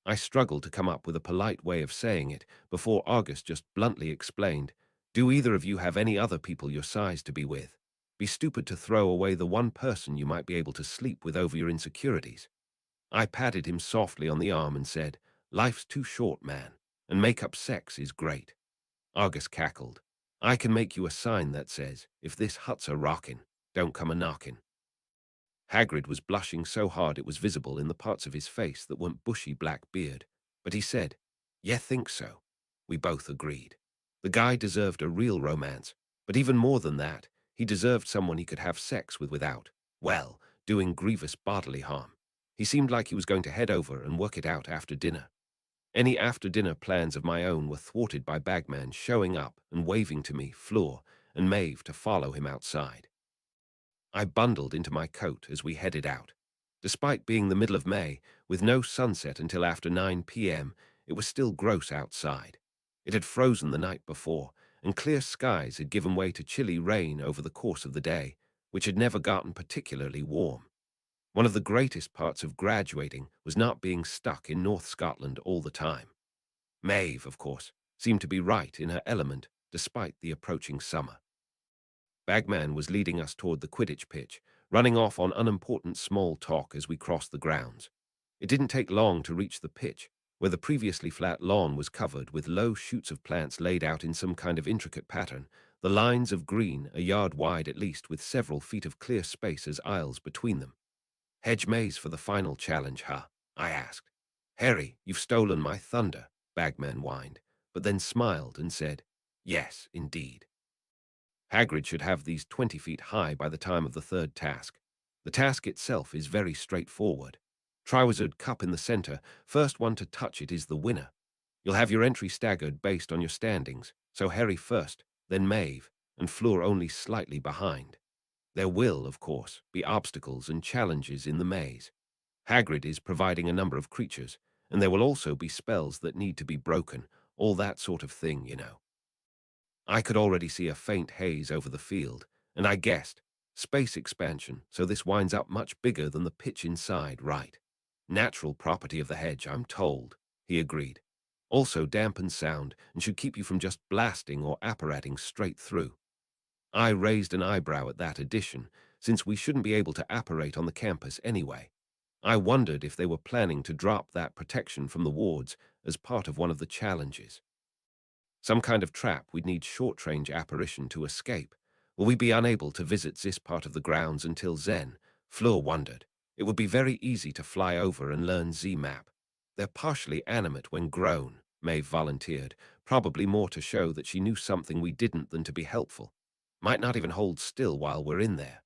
I struggled to come up with a polite way of saying it before August just bluntly explained, "Do either of you have any other people your size to be with? Be stupid to throw away the one person you might be able to sleep with over your insecurities." I patted him softly on the arm and said, "Life's too short, man, and make-up sex is great." August cackled. "I can make you a sign that says, 'If this hut's a rockin', don't come a-knockin'." Hagrid was blushing so hard it was visible in the parts of his face that weren't bushy black beard, but he said, "Yeah, think so." We both agreed. The guy deserved a real romance, but even more than that, he deserved someone he could have sex with without, well, doing grievous bodily harm. He seemed like he was going to head over and work it out after dinner. Any after-dinner plans of my own were thwarted by Bagman showing up and waving to me, Fleur, and Maeve to follow him outside. I bundled into my coat as we headed out. Despite being the middle of May, with no sunset until after 9 p.m., it was still gross outside. It had frozen the night before, and clear skies had given way to chilly rain over the course of the day, which had never gotten particularly warm. One of the greatest parts of graduating was not being stuck in North Scotland all the time. Maeve, of course, seemed to be right in her element, despite the approaching summer. Bagman was leading us toward the Quidditch pitch, running off on unimportant small talk as we crossed the grounds. It didn't take long to reach the pitch, where the previously flat lawn was covered with low shoots of plants laid out in some kind of intricate pattern, the lines of green a yard wide at least with several feet of clear space as aisles between them. "Hedge maze for the final challenge, huh?" I asked. "Harry, you've stolen my thunder," Bagman whined, but then smiled and said, "Yes, indeed." Hagrid should have these 20 feet high by the time of the third task. The task itself is very straightforward. Triwizard Cup in the center, first one to touch it is the winner. You'll have your entry staggered based on your standings, so Harry first, then Maeve, and Fleur only slightly behind. There will, of course, be obstacles and challenges in the maze. Hagrid is providing a number of creatures, and there will also be spells that need to be broken, all that sort of thing, you know. I could already see a faint haze over the field, and I guessed, space expansion, so this winds up much bigger than the pitch inside, right? Natural property of the hedge, I'm told, he agreed. Also dampens sound and should keep you from just blasting or apparating straight through. I raised an eyebrow at that addition, since we shouldn't be able to apparate on the campus anyway. I wondered if they were planning to drop that protection from the wards as part of one of the challenges. Some kind of trap we'd need short-range apparition to escape. Will we be unable to visit this part of the grounds until then? Fleur wondered. It would be very easy to fly over and learn Z-map. They're partially animate when grown, Maeve volunteered, probably more to show that she knew something we didn't than to be helpful. Might not even hold still while we're in there.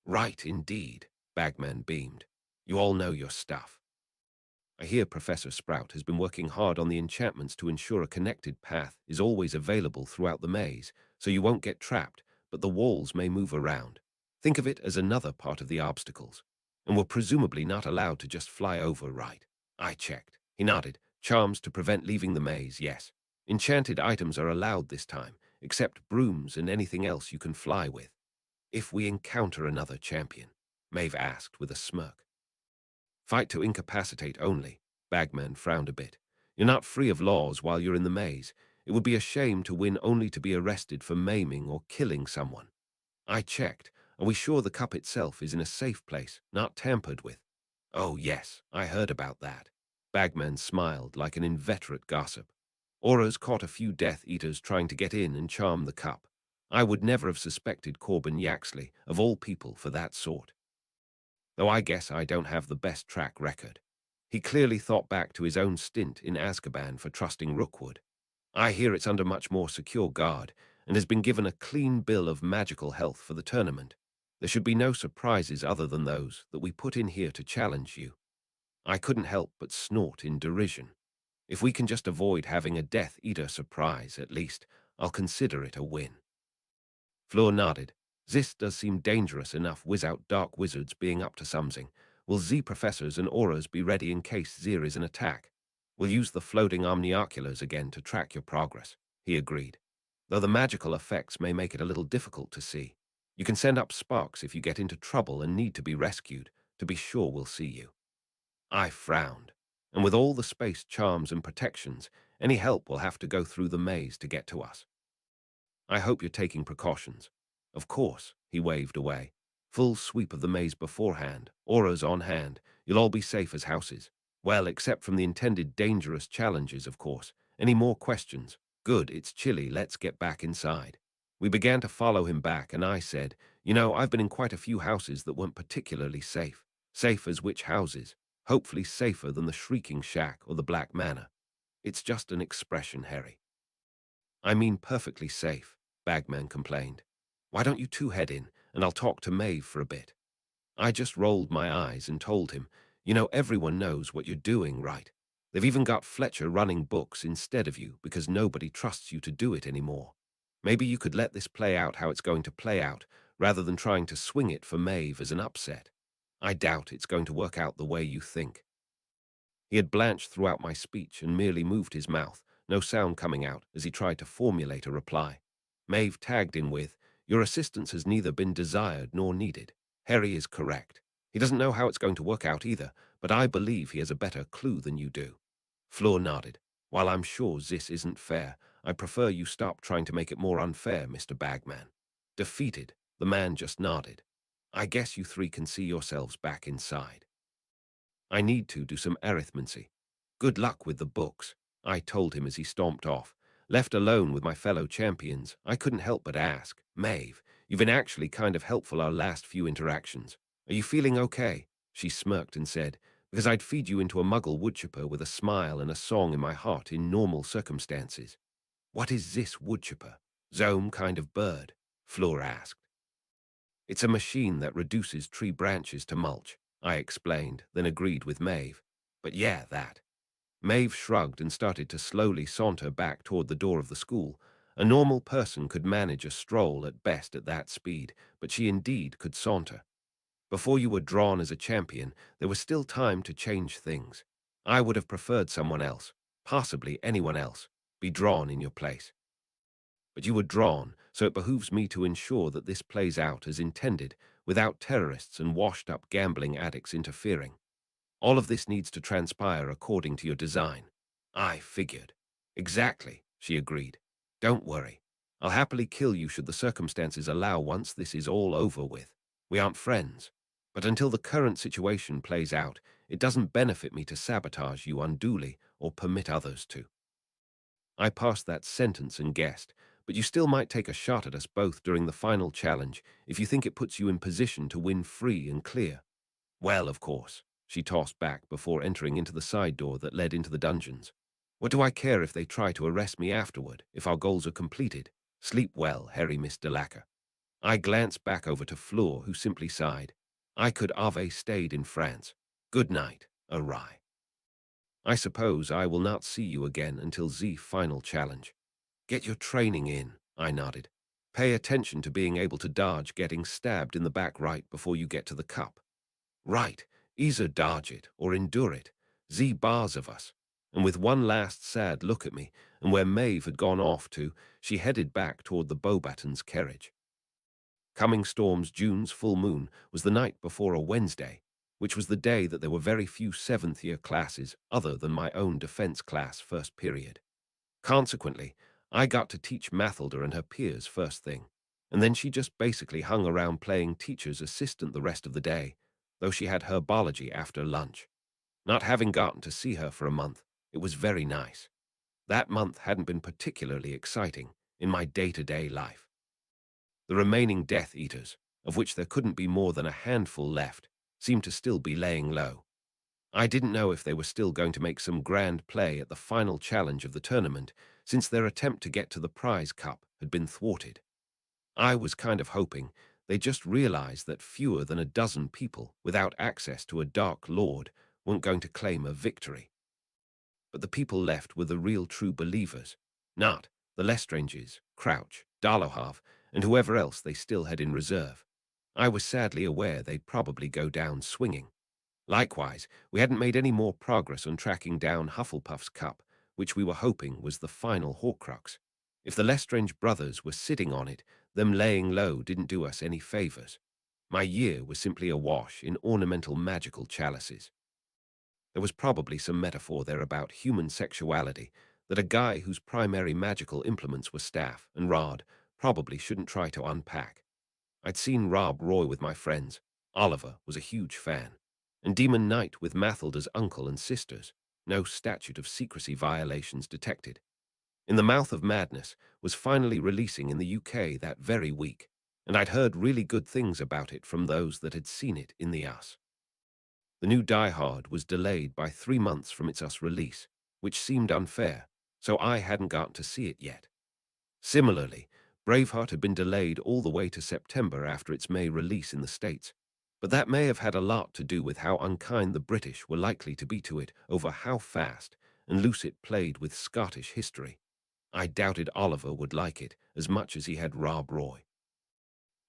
Right, indeed, Bagman beamed. You all know your stuff. I hear Professor Sprout has been working hard on the enchantments to ensure a connected path is always available throughout the maze, so you won't get trapped, but the walls may move around. Think of it as another part of the obstacles. And we're presumably not allowed to just fly over, right? I checked. He nodded. Charms to prevent leaving the maze, yes. Enchanted items are allowed this time, except brooms and anything else you can fly with. If we encounter another champion, Maeve asked with a smirk. Fight to incapacitate only. Bagman frowned a bit. You're not free of laws while you're in the maze. It would be a shame to win only to be arrested for maiming or killing someone. I checked. Are we sure the cup itself is in a safe place, not tampered with? Oh, yes, I heard about that. Bagman smiled like an inveterate gossip. Aura's caught a few Death Eaters trying to get in and charm the cup. I would never have suspected Corbin Yaxley, of all people, for that sort. Though I guess I don't have the best track record. He clearly thought back to his own stint in Azkaban for trusting Rookwood. I hear it's under much more secure guard and has been given a clean bill of magical health for the tournament. There should be no surprises other than those that we put in here to challenge you. I couldn't help but snort in derision. If we can just avoid having a Death Eater surprise, at least, I'll consider it a win. Fleur nodded. This does seem dangerous enough without dark wizards being up to something. Will Z professors and auras be ready in case there is an attack? We'll use the floating omnioculars again to track your progress, he agreed. Though the magical effects may make it a little difficult to see. You can send up sparks if you get into trouble and need to be rescued, to be sure we'll see you. I frowned, and with all the space charms and protections, any help will have to go through the maze to get to us. I hope you're taking precautions. Of course, he waved away. Full sweep of the maze beforehand, auras on hand, you'll all be safe as houses. Well, except from the intended dangerous challenges, of course. Any more questions? Good, it's chilly, let's get back inside. We began to follow him back, and I said, you know, I've been in quite a few houses that weren't particularly safe. Safe as which houses? Hopefully safer than the Shrieking Shack or the Black Manor. It's just an expression, Harry. I mean perfectly safe, Bagman complained. Why don't you two head in, and I'll talk to Maeve for a bit? I just rolled my eyes and told him, you know, everyone knows what you're doing, right? They've even got Fletcher running books instead of you because nobody trusts you to do it anymore. Maybe you could let this play out how it's going to play out, rather than trying to swing it for Maeve as an upset. I doubt it's going to work out the way you think. He had blanched throughout my speech and merely moved his mouth, no sound coming out as he tried to formulate a reply. Maeve tagged in with, your assistance has neither been desired nor needed. Harry is correct. He doesn't know how it's going to work out either, but I believe he has a better clue than you do. Fleur nodded. While I'm sure this isn't fair, I prefer you stop trying to make it more unfair, Mr. Bagman. Defeated, the man just nodded. I guess you three can see yourselves back inside. I need to do some arithmancy. Good luck with the books, I told him as he stomped off. Left alone with my fellow champions, I couldn't help but ask, Maeve, you've been actually kind of helpful our last few interactions. Are you feeling okay? She smirked and said, because I'd feed you into a muggle woodchipper with a smile and a song in my heart in normal circumstances. What is this woodchipper? Zome kind of bird? Fleur asked. It's a machine that reduces tree branches to mulch, I explained, then agreed with Maeve. But yeah, that. Maeve shrugged and started to slowly saunter back toward the door of the school. A normal person could manage a stroll at best at that speed, but she indeed could saunter. Before you were drawn as a champion, there was still time to change things. I would have preferred someone else, possibly anyone else, be drawn in your place. But you were drawn, so it behooves me to ensure that this plays out as intended, without terrorists and washed-up gambling addicts interfering. All of this needs to transpire according to your design. I figured. Exactly, she agreed. Don't worry. I'll happily kill you should the circumstances allow once this is all over with. We aren't friends. But until the current situation plays out, it doesn't benefit me to sabotage you unduly or permit others to. I passed that sentence and guessed, but you still might take a shot at us both during the final challenge if you think it puts you in position to win free and clear. Well, of course, she tossed back before entering into the side door that led into the dungeons. What do I care if they try to arrest me afterward, if our goals are completed? Sleep well, Harry Miss Delacour. I glanced back over to Fleur, who simply sighed. I could have stayed in France. Good night, awry. I suppose I will not see you again until the final challenge. Get your training in, I nodded. Pay attention to being able to dodge getting stabbed in the back right before you get to the cup. Right, either dodge it or endure it, the bars of us. And with one last sad look at me, and where Maeve had gone off to, she headed back toward the Beauxbatons' carriage. Coming Storm's June's full moon was the night before a Wednesday, which was the day that there were very few seventh-year classes other than my own defense class first period. Consequently, I got to teach Mathilda and her peers first thing. and then she just basically hung around playing teacher's assistant the rest of the day, though she had herbology after lunch. Not having gotten to see her for a month, it was very nice. That month hadn't been particularly exciting in my day-to-day life. The remaining Death Eaters, of which there couldn't be more than a handful left, seemed to still be laying low. I didn't know if they were still going to make some grand play at the final challenge of the tournament, since their attempt to get to the prize cup had been thwarted. I was kind of hoping they just realized that fewer than a dozen people without access to a Dark Lord weren't going to claim a victory. But the people left were the real true believers, not the Lestranges, Crouch, Darlowhav, and whoever else they still had in reserve. I was sadly aware they'd probably go down swinging. Likewise, we hadn't made any more progress on tracking down Hufflepuff's cup, which we were hoping was the final Horcrux. If the Lestrange brothers were sitting on it, them laying low didn't do us any favors. My year was simply awash in ornamental magical chalices. There was probably some metaphor there about human sexuality, that a guy whose primary magical implements were staff and rod probably shouldn't try to unpack. I'd seen Rob Roy with my friends. Oliver was a huge fan. And Demon Knight with Mathilda's uncle and sisters. No statute of secrecy violations detected. In the Mouth of Madness was finally releasing in the UK that very week, and I'd heard really good things about it from those that had seen it in the US. The new Die Hard was delayed by 3 months from its US release, which seemed unfair, so I hadn't gotten to see it yet. Similarly, Braveheart had been delayed all the way to September after its May release in the States, but that may have had a lot to do with how unkind the British were likely to be to it over how fast and loose it played with Scottish history. I doubted Oliver would like it as much as he had Rob Roy.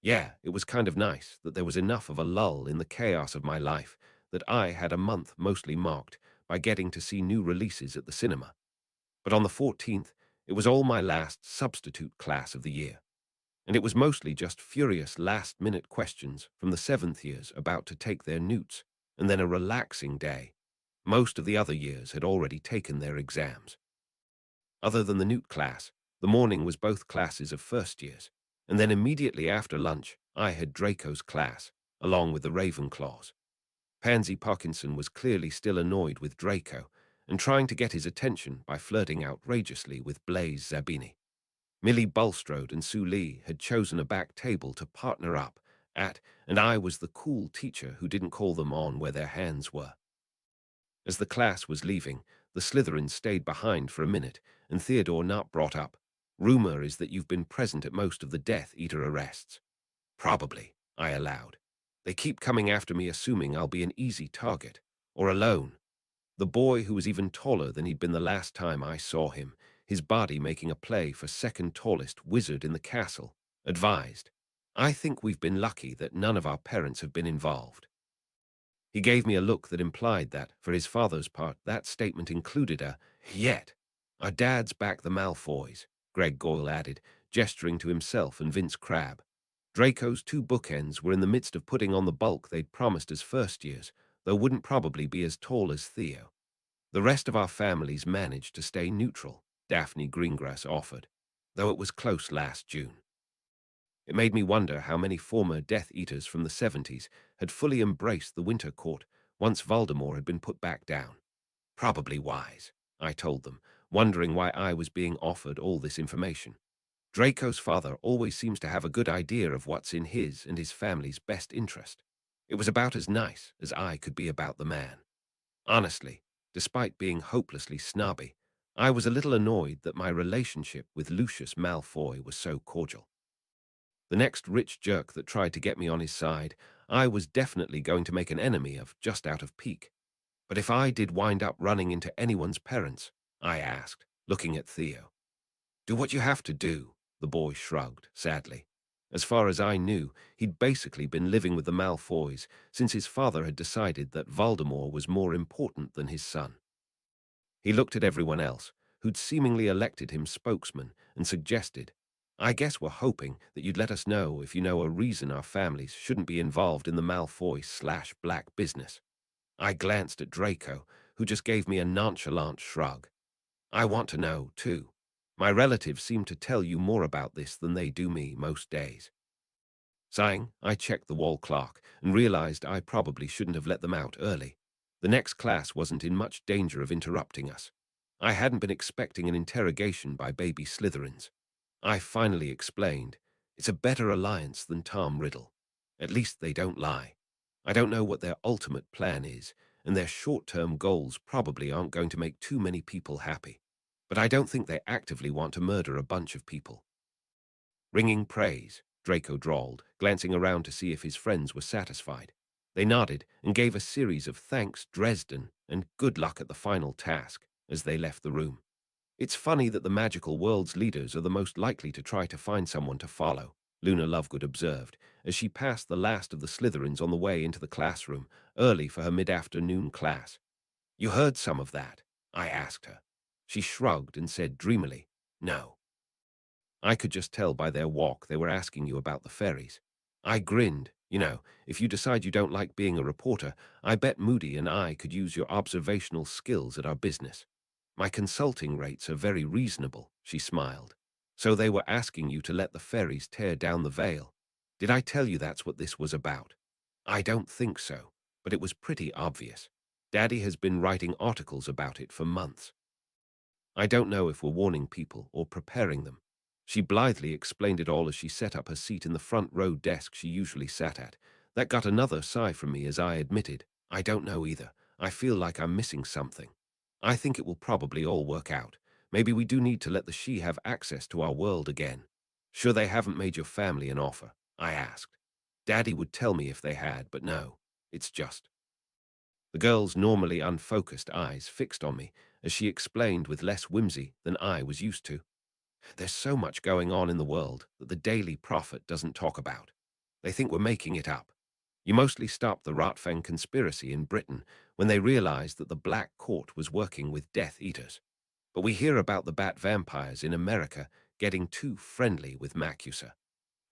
Yeah, it was kind of nice that there was enough of a lull in the chaos of my life that I had a month mostly marked by getting to see new releases at the cinema. But on the 14th, it was all my last substitute class of the year, and it was mostly just furious last-minute questions from the 7th years about to take their newts, and then a relaxing day. Most of the other years had already taken their exams. Other than the newt class, the morning was both classes of first years, and then immediately after lunch, I had Draco's class, along with the Ravenclaws. Pansy Parkinson was clearly still annoyed with Draco and trying to get his attention by flirting outrageously with Blaise Zabini. Millie Bulstrode and Sue Lee had chosen a back table to partner up at, and I was the cool teacher who didn't call them on where their hands were. As the class was leaving, the Slytherins stayed behind for a minute, and Theodore Knott brought up, "Rumor is that you've been present at most of the Death Eater arrests." "Probably," I allowed. "They keep coming after me assuming I'll be an easy target, or alone." The boy, who was even taller than he'd been the last time I saw him, his body making a play for second tallest wizard in the castle, advised, "I think we've been lucky that none of our parents have been involved." He gave me a look that implied that, for his father's part, that statement included a "yet." "Our dads back the Malfoys," Greg Goyle added, gesturing to himself and Vince Crabb. Draco's two bookends were in the midst of putting on the bulk they'd promised as first years, though wouldn't probably be as tall as Theo. "The rest of our families managed to stay neutral," Daphne Greengrass offered, "though it was close last June." It made me wonder how many former Death Eaters from the 70s had fully embraced the Winter Court once Voldemort had been put back down. "Probably wise," I told them, wondering why I was being offered all this information. "Draco's father always seems to have a good idea of what's in his and his family's best interest." It was about as nice as I could be about the man. Honestly, despite being hopelessly snobby, I was a little annoyed that my relationship with Lucius Malfoy was so cordial. The next rich jerk that tried to get me on his side, I was definitely going to make an enemy of just out of pique. But if I did wind up running into anyone's parents, I asked, looking at Theo. "Do what you have to do," the boy shrugged, sadly. As far as I knew, he'd basically been living with the Malfoys since his father had decided that Voldemort was more important than his son. He looked at everyone else, who'd seemingly elected him spokesman, and suggested, "I guess we're hoping that you'd let us know if you know a reason our families shouldn't be involved in the Malfoy/Black business." I glanced at Draco, who just gave me a nonchalant shrug. "I want to know, too. My relatives seem to tell you more about this than they do me most days. Sighing, I checked the wall clock and realized I probably shouldn't have let them out early. The next class wasn't in much danger of interrupting us. I hadn't been expecting an interrogation by baby Slytherins. I finally explained, it's a better alliance than Tom Riddle. At least they don't lie. I don't know what their ultimate plan is, and their short-term goals probably aren't going to make too many people happy. But I don't think they actively want to murder a bunch of people. Ringing praise, Draco drawled, glancing around to see if his friends were satisfied. They nodded and gave a series of thanks, Dresden, and good luck at the final task as they left the room. It's funny that the magical world's leaders are the most likely to try to find someone to follow, Luna Lovegood observed, as she passed the last of the Slytherins on the way into the classroom, early for her mid-afternoon class. You heard some of that? I asked her. She shrugged and said dreamily, no. I could just tell by their walk they were asking you about the fairies. I grinned. You know, if you decide you don't like being a reporter, I bet Moody and I could use your observational skills at our business. My consulting rates are very reasonable, she smiled. So they were asking you to let the fairies tear down the veil. Did I tell you that's what this was about? I don't think so, but it was pretty obvious. Daddy has been writing articles about it for months. I don't know if we're warning people or preparing them. She blithely explained it all as she set up her seat in the front row desk she usually sat at. That got another sigh from me as I admitted, I don't know either. I feel like I'm missing something. I think it will probably all work out. Maybe we do need to let the She have access to our world again. Sure they haven't made your family an offer? I asked. Daddy would tell me if they had, but no. It's just. The girl's normally unfocused eyes fixed on me as she explained with less whimsy than I was used to. There's so much going on in the world that the Daily Prophet doesn't talk about. They think we're making it up. You mostly stopped the Rotfang conspiracy in Britain when they realized that the Black Court was working with Death Eaters. But we hear about the bat vampires in America getting too friendly with Macusa,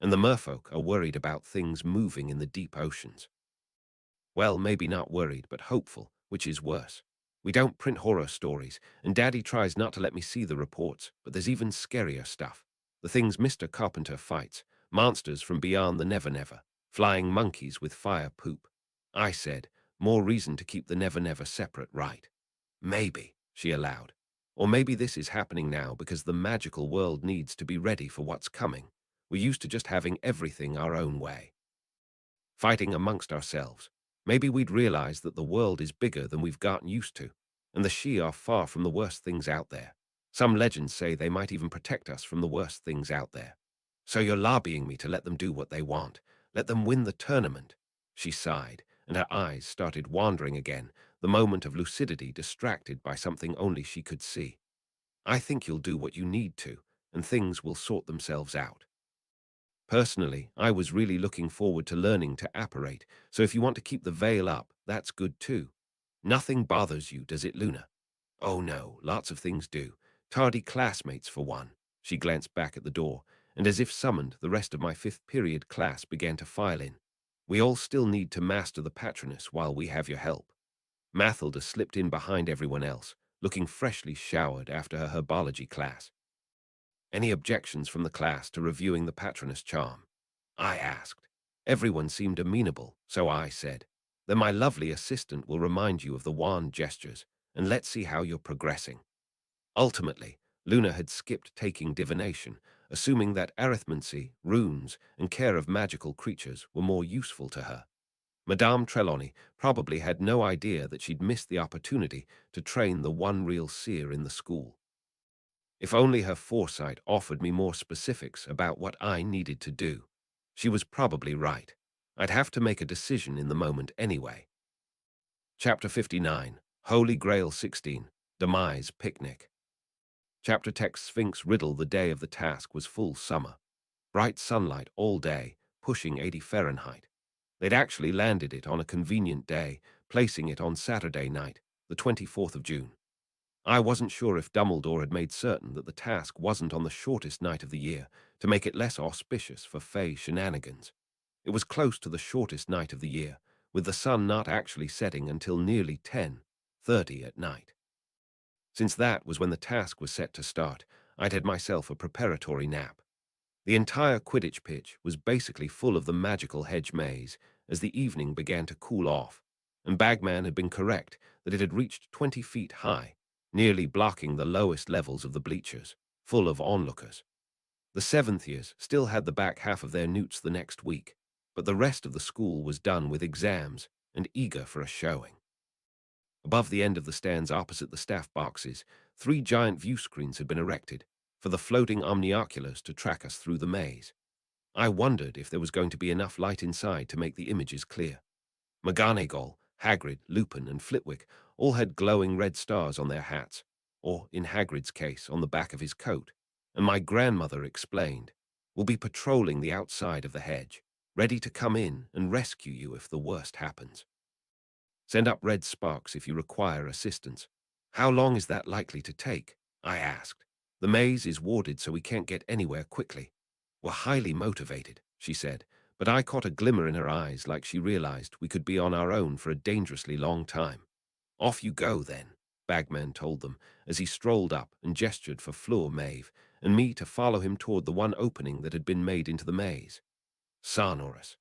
and the merfolk are worried about things moving in the deep oceans. Well, maybe not worried, but hopeful, which is worse. We don't print horror stories, and Daddy tries not to let me see the reports, but there's even scarier stuff. The things Mr. Carpenter fights, monsters from beyond the Never Never, flying monkeys with fire poop. I said, more reason to keep the Never Never separate, right? Maybe, she allowed. Or maybe this is happening now because the magical world needs to be ready for what's coming. We're used to just having everything our own way. Fighting amongst ourselves. Maybe we'd realize that the world is bigger than we've gotten used to, and the She are far from the worst things out there. Some legends say they might even protect us from the worst things out there. So you're lobbying me to let them do what they want, let them win the tournament. She sighed, and her eyes started wandering again, the moment of lucidity distracted by something only she could see. I think you'll do what you need to, and things will sort themselves out. Personally, I was really looking forward to learning to apparate, so if you want to keep the veil up, that's good too. Nothing bothers you, does it, Luna? Oh no, lots of things do. Tardy classmates for one. She glanced back at the door, and as if summoned, the rest of my fifth period class began to file in. We all still need to master the Patronus while we have your help. Mathilda slipped in behind everyone else, looking freshly showered after her herbology class. Any objections from the class to reviewing the Patronus charm? I asked. Everyone seemed amenable, so I said, then my lovely assistant will remind you of the wand gestures, and let's see how you're progressing. Ultimately, Luna had skipped taking divination, assuming that arithmancy, runes, and care of magical creatures were more useful to her. Madame Trelawney probably had no idea that she'd missed the opportunity to train the one real seer in the school. If only her foresight offered me more specifics about what I needed to do. She was probably right. I'd have to make a decision in the moment anyway. Chapter 59, Holy Grail 16, Demise Picnic. Chapter text Sphinx Riddle. The day of the task was full summer. Bright sunlight all day, pushing 80 Fahrenheit. They'd actually landed it on a convenient day, placing it on Saturday night, the 24th of June. I wasn't sure if Dumbledore had made certain that the task wasn't on the shortest night of the year to make it less auspicious for Fey shenanigans. It was close to the shortest night of the year, with the sun not actually setting until nearly 10:30 at night. Since that was when the task was set to start, I'd had myself a preparatory nap. The entire Quidditch pitch was basically full of the magical hedge maze as the evening began to cool off, and Bagman had been correct that it had reached 20 feet high, nearly blocking the lowest levels of the bleachers, full of onlookers. The seventh years still had the back half of their newts the next week, but the rest of the school was done with exams and eager for a showing. Above the end of the stands opposite the staff boxes, 3 giant view screens had been erected for the floating omnioculars to track us through the maze. I wondered if there was going to be enough light inside to make the images clear. McGonagall, Hagrid, Lupin, and Flitwick all had glowing red stars on their hats, or, in Hagrid's case, on the back of his coat, and my grandmother explained, "We'll be patrolling the outside of the hedge, ready to come in and rescue you if the worst happens. Send up red sparks if you require assistance." "How long is that likely to take?" I asked. "The maze is warded so we can't get anywhere quickly." "We're highly motivated," she said, but I caught a glimmer in her eyes like she realized we could be on our own for a dangerously long time. "Off you go, then," Bagman told them as he strolled up and gestured for Fleur, Maeve, and me to follow him toward the one opening that had been made into the maze. Sonorous.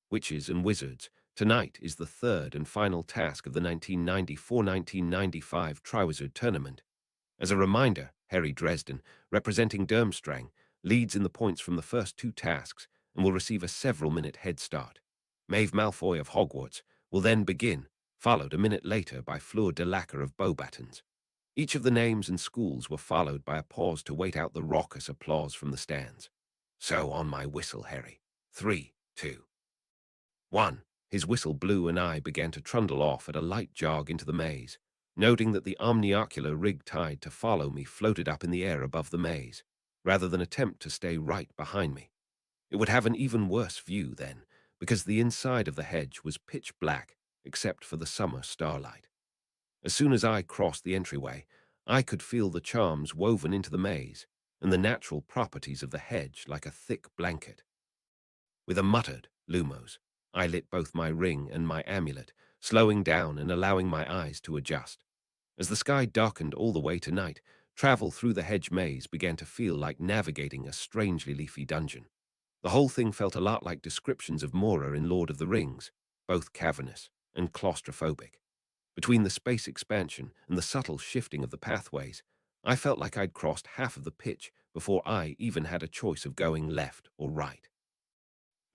Witches and wizards, tonight is the third and final task of the 1994-1995 Triwizard Tournament. As a reminder, Harry Dresden, representing Durmstrang, leads in the points from the first 2 tasks and will receive a several-minute head start. Maeve Malfoy of Hogwarts will then begin, followed a minute later by Fleur de Lacre of Beauxbatons. Each of the names and schools were followed by a pause to wait out the raucous applause from the stands. "So on my whistle, Harry. 3, 2, 1. His whistle blew and I began to trundle off at a light jog into the maze, noting that the omniocular rig tied to follow me floated up in the air above the maze, rather than attempt to stay right behind me. It would have an even worse view then, because the inside of the hedge was pitch black except for the summer starlight. As soon as I crossed the entryway, I could feel the charms woven into the maze and the natural properties of the hedge like a thick blanket. With a muttered "Lumos," I lit both my ring and my amulet, slowing down and allowing my eyes to adjust. As the sky darkened all the way to night, travel through the hedge maze began to feel like navigating a strangely leafy dungeon. The whole thing felt a lot like descriptions of Mora in Lord of the Rings, both cavernous and claustrophobic. Between the space expansion and the subtle shifting of the pathways, I felt like I'd crossed half of the pitch before I even had a choice of going left or right.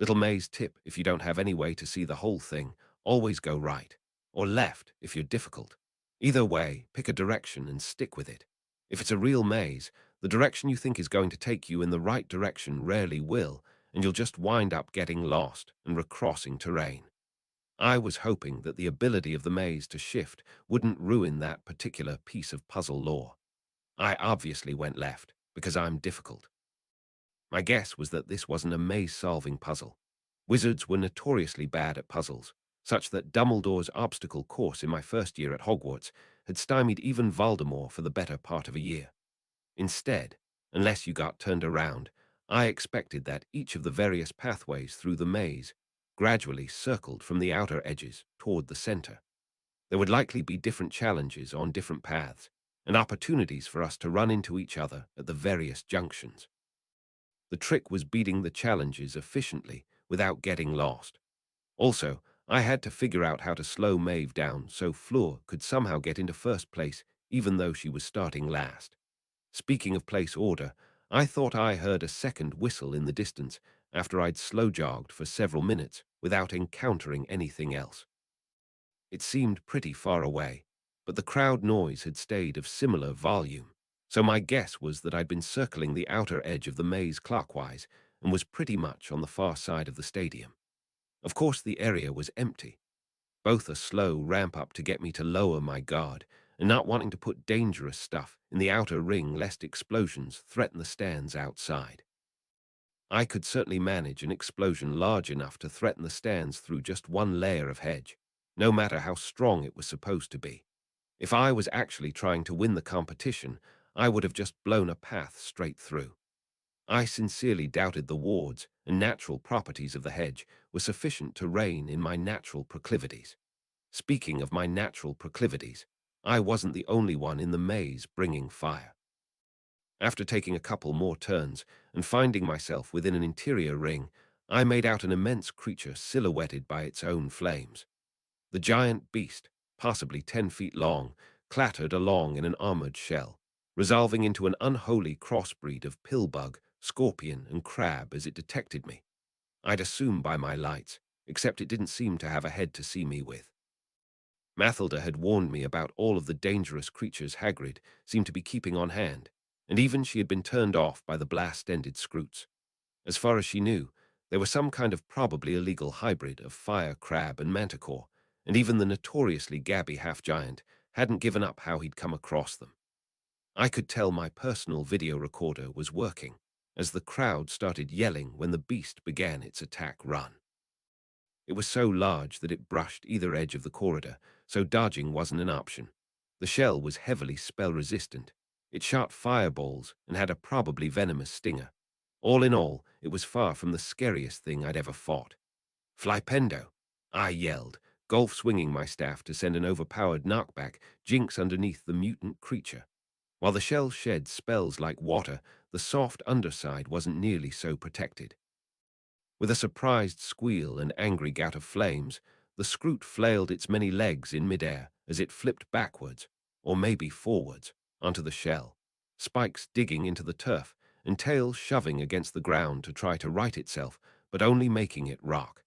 Little maze tip: if you don't have any way to see the whole thing, always go right, or left if you're difficult. Either way, pick a direction and stick with it. If it's a real maze, the direction you think is going to take you in the right direction rarely will, and you'll just wind up getting lost and recrossing terrain. I was hoping that the ability of the maze to shift wouldn't ruin that particular piece of puzzle lore. I obviously went left, because I'm difficult. My guess was that this wasn't a maze-solving puzzle. Wizards were notoriously bad at puzzles, such that Dumbledore's obstacle course in my first year at Hogwarts had stymied even Voldemort for the better part of a year. Instead, unless you got turned around, I expected that each of the various pathways through the maze gradually circled from the outer edges toward the center. There would likely be different challenges on different paths, and opportunities for us to run into each other at the various junctions. The trick was beating the challenges efficiently without getting lost. Also, I had to figure out how to slow Maeve down so Fleur could somehow get into first place even though she was starting last. Speaking of place order, I thought I heard a second whistle in the distance after I'd slow-jogged for several minutes without encountering anything else. It seemed pretty far away, but the crowd noise had stayed of similar volume, so my guess was that I'd been circling the outer edge of the maze clockwise and was pretty much on the far side of the stadium. Of course, the area was empty, both a slow ramp-up to get me to lower my guard and not wanting to put dangerous stuff in the outer ring lest explosions threaten the stands outside. I could certainly manage an explosion large enough to threaten the stands through just one layer of hedge, no matter how strong it was supposed to be. If I was actually trying to win the competition, I would have just blown a path straight through. I sincerely doubted the wards and natural properties of the hedge were sufficient to rein in my natural proclivities. Speaking of my natural proclivities, I wasn't the only one in the maze bringing fire. After taking a couple more turns and finding myself within an interior ring, I made out an immense creature silhouetted by its own flames. The giant beast, possibly 10 feet long, clattered along in an armored shell, resolving into an unholy crossbreed of pillbug, scorpion, and crab as it detected me. I'd assume by my lights, except it didn't seem to have a head to see me with. Mathilda had warned me about all of the dangerous creatures Hagrid seemed to be keeping on hand, and even she had been turned off by the blast-ended scroots. As far as she knew, they were some kind of probably illegal hybrid of fire crab and manticore, and even the notoriously gabby half-giant hadn't given up how he'd come across them. I could tell my personal video recorder was working, as the crowd started yelling when the beast began its attack run. It was so large that it brushed either edge of the corridor, so dodging wasn't an option. The shell was heavily spell-resistant. It shot fireballs and had a probably venomous stinger. All in all, it was far from the scariest thing I'd ever fought. "Flypendo!" I yelled, golf-swinging my staff to send an overpowered knockback jinx underneath the mutant creature. While the shell shed spells like water, the soft underside wasn't nearly so protected. With a surprised squeal and angry gout of flames, the scroot flailed its many legs in midair as it flipped backwards, or maybe forwards, onto the shell, spikes digging into the turf and tail shoving against the ground to try to right itself, but only making it rock.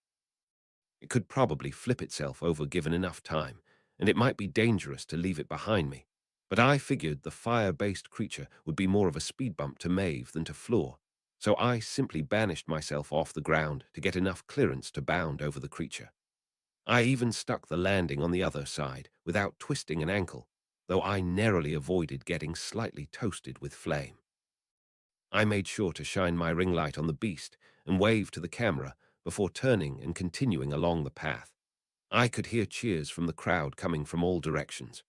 It could probably flip itself over given enough time, and it might be dangerous to leave it behind me, but I figured the fire-based creature would be more of a speed bump to Maeve than to Floor, so I simply banished myself off the ground to get enough clearance to bound over the creature. I even stuck the landing on the other side without twisting an ankle, though I narrowly avoided getting slightly toasted with flame. I made sure to shine my ring light on the beast and wave to the camera before turning and continuing along the path. I could hear cheers from the crowd coming from all directions.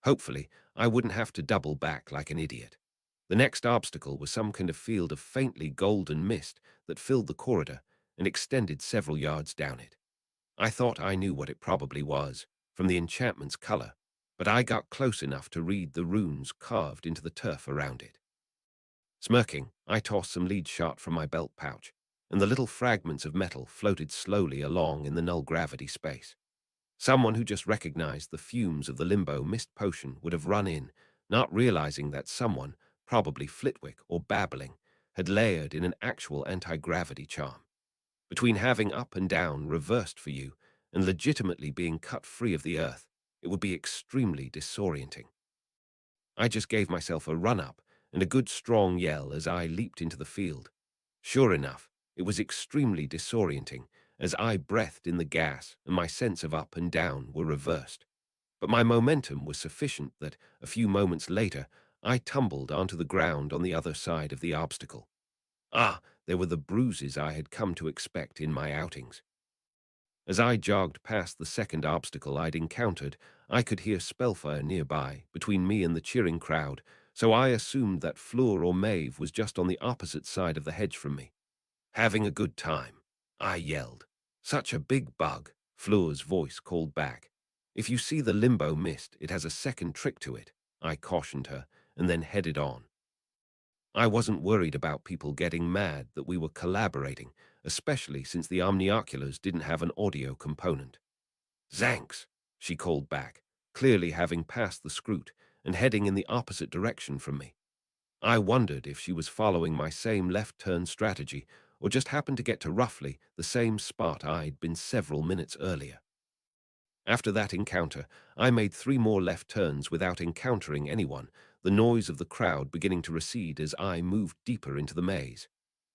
Hopefully, I wouldn't have to double back like an idiot. The next obstacle was some kind of field of faintly golden mist that filled the corridor and extended several yards down it. I thought I knew what it probably was, from the enchantment's color, but I got close enough to read the runes carved into the turf around it. Smirking, I tossed some lead shot from my belt pouch, and the little fragments of metal floated slowly along in the null-gravity space. Someone who just recognized the fumes of the limbo mist potion would have run in, not realizing that someone, probably Flitwick or Babbling, had layered in an actual anti-gravity charm. Between having up and down reversed for you and legitimately being cut free of the earth, it would be extremely disorienting. I just gave myself a run-up and a good strong yell as I leaped into the field. Sure enough, it was extremely disorienting as I breathed in the gas and my sense of up and down were reversed. But my momentum was sufficient that, a few moments later, I tumbled onto the ground on the other side of the obstacle. There were the bruises I had come to expect in my outings. As I jogged past the second obstacle I'd encountered, I could hear FiendFyre nearby, between me and the cheering crowd, so I assumed that Fleur or Maeve was just on the opposite side of the hedge from me. "Having a good time," I yelled. "Such a big bug," Fleur's voice called back. "If you see the limbo mist, it has a second trick to it," I cautioned her, and then headed on. I wasn't worried about people getting mad that we were collaborating, especially since the omnioculars didn't have an audio component. "Zanks," she called back, clearly having passed the scroot and heading in the opposite direction from me. I wondered if she was following my same left-turn strategy or just happened to get to roughly the same spot I'd been several minutes earlier. After that encounter, I made 3 more left turns without encountering anyone, the noise of the crowd beginning to recede as I moved deeper into the maze.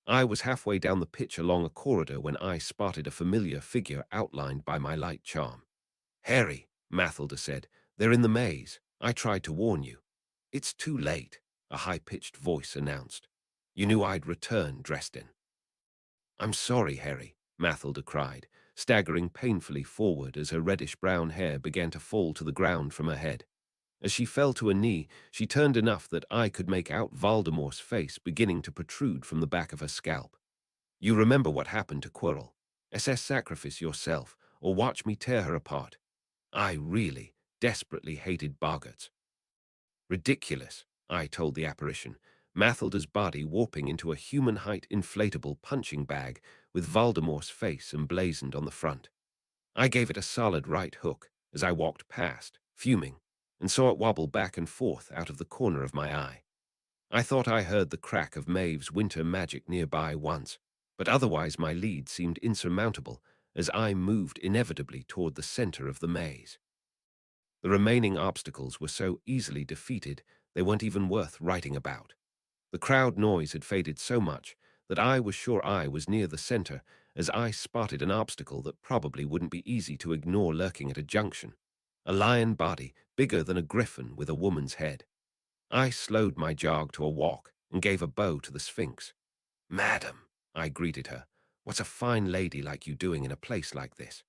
I was halfway down the pitch along a corridor when I spotted a familiar figure outlined by my light charm. "Harry," Mathilda said, "they're in the maze. I tried to warn you." "It's too late," a high-pitched voice announced. "You knew I'd return, Dresden." "I'm sorry, Harry," Mathilda cried, staggering painfully forward as her reddish-brown hair began to fall to the ground from her head. As she fell to a knee, she turned enough that I could make out Voldemort's face beginning to protrude from the back of her scalp. "You remember what happened to Quirrell. SS sacrifice yourself, or watch me tear her apart." I really, desperately hated boggarts. "Ridiculous," I told the apparition, Mathilda's body warping into a human-height inflatable punching bag with Voldemort's face emblazoned on the front. I gave it a solid right hook as I walked past, fuming, and saw it wobble back and forth out of the corner of my eye. I thought I heard the crack of Maeve's winter magic nearby once, but otherwise my lead seemed insurmountable as I moved inevitably toward the center of the maze. The remaining obstacles were so easily defeated they weren't even worth writing about. The crowd noise had faded so much that I was sure I was near the center as I spotted an obstacle that probably wouldn't be easy to ignore lurking at a junction. A lion body, bigger than a griffin with a woman's head. I slowed my jog to a walk and gave a bow to the Sphinx. "Madam," I greeted her, "what's a fine lady like you doing in a place like this?"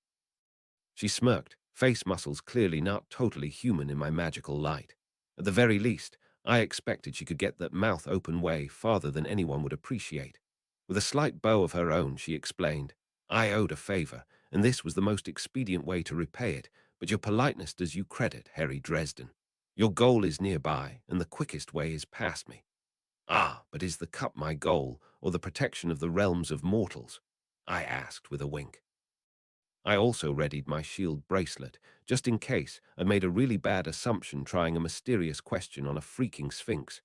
She smirked, face muscles clearly not totally human in my magical light. At the very least, I expected she could get that mouth open way farther than anyone would appreciate. With a slight bow of her own, she explained, "I owed a favor, and this was the most expedient way to repay it, but your politeness does you credit, Harry Dresden. Your goal is nearby, and the quickest way is past me." "Ah, but is the cup my goal, or the protection of the realms of mortals?" I asked with a wink. I also readied my shield bracelet, just in case I made a really bad assumption trying a mysterious question on a freaking Sphinx.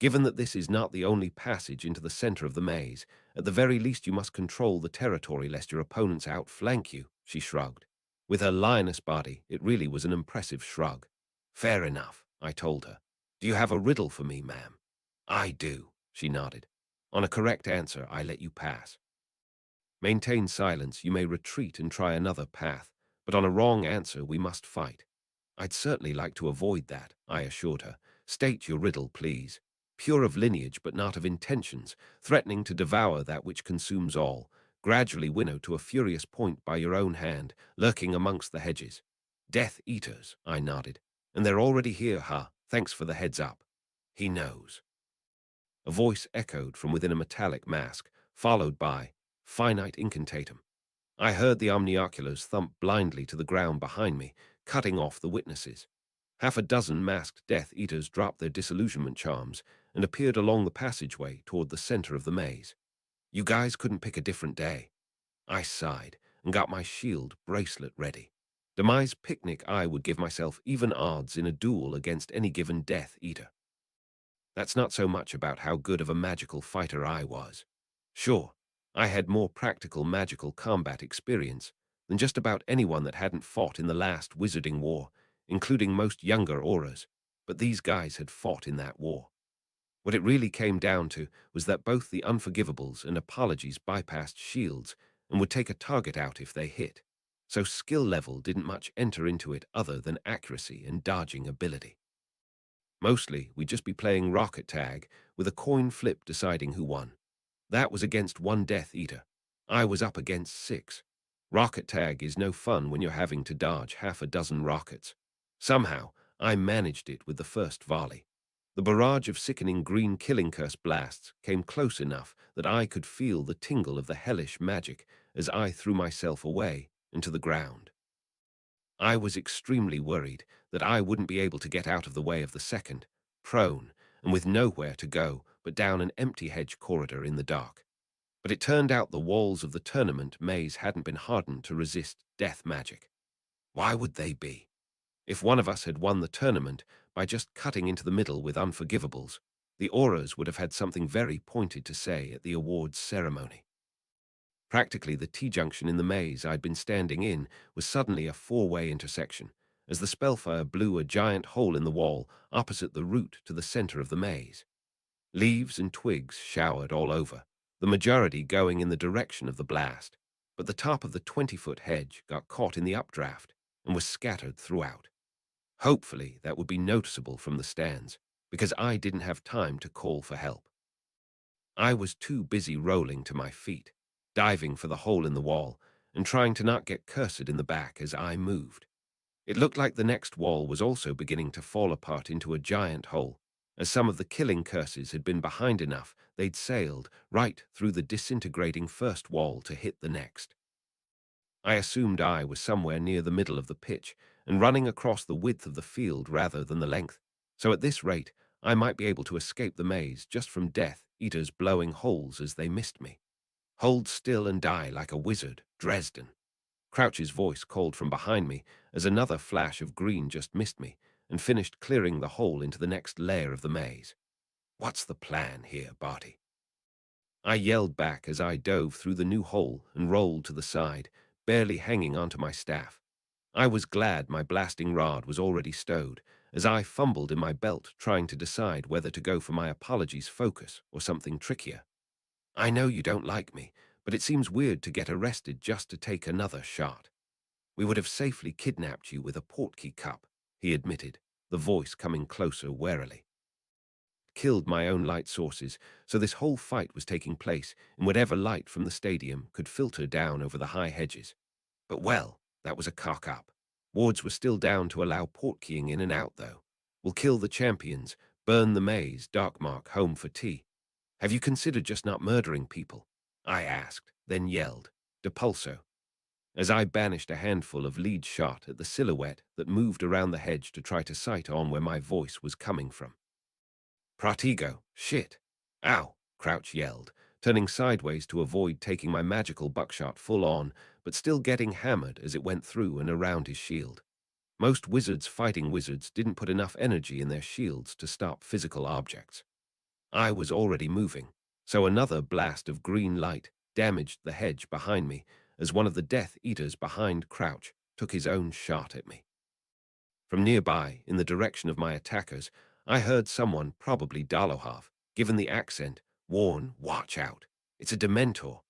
"Given that this is not the only passage into the center of the maze, at the very least you must control the territory lest your opponents outflank you," she shrugged. With her lioness body, it really was an impressive shrug. "Fair enough," I told her. "Do you have a riddle for me, ma'am?" "I do," she nodded. "On a correct answer, I let you pass. Maintain silence, you may retreat and try another path, but on a wrong answer we must fight." "I'd certainly like to avoid that," I assured her. "State your riddle, please. Pure of lineage but not of intentions, threatening to devour that which consumes all, gradually winnowed to a furious point by your own hand, lurking amongst the hedges." "Death Eaters," I nodded. "And they're already here, huh? Thanks for the heads up." "He knows." A voice echoed from within a metallic mask, followed by, "Finite incantatum." I heard the omnioculars thump blindly to the ground behind me, cutting off the witnesses. Half a dozen masked Death Eaters dropped their disillusionment charms and appeared along the passageway toward the center of the maze. "You guys couldn't pick a different day." I sighed and got my shield bracelet ready. Demise picnic, I would give myself even odds in a duel against any given Death Eater. That's not so much about how good of a magical fighter I was. Sure, I had more practical magical combat experience than just about anyone that hadn't fought in the last Wizarding War, including most younger auras, but these guys had fought in that war. What it really came down to was that both the Unforgivables and Apologies bypassed shields and would take a target out if they hit, so skill level didn't much enter into it other than accuracy and dodging ability. Mostly, we'd just be playing rocket tag, with a coin flip deciding who won. That was against one Death Eater. I was up against 6. Rocket tag is no fun when you're having to dodge half a dozen rockets. Somehow, I managed it with the first volley. The barrage of sickening green killing curse blasts came close enough that I could feel the tingle of the hellish magic as I threw myself away into the ground. I was extremely worried that I wouldn't be able to get out of the way of the second, prone, and with nowhere to go but down an empty hedge corridor in the dark. But it turned out the walls of the tournament maze hadn't been hardened to resist death magic. Why would they be? If one of us had won the tournament by just cutting into the middle with Unforgivables, the auras would have had something very pointed to say at the awards ceremony. Practically the T-junction in the maze I'd been standing in was suddenly a 4-way intersection, as the spellfire blew a giant hole in the wall opposite the route to the center of the maze. Leaves and twigs showered all over, the majority going in the direction of the blast, but the top of the 20-foot hedge got caught in the updraft and was scattered throughout. Hopefully that would be noticeable from the stands, because I didn't have time to call for help. I was too busy rolling to my feet, diving for the hole in the wall, and trying to not get cursed in the back as I moved. It looked like the next wall was also beginning to fall apart into a giant hole, as some of the killing curses had been behind enough they'd sailed right through the disintegrating first wall to hit the next. I assumed I was somewhere near the middle of the pitch and running across the width of the field rather than the length, so at this rate I might be able to escape the maze just from Death Eaters blowing holes as they missed me. Hold still and die like a wizard, Dresden. Crouch's voice called from behind me as another flash of green just missed me and finished clearing the hole into the next layer of the maze. What's the plan here, Barty? I yelled back as I dove through the new hole and rolled to the side, barely hanging onto my staff. I was glad my blasting rod was already stowed, as I fumbled in my belt trying to decide whether to go for my apologies focus or something trickier. I know you don't like me, but it seems weird to get arrested just to take another shot. We would have safely kidnapped you with a portkey cup, he admitted, the voice coming closer warily. Killed my own light sources, so this whole fight was taking place in whatever light from the stadium could filter down over the high hedges. But well, that was a cock-up. Wards were still down to allow portkeying in and out, though. We'll kill the champions, burn the maze, Darkmark home for tea. Have you considered just not murdering people? I asked, then yelled, Depulso, as I banished a handful of lead shot at the silhouette that moved around the hedge to try to sight on where my voice was coming from. Pratigo, shit. Ow, Crouch yelled, turning sideways to avoid taking my magical buckshot full on, but still getting hammered as it went through and around his shield. Most wizards fighting wizards didn't put enough energy in their shields to stop physical objects. I was already moving, so another blast of green light damaged the hedge behind me as one of the Death Eaters behind Crouch took his own shot at me. From nearby, in the direction of my attackers, I heard someone, probably Dalohov, given the accent, warn, watch out. It's a Dementor.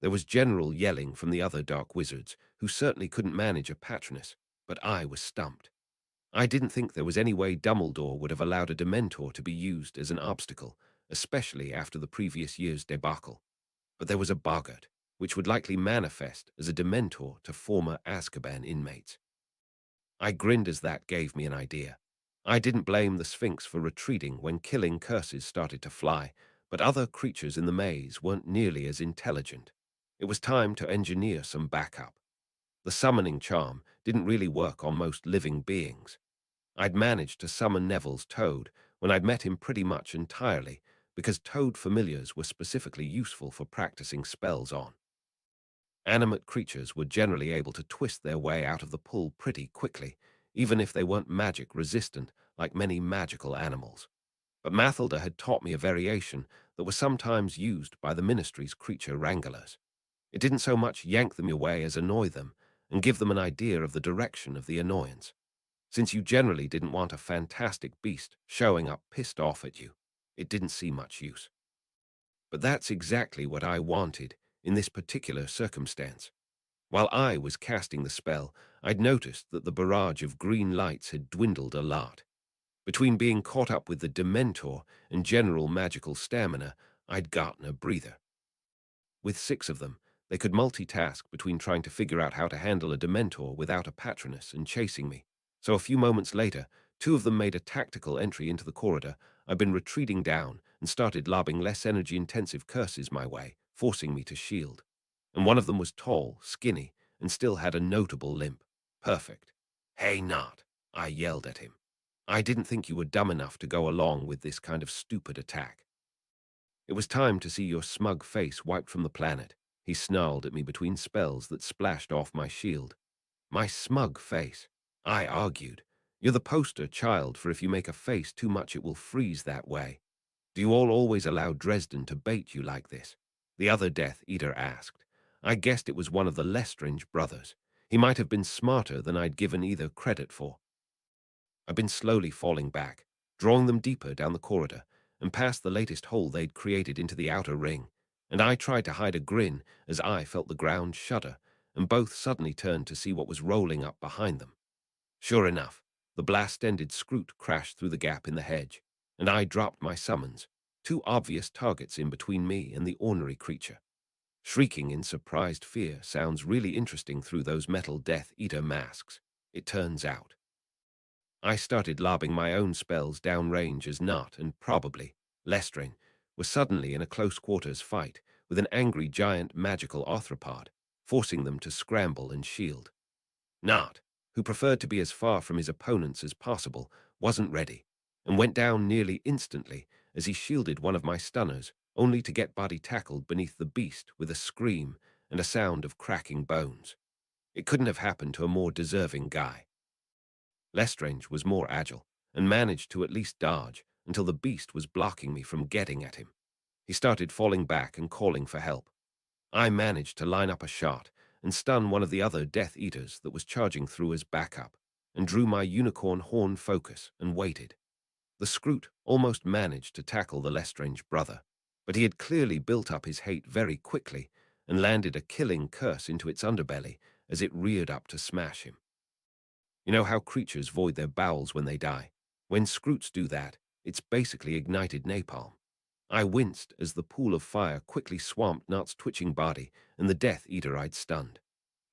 There was general yelling from the other dark wizards, who certainly couldn't manage a Patronus, but I was stumped. I didn't think there was any way Dumbledore would have allowed a Dementor to be used as an obstacle, especially after the previous year's debacle. But there was a boggart, which would likely manifest as a Dementor to former Azkaban inmates. I grinned as that gave me an idea. I didn't blame the Sphinx for retreating when killing curses started to fly, but other creatures in the maze weren't nearly as intelligent. It was time to engineer some backup. The summoning charm didn't really work on most living beings. I'd managed to summon Neville's toad when I'd met him pretty much entirely, because toad familiars were specifically useful for practicing spells on. Animate creatures were generally able to twist their way out of the pull pretty quickly, even if they weren't magic-resistant like many magical animals. But Mathilda had taught me a variation that was sometimes used by the Ministry's creature wranglers. It didn't so much yank them away as annoy them, and give them an idea of the direction of the annoyance. Since you generally didn't want a fantastic beast showing up pissed off at you, it didn't see much use. But that's exactly what I wanted in this particular circumstance. While I was casting the spell, I'd noticed that the barrage of green lights had dwindled a lot. Between being caught up with the Dementor and general magical stamina, I'd gotten a breather. With 6 of them, they could multitask between trying to figure out how to handle a Dementor without a Patronus and chasing me. So a few moments later, 2 of them made a tactical entry into the corridor I'd been retreating down and started lobbing less energy-intensive curses my way, forcing me to shield. And one of them was tall, skinny, and still had a notable limp. Perfect. Hey, Not, I yelled at him. I didn't think you were dumb enough to go along with this kind of stupid attack. It was time to see your smug face wiped from the planet. He snarled at me between spells that splashed off my shield. My smug face, I argued. You're the poster child for if you make a face too much it will freeze that way. Do you all always allow Dresden to bait you like this? The other Death Eater asked. I guessed it was one of the Lestrange brothers. He might have been smarter than I'd given either credit for. I'd been slowly falling back, drawing them deeper down the corridor, and past the latest hole they'd created into the outer ring, and I tried to hide a grin as I felt the ground shudder, and both suddenly turned to see what was rolling up behind them. Sure enough, the blast-ended Scroot crashed through the gap in the hedge, and I dropped my summons, 2 obvious targets in between me and the ornery creature. Shrieking in surprised fear sounds really interesting through those metal Death Eater masks, it turns out. I started lobbing my own spells downrange as Nut and probably Lestrange were suddenly in a close-quarters fight with an angry giant magical arthropod, forcing them to scramble and shield. Nut, who preferred to be as far from his opponents as possible, wasn't ready. and went down nearly instantly as he shielded one of my stunners, only to get body tackled beneath the beast with a scream and a sound of cracking bones. It couldn't have happened to a more deserving guy. Lestrange was more agile and managed to at least dodge until the beast was blocking me from getting at him. He started falling back and calling for help. I managed to line up a shot and stun one of the other Death Eaters that was charging through as backup, and drew my unicorn horn focus and waited. The Scroot almost managed to tackle the Lestrange brother, but he had clearly built up his hate very quickly and landed a killing curse into its underbelly as it reared up to smash him. You know how creatures void their bowels when they die? When Scroots do that, it's basically ignited napalm. I winced as the pool of fire quickly swamped Nart's twitching body and the Death Eater I'd stunned.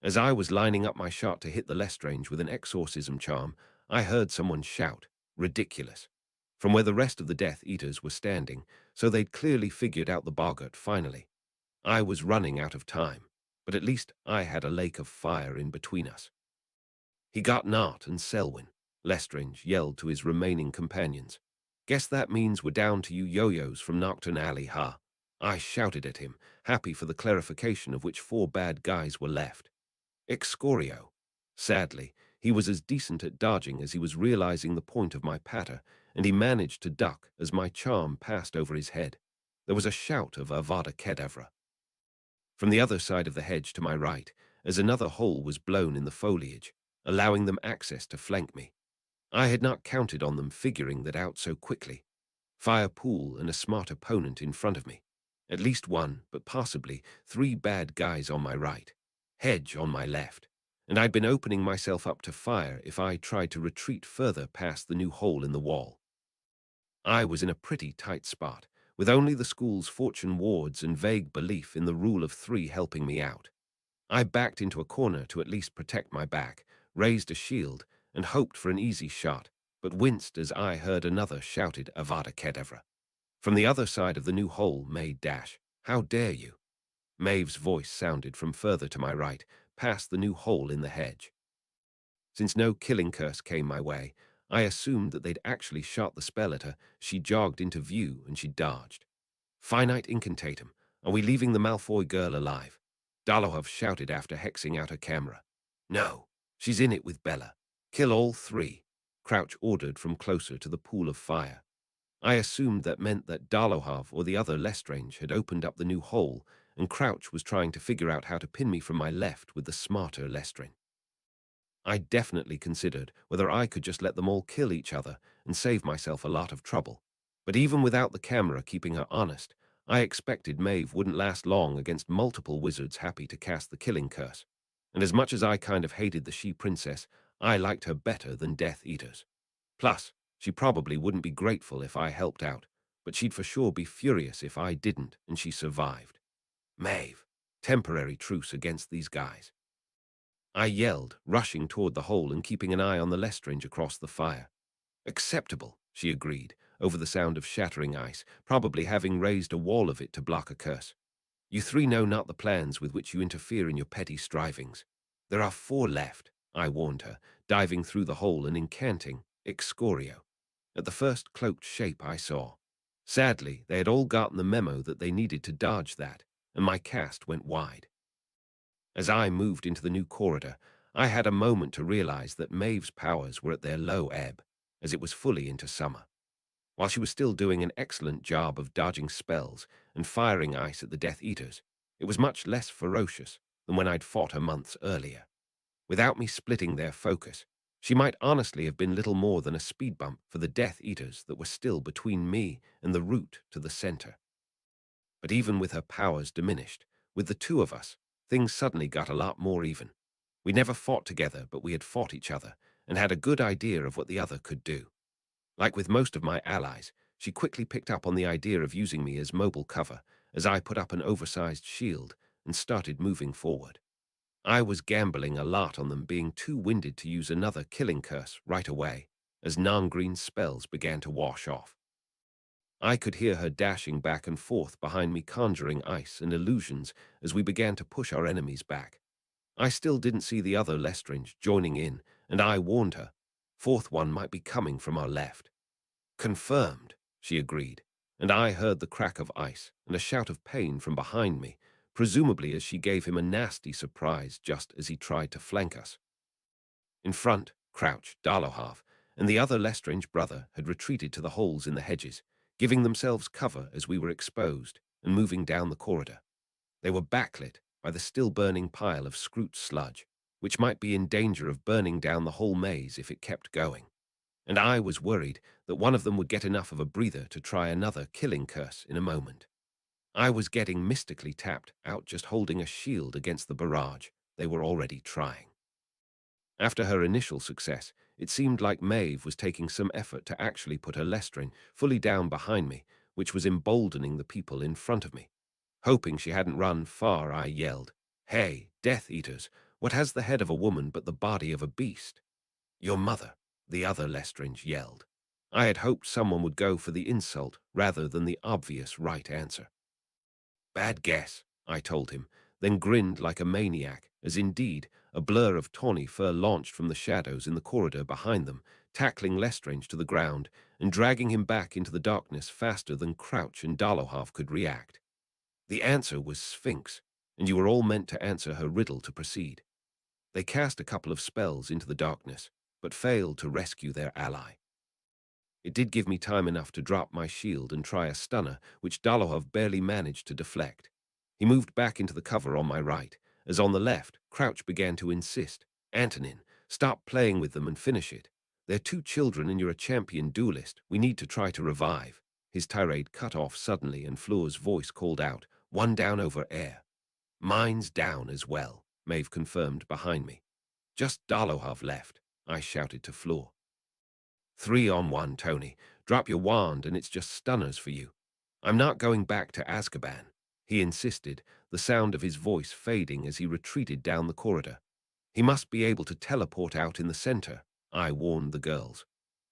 As I was lining up my shot to hit the Lestrange with an exorcism charm, I heard someone shout, "Ridiculous," from where the rest of the Death Eaters were standing, so they'd clearly figured out the boggart finally. I was running out of time, but at least I had a lake of fire in between us. "He got Nart and Selwyn," Lestrange yelled to his remaining companions. "Guess that means we're down to you yo-yos from Nocturne Alley, huh?" I shouted at him, happy for the clarification of which 4 bad guys were left. Excorio. Sadly, he was as decent at dodging as he was realizing the point of my patter, and he managed to duck as my charm passed over his head. There was a shout of Avada Kedavra from the other side of the hedge to my right, as another hole was blown in the foliage, allowing them access to flank me. I had not counted on them figuring that out so quickly. Fire pool and a smart opponent in front of me. At least one, but possibly 3 bad guys on my right. Hedge on my left. And I'd been opening myself up to fire if I tried to retreat further past the new hole in the wall. I was in a pretty tight spot, with only the school's fortune wards and vague belief in the rule of 3 helping me out. I backed into a corner to at least protect my back, raised a shield, and hoped for an easy shot, but winced as I heard another shouted Avada Kedavra. From the other side of the new hole, May dash. "How dare you?" Maeve's voice sounded from further to my right, past the new hole in the hedge. Since no killing curse came my way, I assumed that they'd actually shot the spell at her. She jogged into view and she dodged. "Finite incantatum. Are we leaving the Malfoy girl alive?" Dolohov shouted after hexing out her camera. "No, she's in it with Bella. Kill all 3, Crouch ordered from closer to the pool of fire. I assumed that meant that Dolohov or the other Lestrange had opened up the new hole, and Crouch was trying to figure out how to pin me from my left with the smarter Lestrange. I definitely considered whether I could just let them all kill each other and save myself a lot of trouble. But even without the camera keeping her honest, I expected Maeve wouldn't last long against multiple wizards happy to cast the killing curse. And as much as I kind of hated the she-princess, I liked her better than Death Eaters. Plus, she probably wouldn't be grateful if I helped out, but she'd for sure be furious if I didn't and she survived. "Maeve, temporary truce against these guys," I yelled, rushing toward the hole and keeping an eye on the Lestrange across the fire. "Acceptable," she agreed, over the sound of shattering ice, probably having raised a wall of it to block a curse. "You 3 know not the plans with which you interfere in your petty strivings. There are 4 left," I warned her, diving through the hole and incanting Excorio at the first cloaked shape I saw. Sadly, they had all gotten the memo that they needed to dodge that, and my cast went wide. As I moved into the new corridor, I had a moment to realize that Maeve's powers were at their low ebb, as it was fully into summer. While she was still doing an excellent job of dodging spells and firing ice at the Death Eaters, it was much less ferocious than when I'd fought her months earlier. Without me splitting their focus, she might honestly have been little more than a speed bump for the Death Eaters that were still between me and the route to the center. But even with her powers diminished, with the 2 of us, things suddenly got a lot more even. We never fought together, but we had fought each other, and had a good idea of what the other could do. Like with most of my allies, she quickly picked up on the idea of using me as mobile cover as I put up an oversized shield and started moving forward. I was gambling a lot on them being too winded to use another killing curse right away, as non-green spells began to wash off. I could hear her dashing back and forth behind me, conjuring ice and illusions as we began to push our enemies back. I still didn't see the other Lestrange joining in, and I warned her. 4th one might be coming from our left. Confirmed, she agreed, and I heard the crack of ice and a shout of pain from behind me, presumably as she gave him a nasty surprise just as he tried to flank us. In front, crouched Darlohav, and the other Lestrange brother had retreated to the holes in the hedges, giving themselves cover as we were exposed and moving down the corridor. They were backlit by the still-burning pile of scroot sludge, which might be in danger of burning down the whole maze if it kept going. And I was worried that one of them would get enough of a breather to try another killing curse in a moment. I was getting mystically tapped out just holding a shield against the barrage they were already trying. After her initial success, it seemed like Maeve was taking some effort to actually put her Lestrange fully down behind me, which was emboldening the people in front of me. Hoping she hadn't run far, I yelled, "Hey, Death Eaters, what has the head of a woman but the body of a beast?" "Your mother," the other Lestrange yelled. I had hoped someone would go for the insult rather than the obvious right answer. "Bad guess," I told him, then grinned like a maniac, as indeed a blur of tawny fur launched from the shadows in the corridor behind them, tackling Lestrange to the ground and dragging him back into the darkness faster than Crouch and Darlohav could react. The answer was Sphinx, and you were all meant to answer her riddle to proceed. They cast a couple of spells into the darkness, but failed to rescue their ally. It did give me time enough to drop my shield and try a stunner, which Darlohov barely managed to deflect. He moved back into the cover on my right, as on the left, Crouch began to insist, "Antonin, stop playing with them and finish it. They're two children and you're a champion duelist. We need to try to revive." His tirade cut off suddenly and Fleur's voice called out, "One down over air." "Mine's down as well," Maeve confirmed behind me. "Just Darlohov left," I shouted to Fleur. 3-on-1, Tony. Drop your wand and it's just stunners for you. I'm not going back to Azkaban," he insisted, the sound of his voice fading as he retreated down the corridor. "He must be able to teleport out in the center," I warned the girls.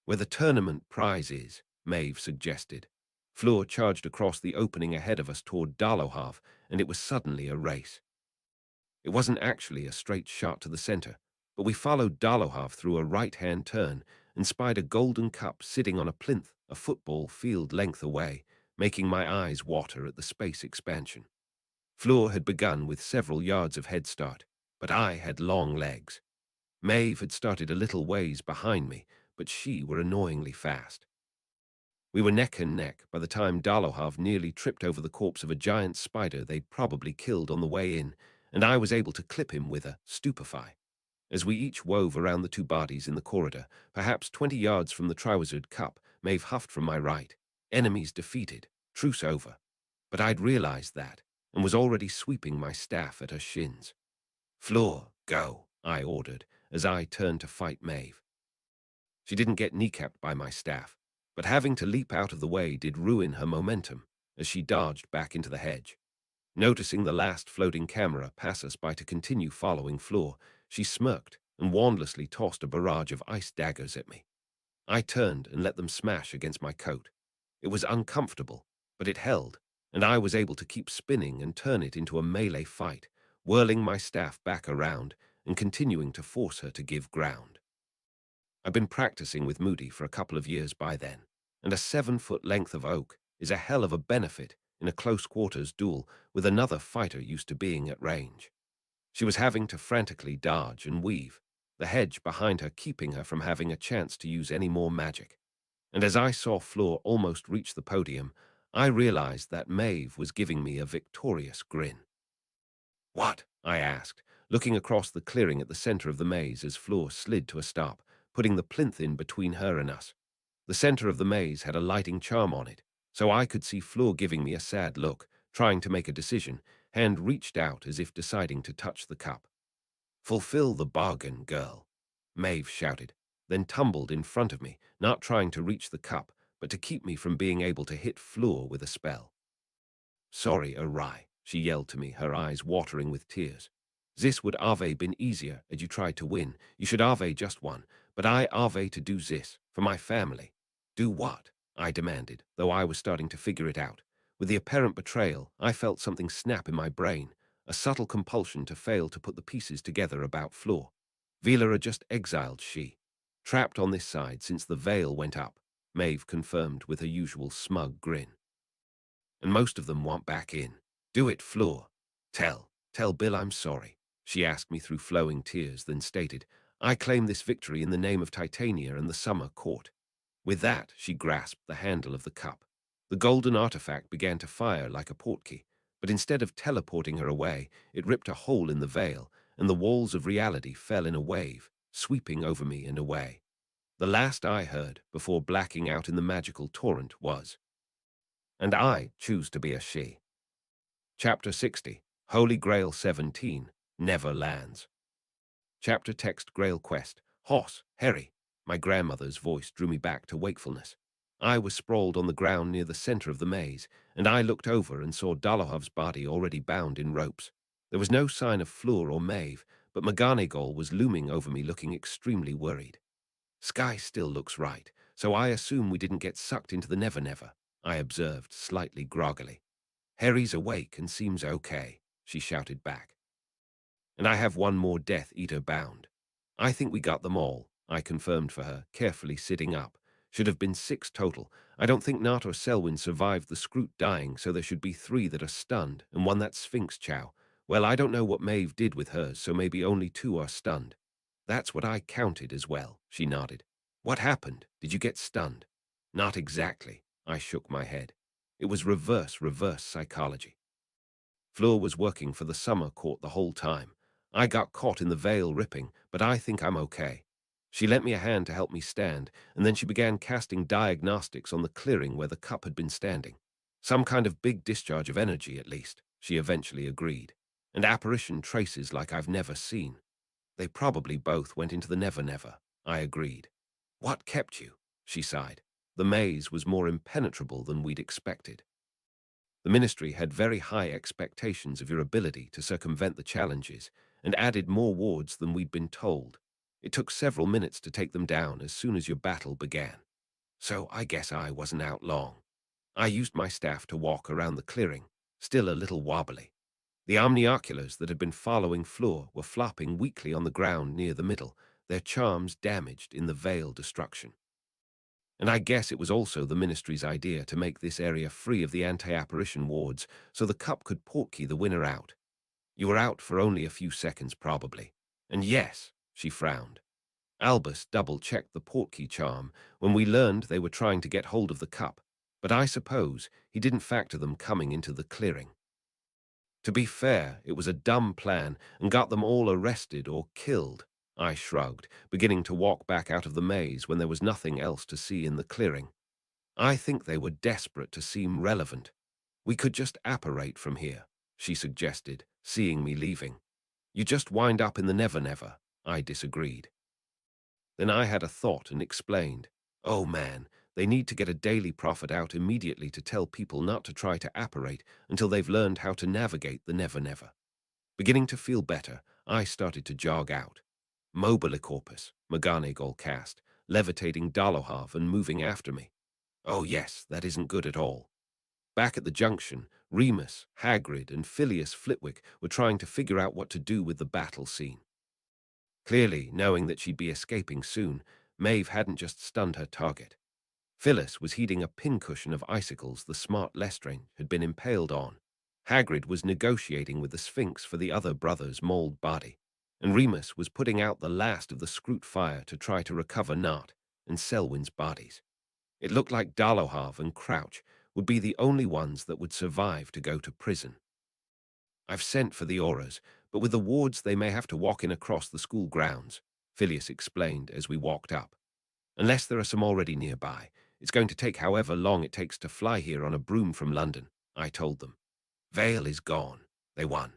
"Where the tournament prize is," Maeve suggested. Fleur charged across the opening ahead of us toward Darlohav, and it was suddenly a race. It wasn't actually a straight shot to the center, but we followed Darlohav through a right-hand turn and spied a golden cup sitting on a plinth a football field length away, making my eyes water at the space expansion. Fleur had begun with several yards of head start, but I had long legs. Maeve had started a little ways behind me, but she were annoyingly fast. We were neck and neck by the time Darlohav nearly tripped over the corpse of a giant spider they'd probably killed on the way in, and I was able to clip him with a stupefy. As we each wove around the two bodies in the corridor, perhaps 20 yards from the Triwizard Cup, Maeve huffed from my right. "Enemies defeated. Truce over." But I'd realized that, and was already sweeping my staff at her shins. "Fleur, go," I ordered, as I turned to fight Maeve. She didn't get kneecapped by my staff, but having to leap out of the way did ruin her momentum, as she dodged back into the hedge. Noticing the last floating camera pass us by to continue following Fleur, she smirked and wandlessly tossed a barrage of ice daggers at me. I turned and let them smash against my coat. It was uncomfortable, but it held, and I was able to keep spinning and turn it into a melee fight, whirling my staff back around and continuing to force her to give ground. I've been practicing with Moody for a couple of years by then, and a 7-foot length of oak is a hell of a benefit in a close-quarters duel with another fighter used to being at range. She was having to frantically dodge and weave, the hedge behind her keeping her from having a chance to use any more magic. And as I saw Fleur almost reach the podium, I realized that Maeve was giving me a victorious grin. "What?" I asked, looking across the clearing at the center of the maze as Fleur slid to a stop, putting the plinth in between her and us. The center of the maze had a lighting charm on it, so I could see Fleur giving me a sad look, trying to make a decision, hand reached out as if deciding to touch the cup. "Fulfill the bargain, girl," Maeve shouted, then tumbled in front of me, not trying to reach the cup, but to keep me from being able to hit Fleur with a spell. "Sorry, awry," she yelled to me, her eyes watering with tears. "This would ave been easier as you tried to win. You should ave just won, but I ave to do this, for my family." "Do what?" I demanded, though I was starting to figure it out. With the apparent betrayal, I felt something snap in my brain, a subtle compulsion to fail to put the pieces together about Fleur. Vila just exiled she. Trapped on this side since the veil went up. Maeve confirmed with her usual smug grin. And most of them want back in. Do it, Fleur. Tell Bill I'm sorry. She asked me through flowing tears, then stated, I claim this victory in the name of Titania and the Summer Court. With that, she grasped the handle of the cup. The golden artifact began to fire like a portkey, but instead of teleporting her away, it ripped a hole in the veil, and the walls of reality fell in a wave, sweeping over me and away. The last I heard, before blacking out in the magical torrent, was, "And I choose to be a she." Chapter 60, Holy Grail 17, Never Lands. Chapter text Grail Quest, Hoss, Harry. My grandmother's voice drew me back to wakefulness. I was sprawled on the ground near the center of the maze, and I looked over and saw Dolohov's body already bound in ropes. There was no sign of Fleur or Maeve, but McGonagall was looming over me looking extremely worried. Sky still looks right, so I assume we didn't get sucked into the Never Never, I observed slightly groggily. Harry's awake and seems okay, she shouted back. And I have one more Death Eater bound. I think we got them all, I confirmed for her, carefully sitting up. Should have been 6 total. I don't think Nat or Selwyn survived the Scroot dying, so there should be 3 that are stunned, and 1 that's Sphinx Chow. Well, I don't know what Maeve did with hers, so maybe only 2 are stunned. That's what I counted as well, she nodded. What happened? Did you get stunned? Not exactly, I shook my head. It was reverse psychology. Fleur was working for the Summer Court the whole time. I got caught in the veil ripping, but I think I'm okay. She lent me a hand to help me stand, and then she began casting diagnostics on the clearing where the cup had been standing. Some kind of big discharge of energy, at least, she eventually agreed. And apparition traces like I've never seen. They probably both went into the Never Never, I agreed. What kept you? She sighed. The maze was more impenetrable than we'd expected. The ministry had very high expectations of your ability to circumvent the challenges and added more wards than we'd been told. It took several minutes to take them down as soon as your battle began. So I guess I wasn't out long. I used my staff to walk around the clearing, still a little wobbly. The omnioculars that had been following Fleur were flopping weakly on the ground near the middle, their charms damaged in the veil destruction. And I guess it was also the ministry's idea to make this area free of the anti-apparition wards so the cup could portkey the winner out. You were out for only a few seconds, probably. And yes, she frowned. Albus double-checked the portkey charm when we learned they were trying to get hold of the cup, but I suppose he didn't factor them coming into the clearing. To be fair, it was a dumb plan and got them all arrested or killed. I shrugged, beginning to walk back out of the maze when there was nothing else to see in the clearing. I think they were desperate to seem relevant. We could just apparate from here, she suggested, seeing me leaving. You just wind up in the Never Never, I disagreed. Then I had a thought and explained, oh man, they need to get a daily prophet out immediately to tell people not to try to apparate until they've learned how to navigate the Never Never. Beginning to feel better, I started to jog out. Mobilicorpus, McGonagall cast, levitating Dolohov and moving after me. Oh yes, that isn't good at all. Back at the junction, Remus, Hagrid, and Phileas Flitwick were trying to figure out what to do with the battle scene. Clearly, knowing that she'd be escaping soon, Maeve hadn't just stunned her target. Phyllis was heating a pincushion of icicles the smart Lestrange had been impaled on. Hagrid was negotiating with the Sphinx for the other brother's mauled body, and Remus was putting out the last of the Scroot fire to try to recover Nart and Selwyn's bodies. It looked like Dolohov and Crouch would be the only ones that would survive to go to prison. I've sent for the auras, but with the wards they may have to walk in across the school grounds, Phileas explained as we walked up. Unless there are some already nearby, it's going to take however long it takes to fly here on a broom from London, I told them. Vale is gone. They won.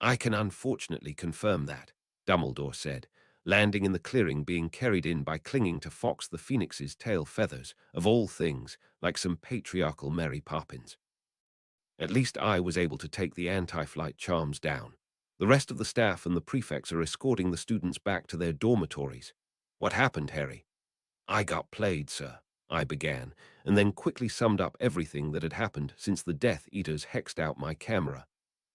I can unfortunately confirm that, Dumbledore said, landing in the clearing being carried in by clinging to Fox the Phoenix's tail feathers, of all things, like some patriarchal Mary Poppins. At least I was able to take the anti-flight charms down. The rest of the staff and the prefects are escorting the students back to their dormitories. What happened, Harry? I got played, sir, I began, and then quickly summed up everything that had happened since the Death Eaters hexed out my camera.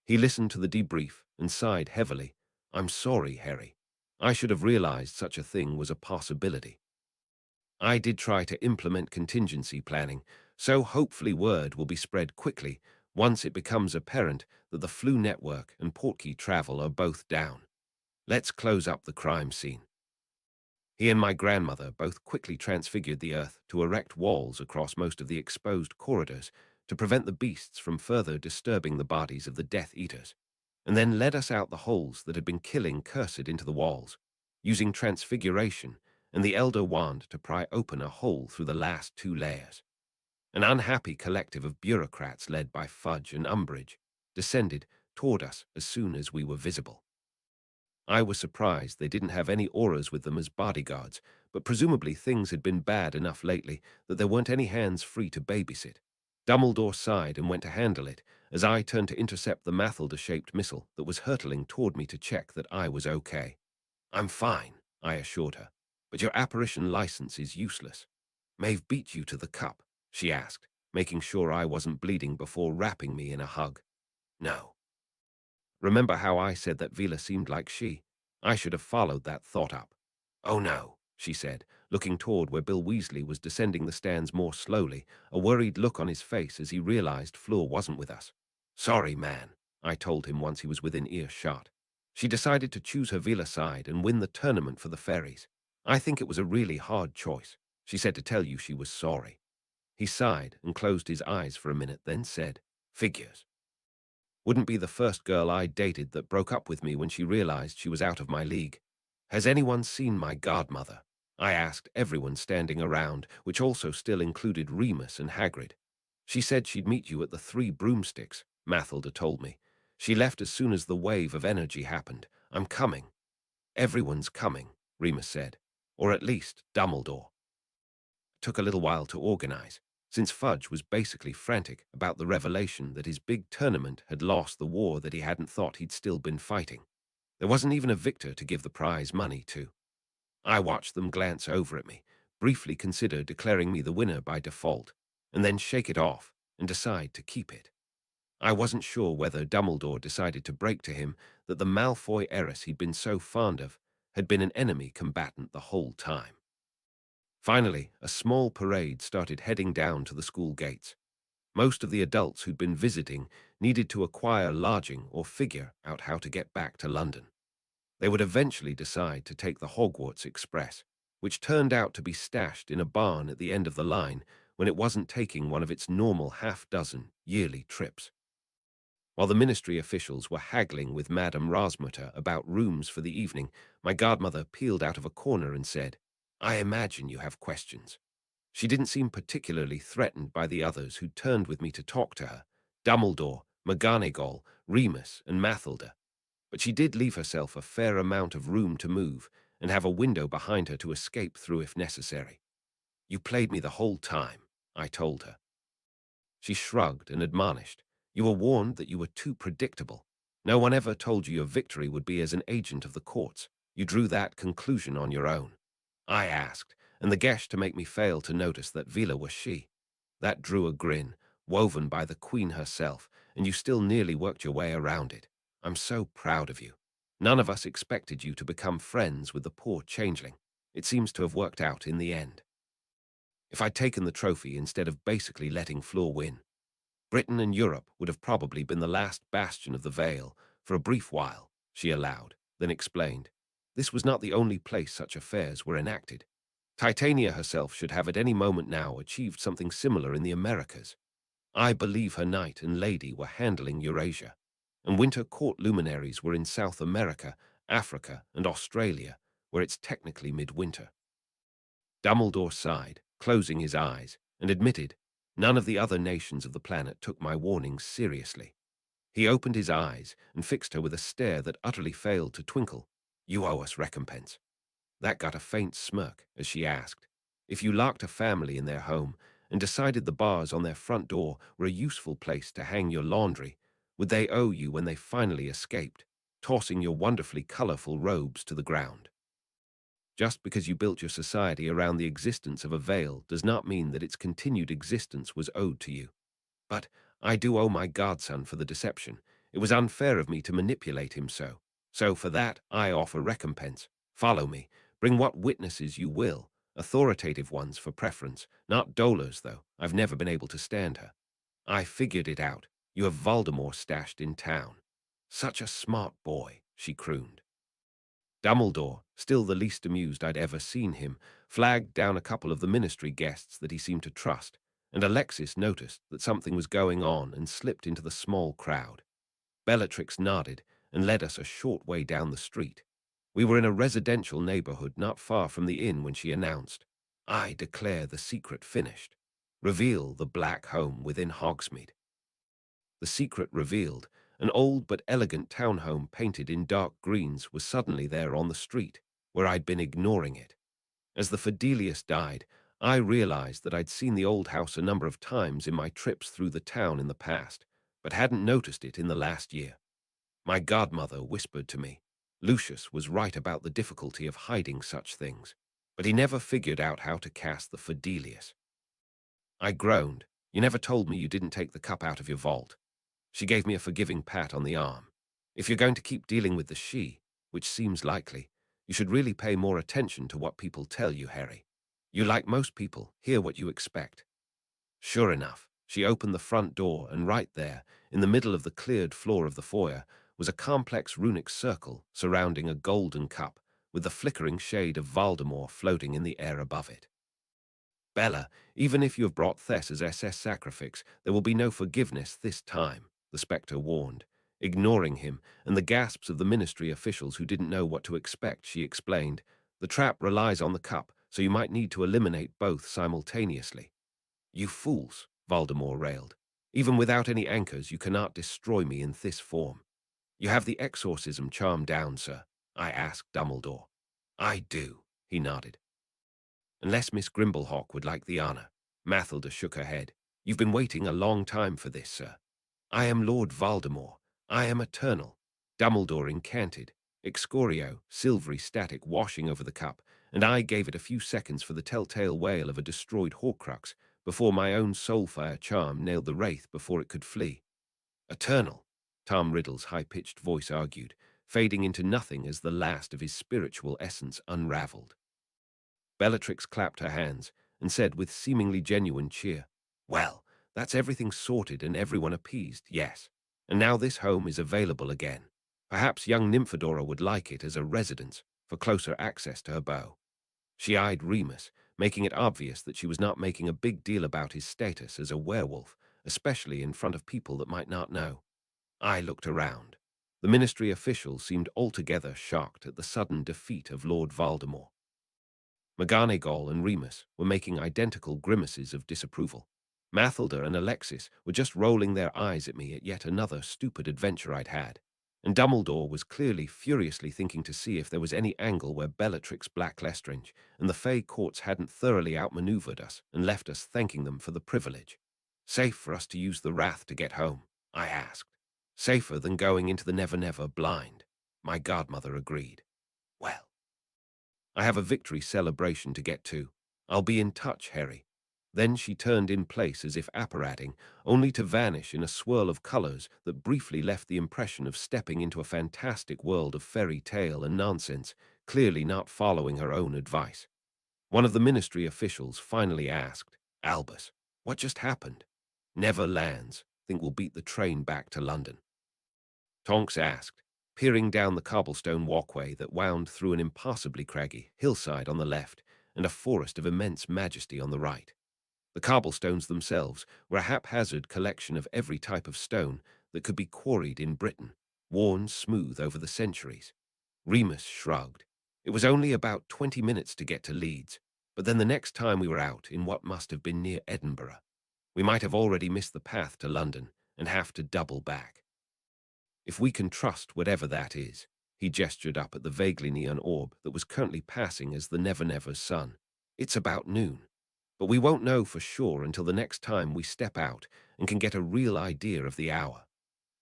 He listened to the debrief and sighed heavily. I'm sorry, Harry. I should have realized such a thing was a possibility. I did try to implement contingency planning, so hopefully word will be spread quickly once it becomes apparent that the flu network and portkey travel are both down. Let's close up the crime scene. He and my grandmother both quickly transfigured the earth to erect walls across most of the exposed corridors to prevent the beasts from further disturbing the bodies of the Death Eaters, and then led us out the holes that had been killing cursed into the walls, using transfiguration and the Elder Wand to pry open a hole through the last two layers. An unhappy collective of bureaucrats led by Fudge and Umbridge descended toward us as soon as we were visible. I was surprised they didn't have any auras with them as bodyguards, but presumably things had been bad enough lately that there weren't any hands free to babysit. Dumbledore sighed and went to handle it, as I turned to intercept the Mathilda-shaped missile that was hurtling toward me to check that I was okay. "I'm fine," I assured her, "but your apparition license is useless." "Maeve beat you to the cup?" she asked, making sure I wasn't bleeding before wrapping me in a hug. "No." Remember how I said that Vila seemed like she? I should have followed that thought up. "Oh no," she said, looking toward where Bill Weasley was descending the stairs more slowly, a worried look on his face as he realized Fleur wasn't with us. "Sorry, man," I told him once he was within earshot. "She decided to choose her Vila side and win the tournament for the fairies. I think it was a really hard choice. She said to tell you she was sorry." He sighed and closed his eyes for a minute, then said, "Figures. Wouldn't be the first girl I dated that broke up with me when she realized she was out of my league. Has anyone seen my godmother?" I asked everyone standing around, which also still included Remus and Hagrid. "She said she'd meet you at the Three Broomsticks," Mathilda told me. "She left as soon as the wave of energy happened. I'm coming." "Everyone's coming," Remus said. "Or at least Dumbledore." It took a little while to organize, since Fudge was basically frantic about the revelation that his big tournament had lost the war that he hadn't thought he'd still been fighting. There wasn't even a victor to give the prize money to. I watched them glance over at me, briefly consider declaring me the winner by default, and then shake it off and decide to keep it. I wasn't sure whether Dumbledore decided to break to him that the Malfoy heiress he'd been so fond of had been an enemy combatant the whole time. Finally, a small parade started heading down to the school gates. Most of the adults who'd been visiting needed to acquire lodging or figure out how to get back to London. They would eventually decide to take the Hogwarts Express, which turned out to be stashed in a barn at the end of the line when it wasn't taking one of its normal half-dozen yearly trips. While the ministry officials were haggling with Madame Rosmutter about rooms for the evening, my godmother peeled out of a corner and said, "I imagine you have questions." She didn't seem particularly threatened by the others who turned with me to talk to her, Dumbledore, McGonagall, Remus, and Mathilda. But she did leave herself a fair amount of room to move and have a window behind her to escape through if necessary. "You played me the whole time," I told her. She shrugged and admonished, "You were warned that you were too predictable. No one ever told you your victory would be as an agent of the courts. You drew that conclusion on your own." I asked, and the gesh to make me fail to notice that Vila was she. That drew a grin, woven by the Queen herself, and you still nearly worked your way around it. "I'm so proud of you. None of us expected you to become friends with the poor changeling. It seems to have worked out in the end." If I'd taken the trophy instead of basically letting Fleur win, Britain and Europe would have probably been the last bastion of the Vale for a brief while, she allowed, then explained. This was not the only place such affairs were enacted. Titania herself should have at any moment now achieved something similar in the Americas. I believe her knight and lady were handling Eurasia, and winter court luminaries were in South America, Africa, and Australia, where it's technically midwinter. Dumbledore sighed, closing his eyes, and admitted, "None of the other nations of the planet took my warnings seriously." He opened his eyes and fixed her with a stare that utterly failed to twinkle. "You owe us recompense." That got a faint smirk as she asked, "If you locked a family in their home and decided the bars on their front door were a useful place to hang your laundry, would they owe you when they finally escaped, tossing your wonderfully colorful robes to the ground?" Just because you built your society around the existence of a veil does not mean that its continued existence was owed to you. But I do owe my godson for the deception. It was unfair of me to manipulate him so. So for that I offer recompense. Follow me. Bring what witnesses you will. Authoritative ones for preference, not dolers, though. I've never been able to stand her. I figured it out. You have Voldemort stashed in town. Such a smart boy, she crooned. Dumbledore, still the least amused I'd ever seen him, flagged down a couple of the ministry guests that he seemed to trust, and Alexis noticed that something was going on and slipped into the small crowd. Bellatrix nodded and led us a short way down the street. We were in a residential neighborhood not far from the inn when she announced, "I declare the secret finished. Reveal the black home within Hogsmeade." The secret revealed, an old but elegant townhome painted in dark greens was suddenly there on the street, where I'd been ignoring it. As the Fidelius died, I realized that I'd seen the old house a number of times in my trips through the town in the past, but hadn't noticed it in the last year. My godmother whispered to me, Lucius was right about the difficulty of hiding such things, but he never figured out how to cast the Fidelius. I groaned. You never told me you didn't take the cup out of your vault. She gave me a forgiving pat on the arm. If you're going to keep dealing with the she, which seems likely, you should really pay more attention to what people tell you, Harry. You, like most people, hear what you expect. Sure enough, she opened the front door, and right there, in the middle of the cleared floor of the foyer, was a complex runic circle surrounding a golden cup, with the flickering shade of Voldemort floating in the air above it. Bella, even if you have brought Thess's SS sacrifice, there will be no forgiveness this time, the Spectre warned. Ignoring him and the gasps of the ministry officials who didn't know what to expect, she explained, the trap relies on the cup, so you might need to eliminate both simultaneously. You fools, Voldemort railed. Even without any anchors, you cannot destroy me in this form. You have the exorcism charm down, sir? I asked Dumbledore. I do, he nodded. Unless Miss Grimblehawk would like the honor. Mathilda shook her head. You've been waiting a long time for this, sir. I am Lord Voldemort. I am eternal. Dumbledore incanted, Excorio, silvery static washing over the cup, and I gave it a few seconds for the telltale wail of a destroyed Horcrux before my own soulfire charm nailed the wraith before it could flee. Eternal, Tom Riddle's high-pitched voice argued, fading into nothing as the last of his spiritual essence unraveled. Bellatrix clapped her hands and said with seemingly genuine cheer, Well, that's everything sorted and everyone appeased, yes. And now this home is available again. Perhaps young Nymphadora would like it as a residence for closer access to her bow. She eyed Remus, making it obvious that she was not making a big deal about his status as a werewolf, especially in front of people that might not know. I looked around. The ministry officials seemed altogether shocked at the sudden defeat of Lord Voldemort. McGonagall and Remus were making identical grimaces of disapproval. Mathilda and Alexis were just rolling their eyes at me at yet another stupid adventure I'd had. And Dumbledore was clearly furiously thinking to see if there was any angle where Bellatrix Black Lestrange and the Fey courts hadn't thoroughly outmaneuvered us and left us thanking them for the privilege. Safe for us to use the wrath to get home? I asked. Safer than going into the Never-Never blind, my godmother agreed. Well, I have a victory celebration to get to. I'll be in touch, Harry. Then she turned in place as if apparating, only to vanish in a swirl of colors that briefly left the impression of stepping into a fantastic world of fairy tale and nonsense, clearly not following her own advice. One of the ministry officials finally asked, Albus, what just happened? Never lands. Think we'll beat the train back to London. Tonks asked, peering down the cobblestone walkway that wound through an impossibly craggy hillside on the left and a forest of immense majesty on the right. The cobblestones themselves were a haphazard collection of every type of stone that could be quarried in Britain, worn smooth over the centuries. Remus shrugged. It was only about 20 minutes to get to Leeds, but then the next time we were out in what must have been near Edinburgh, we might have already missed the path to London and have to double back. If we can trust whatever that is, he gestured up at the vaguely neon orb that was currently passing as the Never-Never's sun. It's about noon. But we won't know for sure until the next time we step out and can get a real idea of the hour.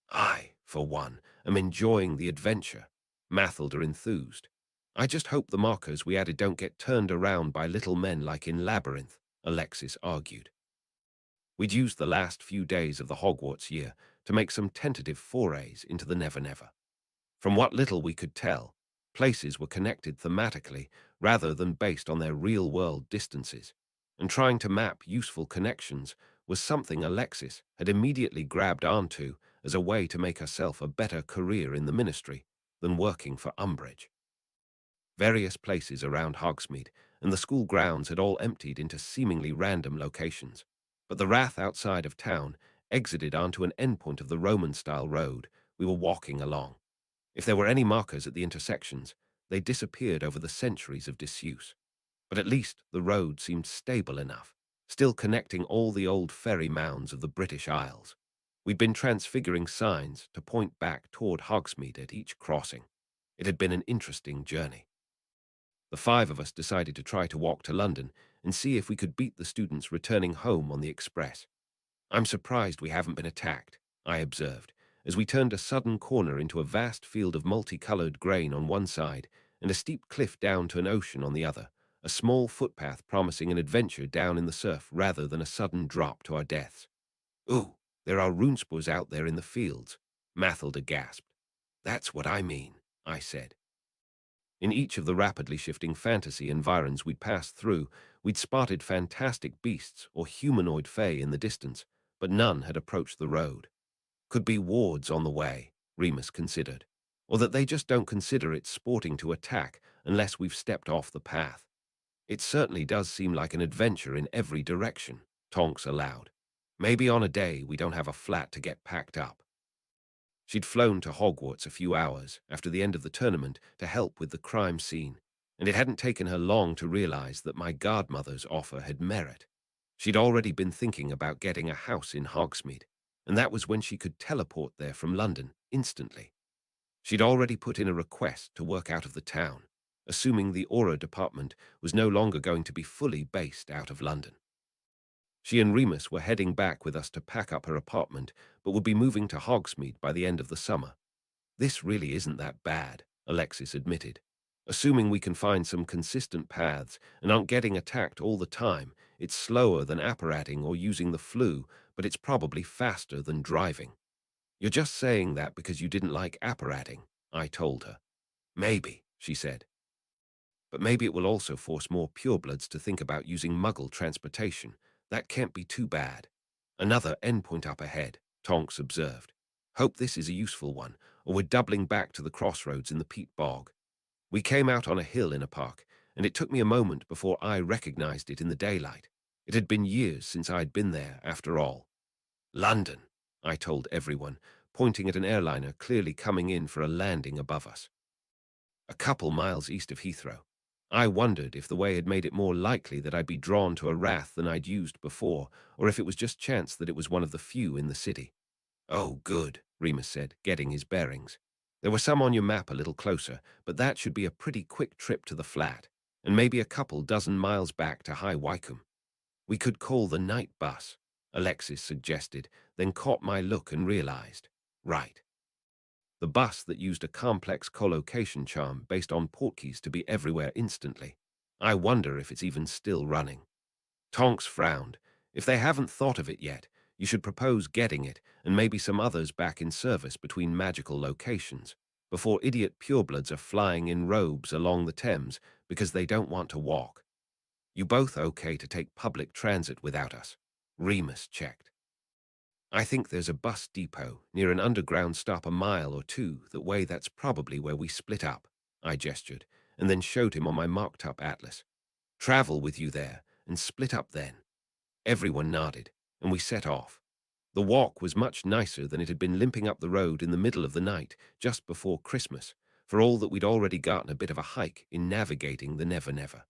I, for one, am enjoying the adventure, Mathilda enthused. I just hope the markers we added don't get turned around by little men like in Labyrinth, Alexis argued. We'd used the last few days of the Hogwarts year to make some tentative forays into the Never-Never. From what little we could tell, places were connected thematically rather than based on their real-world distances. And trying to map useful connections was something Alexis had immediately grabbed onto as a way to make herself a better career in the ministry than working for Umbridge. Various places around Hogsmeade and the school grounds had all emptied into seemingly random locations, but the Rath outside of town exited onto an endpoint of the Roman-style road we were walking along. If there were any markers at the intersections, they disappeared over the centuries of disuse. But at least the road seemed stable enough, still connecting all the old ferry mounds of the British Isles. We'd been transfiguring signs to point back toward Hogsmeade at each crossing. It had been an interesting journey. The five of us decided to try to walk to London and see if we could beat the students returning home on the express. "I'm surprised we haven't been attacked," I observed, as we turned a sudden corner into a vast field of multicolored grain on one side and a steep cliff down to an ocean on the other, a small footpath promising an adventure down in the surf rather than a sudden drop to our deaths. "Ooh, there are runespurs out there in the fields," Mathilda gasped. "That's what I mean," I said. In each of the rapidly shifting fantasy environs we'd passed through, we'd spotted fantastic beasts or humanoid fae in the distance, but none had approached the road. Could be wards on the way, Remus considered, or that they just don't consider it sporting to attack unless we've stepped off the path. "It certainly does seem like an adventure in every direction," Tonks allowed. "Maybe on a day we don't have a flat to get packed up." She'd flown to Hogwarts a few hours after the end of the tournament to help with the crime scene, and it hadn't taken her long to realize that my godmother's offer had merit. She'd already been thinking about getting a house in Hogsmeade, and that was when she could teleport there from London instantly. She'd already put in a request to work out of the town, assuming the Aura department was no longer going to be fully based out of London. She and Remus were heading back with us to pack up her apartment, but would be moving to Hogsmeade by the end of the summer. "This really isn't that bad," Alexis admitted. "Assuming we can find some consistent paths and aren't getting attacked all the time, it's slower than apparating or using the flu, but it's probably faster than driving." "You're just saying that because you didn't like apparating," I told her. "Maybe," she said. "But maybe it will also force more purebloods to think about using Muggle transportation. That can't be too bad." "Another endpoint up ahead," Tonks observed. "Hope this is a useful one, or we're doubling back to the crossroads in the peat bog." We came out on a hill in a park, and it took me a moment before I recognized it in the daylight. It had been years since I'd been there, after all. "London," I told everyone, pointing at an airliner clearly coming in for a landing above us. "A couple miles east of Heathrow." I wondered if the way had made it more likely that I'd be drawn to a Rath than I'd used before, or if it was just chance that it was one of the few in the city. "Oh, good," Remus said, getting his bearings. "There were some on your map a little closer, but that should be a pretty quick trip to the flat, and maybe a couple dozen miles back to High Wycombe." "We could call the night bus," Alexis suggested, then caught my look and realized. Right. The bus that used a complex collocation charm based on portkeys to be everywhere instantly. I wonder if it's even still running. Tonks frowned. "If they haven't thought of it yet, you should propose getting it and maybe some others back in service between magical locations, before idiot purebloods are flying in robes along the Thames because they don't want to walk." "You both okay to take public transit without us?" Remus checked. "I think there's a bus depot near an underground stop a mile or two that way. That's probably where we split up," I gestured, and then showed him on my marked-up atlas. "Travel with you there and split up then." Everyone nodded, and we set off. The walk was much nicer than it had been limping up the road in the middle of the night just before Christmas, for all that we'd already gotten a bit of a hike in navigating the Never Never.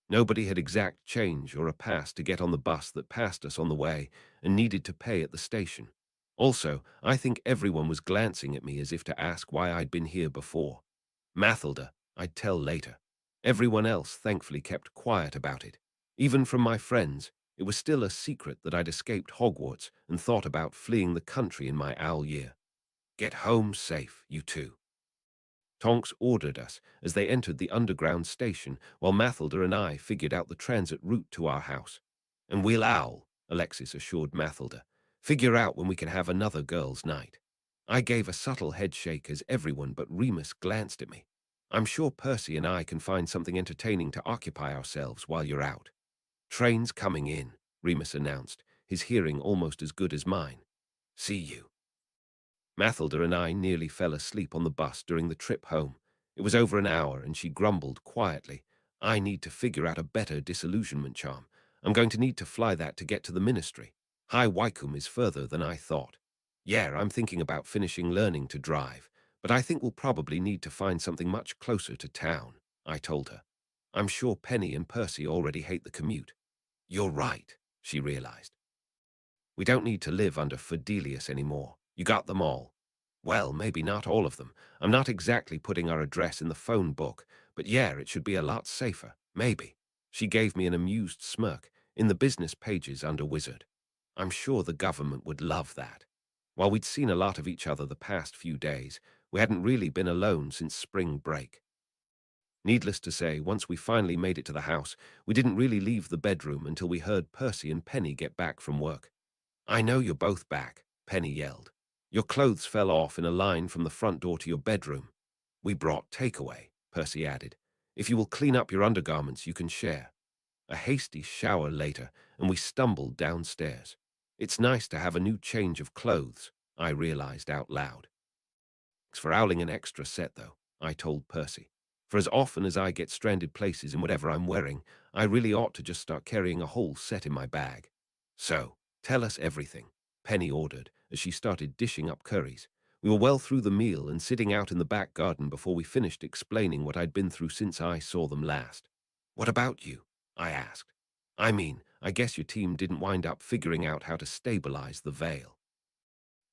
Nobody had exact change or a pass to get on the bus that passed us on the way and needed to pay at the station. Also, I think everyone was glancing at me as if to ask why I'd been here before. Mathilda, I'd tell later. Everyone else thankfully kept quiet about it. Even from my friends, it was still a secret that I'd escaped Hogwarts and thought about fleeing the country in my owl year. "Get home safe, you two," Tonks ordered us as they entered the underground station, while Mathilda and I figured out the transit route to our house. "And we'll owl," Alexis assured Mathilda. "Figure out when we can have another girls' night." I gave a subtle head shake as everyone but Remus glanced at me. I'm sure Percy and I can find something entertaining to occupy ourselves while you're out. Train's coming in, Remus announced, his hearing almost as good as mine. See you. Mathilda and I nearly fell asleep on the bus during the trip home. It was over an hour, and she grumbled quietly. I need to figure out a better disillusionment charm. I'm going to need to fly that to get to the ministry. High Wycombe is further than I thought. Yeah, I'm thinking about finishing learning to drive, but I think we'll probably need to find something much closer to town, I told her. I'm sure Penny and Percy already hate the commute. You're right, she realized. We don't need to live under Fidelius anymore. You got them all. Well, maybe not all of them. I'm not exactly putting our address in the phone book, but yeah, it should be a lot safer. Maybe. She gave me an amused smirk. In the business pages under Wizard. I'm sure the government would love that. While we'd seen a lot of each other the past few days, we hadn't really been alone since spring break. Needless to say, once we finally made it to the house, we didn't really leave the bedroom until we heard Percy and Penny get back from work. I know you're both back, Penny yelled. Your clothes fell off in a line from the front door to your bedroom. We brought takeaway, Percy added. If you will clean up your undergarments, you can share. A hasty shower later, and we stumbled downstairs. It's nice to have a new change of clothes, I realized out loud. Thanks for owling an extra set, though, I told Percy. For as often as I get stranded places in whatever I'm wearing, I really ought to just start carrying a whole set in my bag. So, tell us everything, Penny ordered as she started dishing up curries. We were well through the meal and sitting out in the back garden before we finished explaining what I'd been through since I saw them last. What about you? I asked. I guess your team didn't wind up figuring out how to stabilize the veil.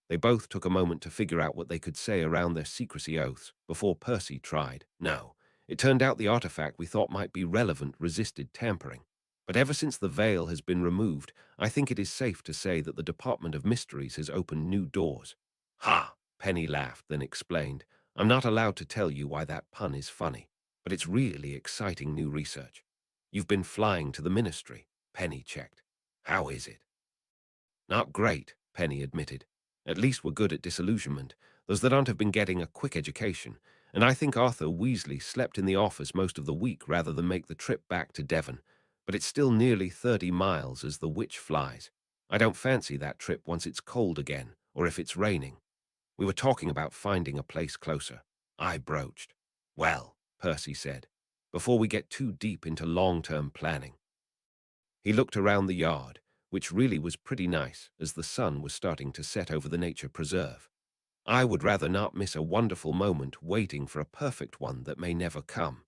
They both took a moment to figure out what they could say around their secrecy oaths before Percy tried. No, it turned out the artifact we thought might be relevant resisted tampering. But ever since the veil has been removed, I think it is safe to say that the Department of Mysteries has opened new doors. Ha! Penny laughed, then explained. I'm not allowed to tell you why that pun is funny, but it's really exciting new research. You've been flying to the ministry, Penny checked. How is it? Not great, Penny admitted. At least we're good at disillusionment. Those that aren't have been getting a quick education, and I think Arthur Weasley slept in the office most of the week rather than make the trip back to Devon. But it's still nearly 30 miles as the witch flies. I don't fancy that trip once it's cold again, or if it's raining. We were talking about finding a place closer. I broached. Well, Percy said, before we get too deep into long-term planning. He looked around the yard, which really was pretty nice as the sun was starting to set over the nature preserve. I would rather not miss a wonderful moment waiting for a perfect one that may never come.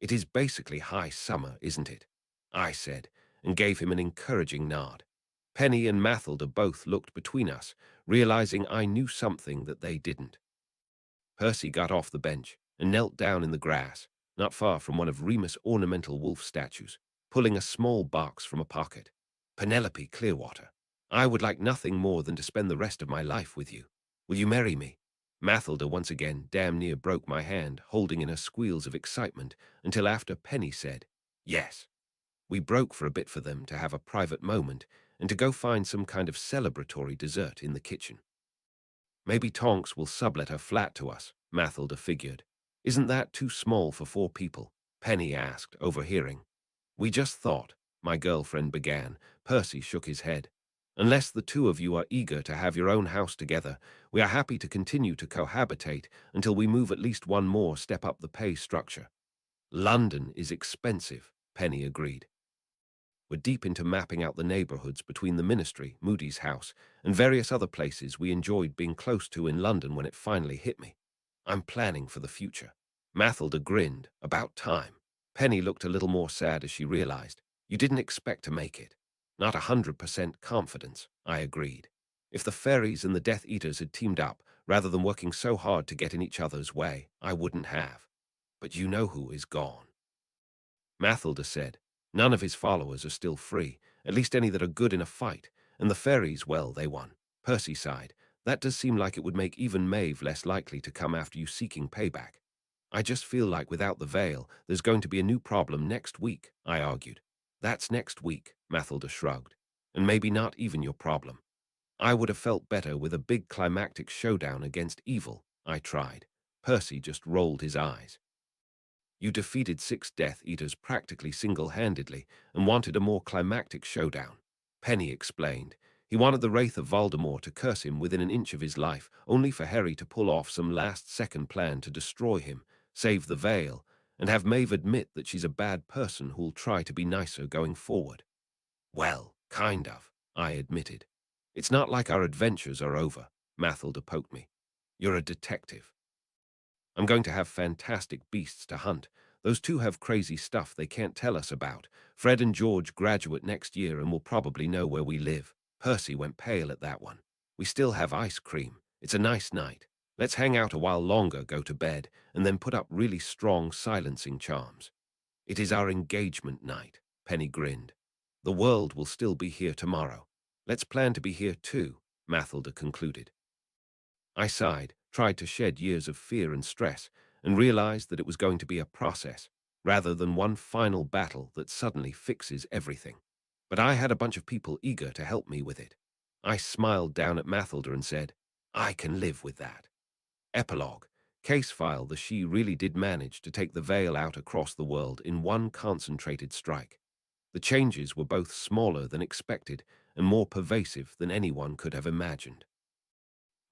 It is basically high summer, isn't it? I said, and gave him an encouraging nod. Penny and Mathilda both looked between us, realizing I knew something that they didn't. Percy got off the bench and knelt down in the grass, not far from one of Remus' ornamental wolf statues, pulling a small box from a pocket. Penelope Clearwater, I would like nothing more than to spend the rest of my life with you. Will you marry me? Mathilda once again damn near broke my hand, holding in her squeals of excitement, until after Penny said, yes. We broke for a bit for them to have a private moment and to go find some kind of celebratory dessert in the kitchen. Maybe Tonks will sublet her flat to us, Mathilda figured. Isn't that too small for 4 people? Penny asked, overhearing. We just thought, my girlfriend began. Percy shook his head. Unless the 2 of you are eager to have your own house together, we are happy to continue to cohabitate until we move at least one more step up the pay structure. London is expensive, Penny agreed. We're deep into mapping out the neighborhoods between the ministry, Moody's house, and various other places we enjoyed being close to in London when it finally hit me. I'm planning for the future. Mathilda grinned. About time. Penny looked a little more sad as she realized. You didn't expect to make it. Not 100% confidence, I agreed. If the fairies and the Death Eaters had teamed up, rather than working so hard to get in each other's way, I wouldn't have. But you know who is gone. Mathilda said, none of his followers are still free, at least any that are good in a fight, and the fairies, well, they won. Percy sighed. That does seem like it would make even Maeve less likely to come after you seeking payback. I just feel like without the veil, there's going to be a new problem next week, I argued. That's next week, Mathilda shrugged, and maybe not even your problem. I would have felt better with a big climactic showdown against evil, I tried. Percy just rolled his eyes. You defeated 6 Death Eaters practically single-handedly and wanted a more climactic showdown. Penny explained. He wanted the Wraith of Voldemort to curse him within an inch of his life, only for Harry to pull off some last-second plan to destroy him, save the Veil, and have Maeve admit that she's a bad person who'll try to be nicer going forward. Well, kind of, I admitted. It's not like our adventures are over, Mathilda poked me. You're a detective. I'm going to have fantastic beasts to hunt. Those two have crazy stuff they can't tell us about. Fred and George graduate next year and will probably know where we live. Percy went pale at that one. We still have ice cream. It's a nice night. Let's hang out a while longer, go to bed, and then put up really strong silencing charms. It is our engagement night, Penny grinned. The world will still be here tomorrow. Let's plan to be here too, Mathilda concluded. I sighed, tried to shed years of fear and stress, and realized that it was going to be a process, rather than one final battle that suddenly fixes everything. But I had a bunch of people eager to help me with it. I smiled down at Mathilda and said, I can live with that. Epilogue. Case file. The she really did manage to take the veil out across the world in one concentrated strike. The changes were both smaller than expected and more pervasive than anyone could have imagined.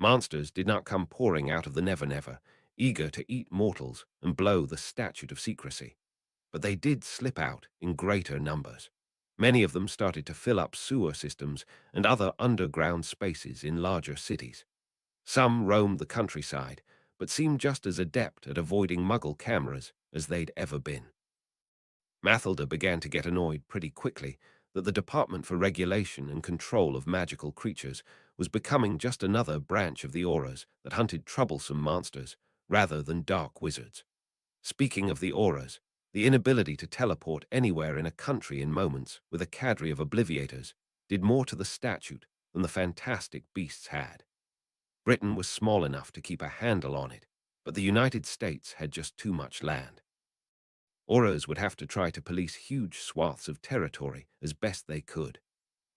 Monsters did not come pouring out of the Never-Never, eager to eat mortals and blow the statute of secrecy. But they did slip out in greater numbers. Many of them started to fill up sewer systems and other underground spaces in larger cities. Some roamed the countryside, but seemed just as adept at avoiding Muggle cameras as they'd ever been. Mathilda began to get annoyed pretty quickly that the Department for Regulation and Control of Magical Creatures was becoming just another branch of the Auras that hunted troublesome monsters rather than dark wizards. Speaking of the Auras, the inability to teleport anywhere in a country in moments with a cadre of Obliviators did more to the statute than the fantastic beasts had. Britain was small enough to keep a handle on it, but the United States had just too much land. Auras would have to try to police huge swaths of territory as best they could.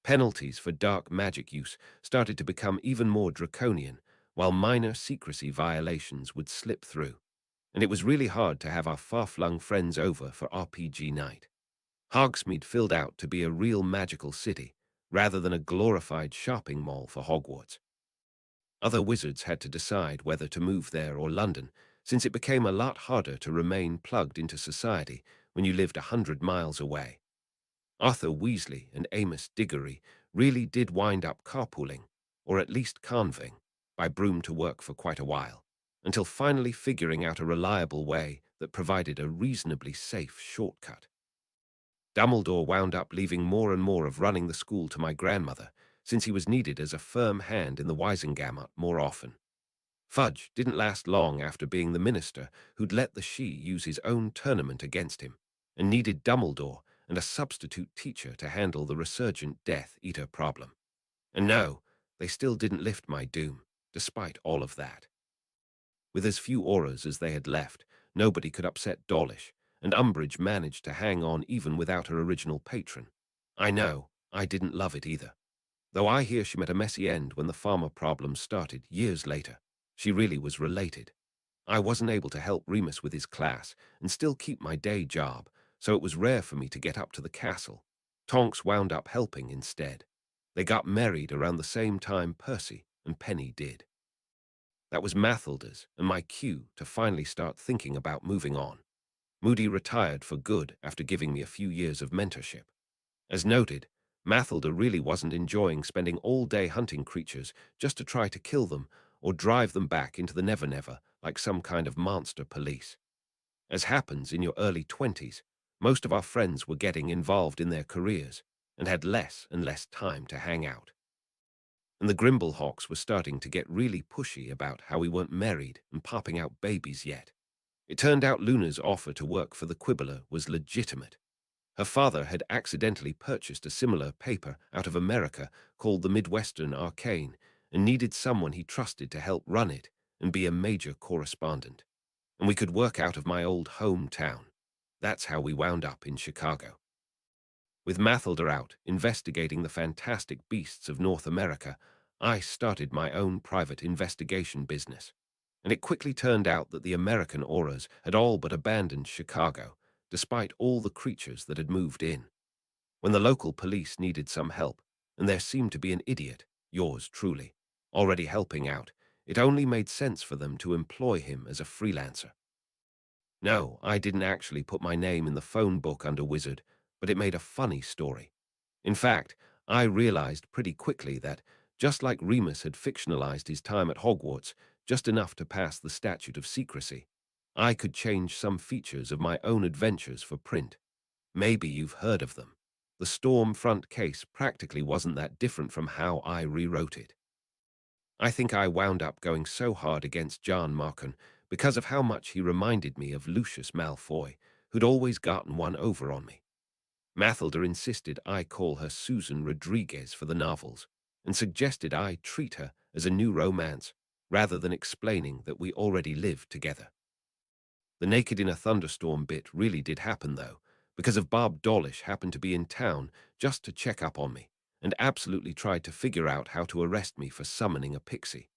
Penalties for dark magic use started to become even more draconian, while minor secrecy violations would slip through. And it was really hard to have our far-flung friends over for RPG night. Hogsmeade filled out to be a real magical city, rather than a glorified shopping mall for Hogwarts. Other wizards had to decide whether to move there or London, since it became a lot harder to remain plugged into society when you lived 100 miles away. Arthur Weasley and Amos Diggory really did wind up carpooling, or at least conving, by broom to work for quite a while, until finally figuring out a reliable way that provided a reasonably safe shortcut. Dumbledore wound up leaving more and more of running the school to my grandmother, since he was needed as a firm hand in the Wisengamot more often. Fudge didn't last long after being the minister who'd let the Sidhe use his own tournament against him, and needed Dumbledore and a substitute teacher to handle the resurgent Death Eater problem. And no, they still didn't lift my doom, despite all of that. With as few auras as they had left, nobody could upset Dawlish, and Umbridge managed to hang on even without her original patron. I know, I didn't love it either. Though I hear she met a messy end when the farmer problem started years later. She really was related. I wasn't able to help Remus with his class and still keep my day job, so it was rare for me to get up to the castle. Tonks wound up helping instead. They got married around the same time Percy and Penny did. That was Mathilda's and my cue to finally start thinking about moving on. Moody retired for good after giving me a few years of mentorship. As noted, Mathilda really wasn't enjoying spending all day hunting creatures just to try to kill them or drive them back into the Never-Never like some kind of monster police. As happens in your early 20s, most of our friends were getting involved in their careers and had less and less time to hang out. And the Grimblehawks were starting to get really pushy about how we weren't married and popping out babies yet. It turned out Luna's offer to work for the Quibbler was legitimate. Her father had accidentally purchased a similar paper out of America called the Midwestern Arcane and needed someone he trusted to help run it and be a major correspondent. And we could work out of my old hometown. That's how we wound up in Chicago. With Mathilda out investigating the fantastic beasts of North America, I started my own private investigation business. and it quickly turned out that the American auras had all but abandoned Chicago, despite all the creatures that had moved in. When the local police needed some help, and there seemed to be an idiot, yours truly, already helping out, it only made sense for them to employ him as a freelancer. No, I didn't actually put my name in the phone book under Wizard, but it made a funny story. In fact, I realized pretty quickly that, just like Remus had fictionalized his time at Hogwarts just enough to pass the statute of secrecy, I could change some features of my own adventures for print. Maybe you've heard of them. The Stormfront case practically wasn't that different from how I rewrote it. I think I wound up going so hard against John Markin because of how much he reminded me of Lucius Malfoy, who'd always gotten one over on me. Mathilda insisted I call her Susan Rodriguez for the novels, and suggested I treat her as a new romance, rather than explaining that we already lived together. The naked in a thunderstorm bit really did happen, though, because of Bob Dawlish happened to be in town just to check up on me, and absolutely tried to figure out how to arrest me for summoning a pixie.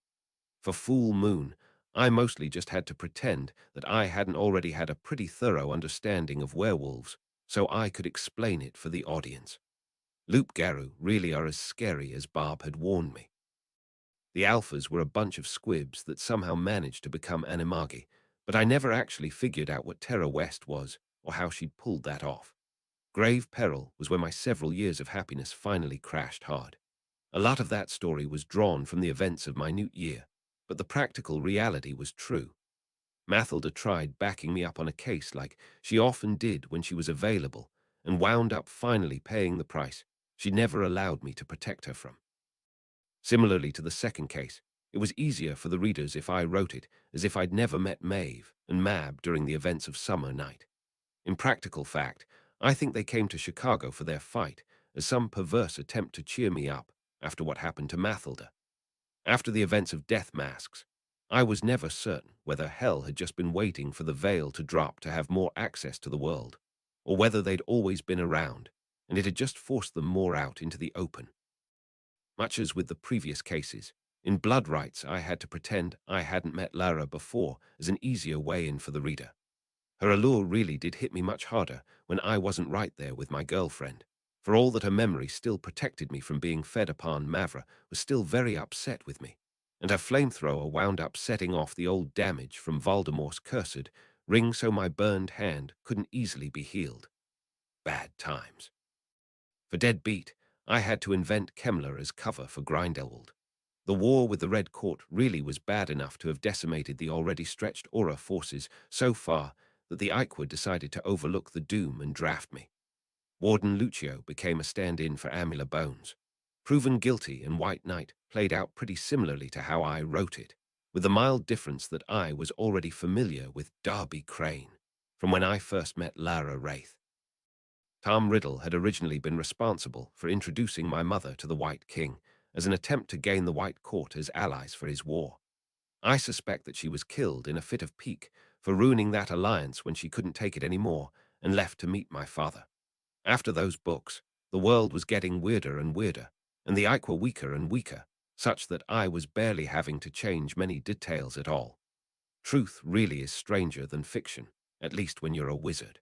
For Full Moon, I mostly just had to pretend that I hadn't already had a pretty thorough understanding of werewolves, so I could explain it for the audience. Loup-garou really are as scary as Bob had warned me. The alphas were a bunch of squibs that somehow managed to become animagi, but I never actually figured out what Terra West was or how she'd pulled that off. Grave Peril was where my several years of happiness finally crashed hard. A lot of that story was drawn from the events of Minute Year, but the practical reality was true. Mathilda tried backing me up on a case like she often did when she was available, and wound up finally paying the price she never allowed me to protect her from. Similarly to the second case, it was easier for the readers if I wrote it as if I'd never met Maeve and Mab during the events of Summer Night. In practical fact, I think they came to Chicago for their fight as some perverse attempt to cheer me up after what happened to Mathilda. After the events of Death Masks, I was never certain whether hell had just been waiting for the veil to drop to have more access to the world, or whether they'd always been around, and it had just forced them more out into the open. Much as with the previous cases, in Blood Rights I had to pretend I hadn't met Lara before as an easier way in for the reader. Her allure really did hit me much harder when I wasn't right there with my girlfriend. For all that her memory still protected me from being fed upon, Mavra was still very upset with me, and her flamethrower wound up setting off the old damage from Voldemort's cursed ring so my burned hand couldn't easily be healed. Bad times. For Dead Beat, I had to invent Kemmler as cover for Grindelwald. The war with the Red Court really was bad enough to have decimated the already stretched Aura forces so far that the Ichor decided to overlook the doom and draft me. Warden Lucio became a stand-in for Amula Bones. Proven Guilty and White Knight played out pretty similarly to how I wrote it, with the mild difference that I was already familiar with Darby Crane from when I first met Lara Wraith. Tom Riddle had originally been responsible for introducing my mother to the White King as an attempt to gain the White Court as allies for his war. I suspect that she was killed in a fit of pique for ruining that alliance when she couldn't take it anymore and left to meet my father. After those books, the world was getting weirder and weirder, and the Ichor weaker and weaker, such that I was barely having to change many details at all. Truth really is stranger than fiction, at least when you're a wizard.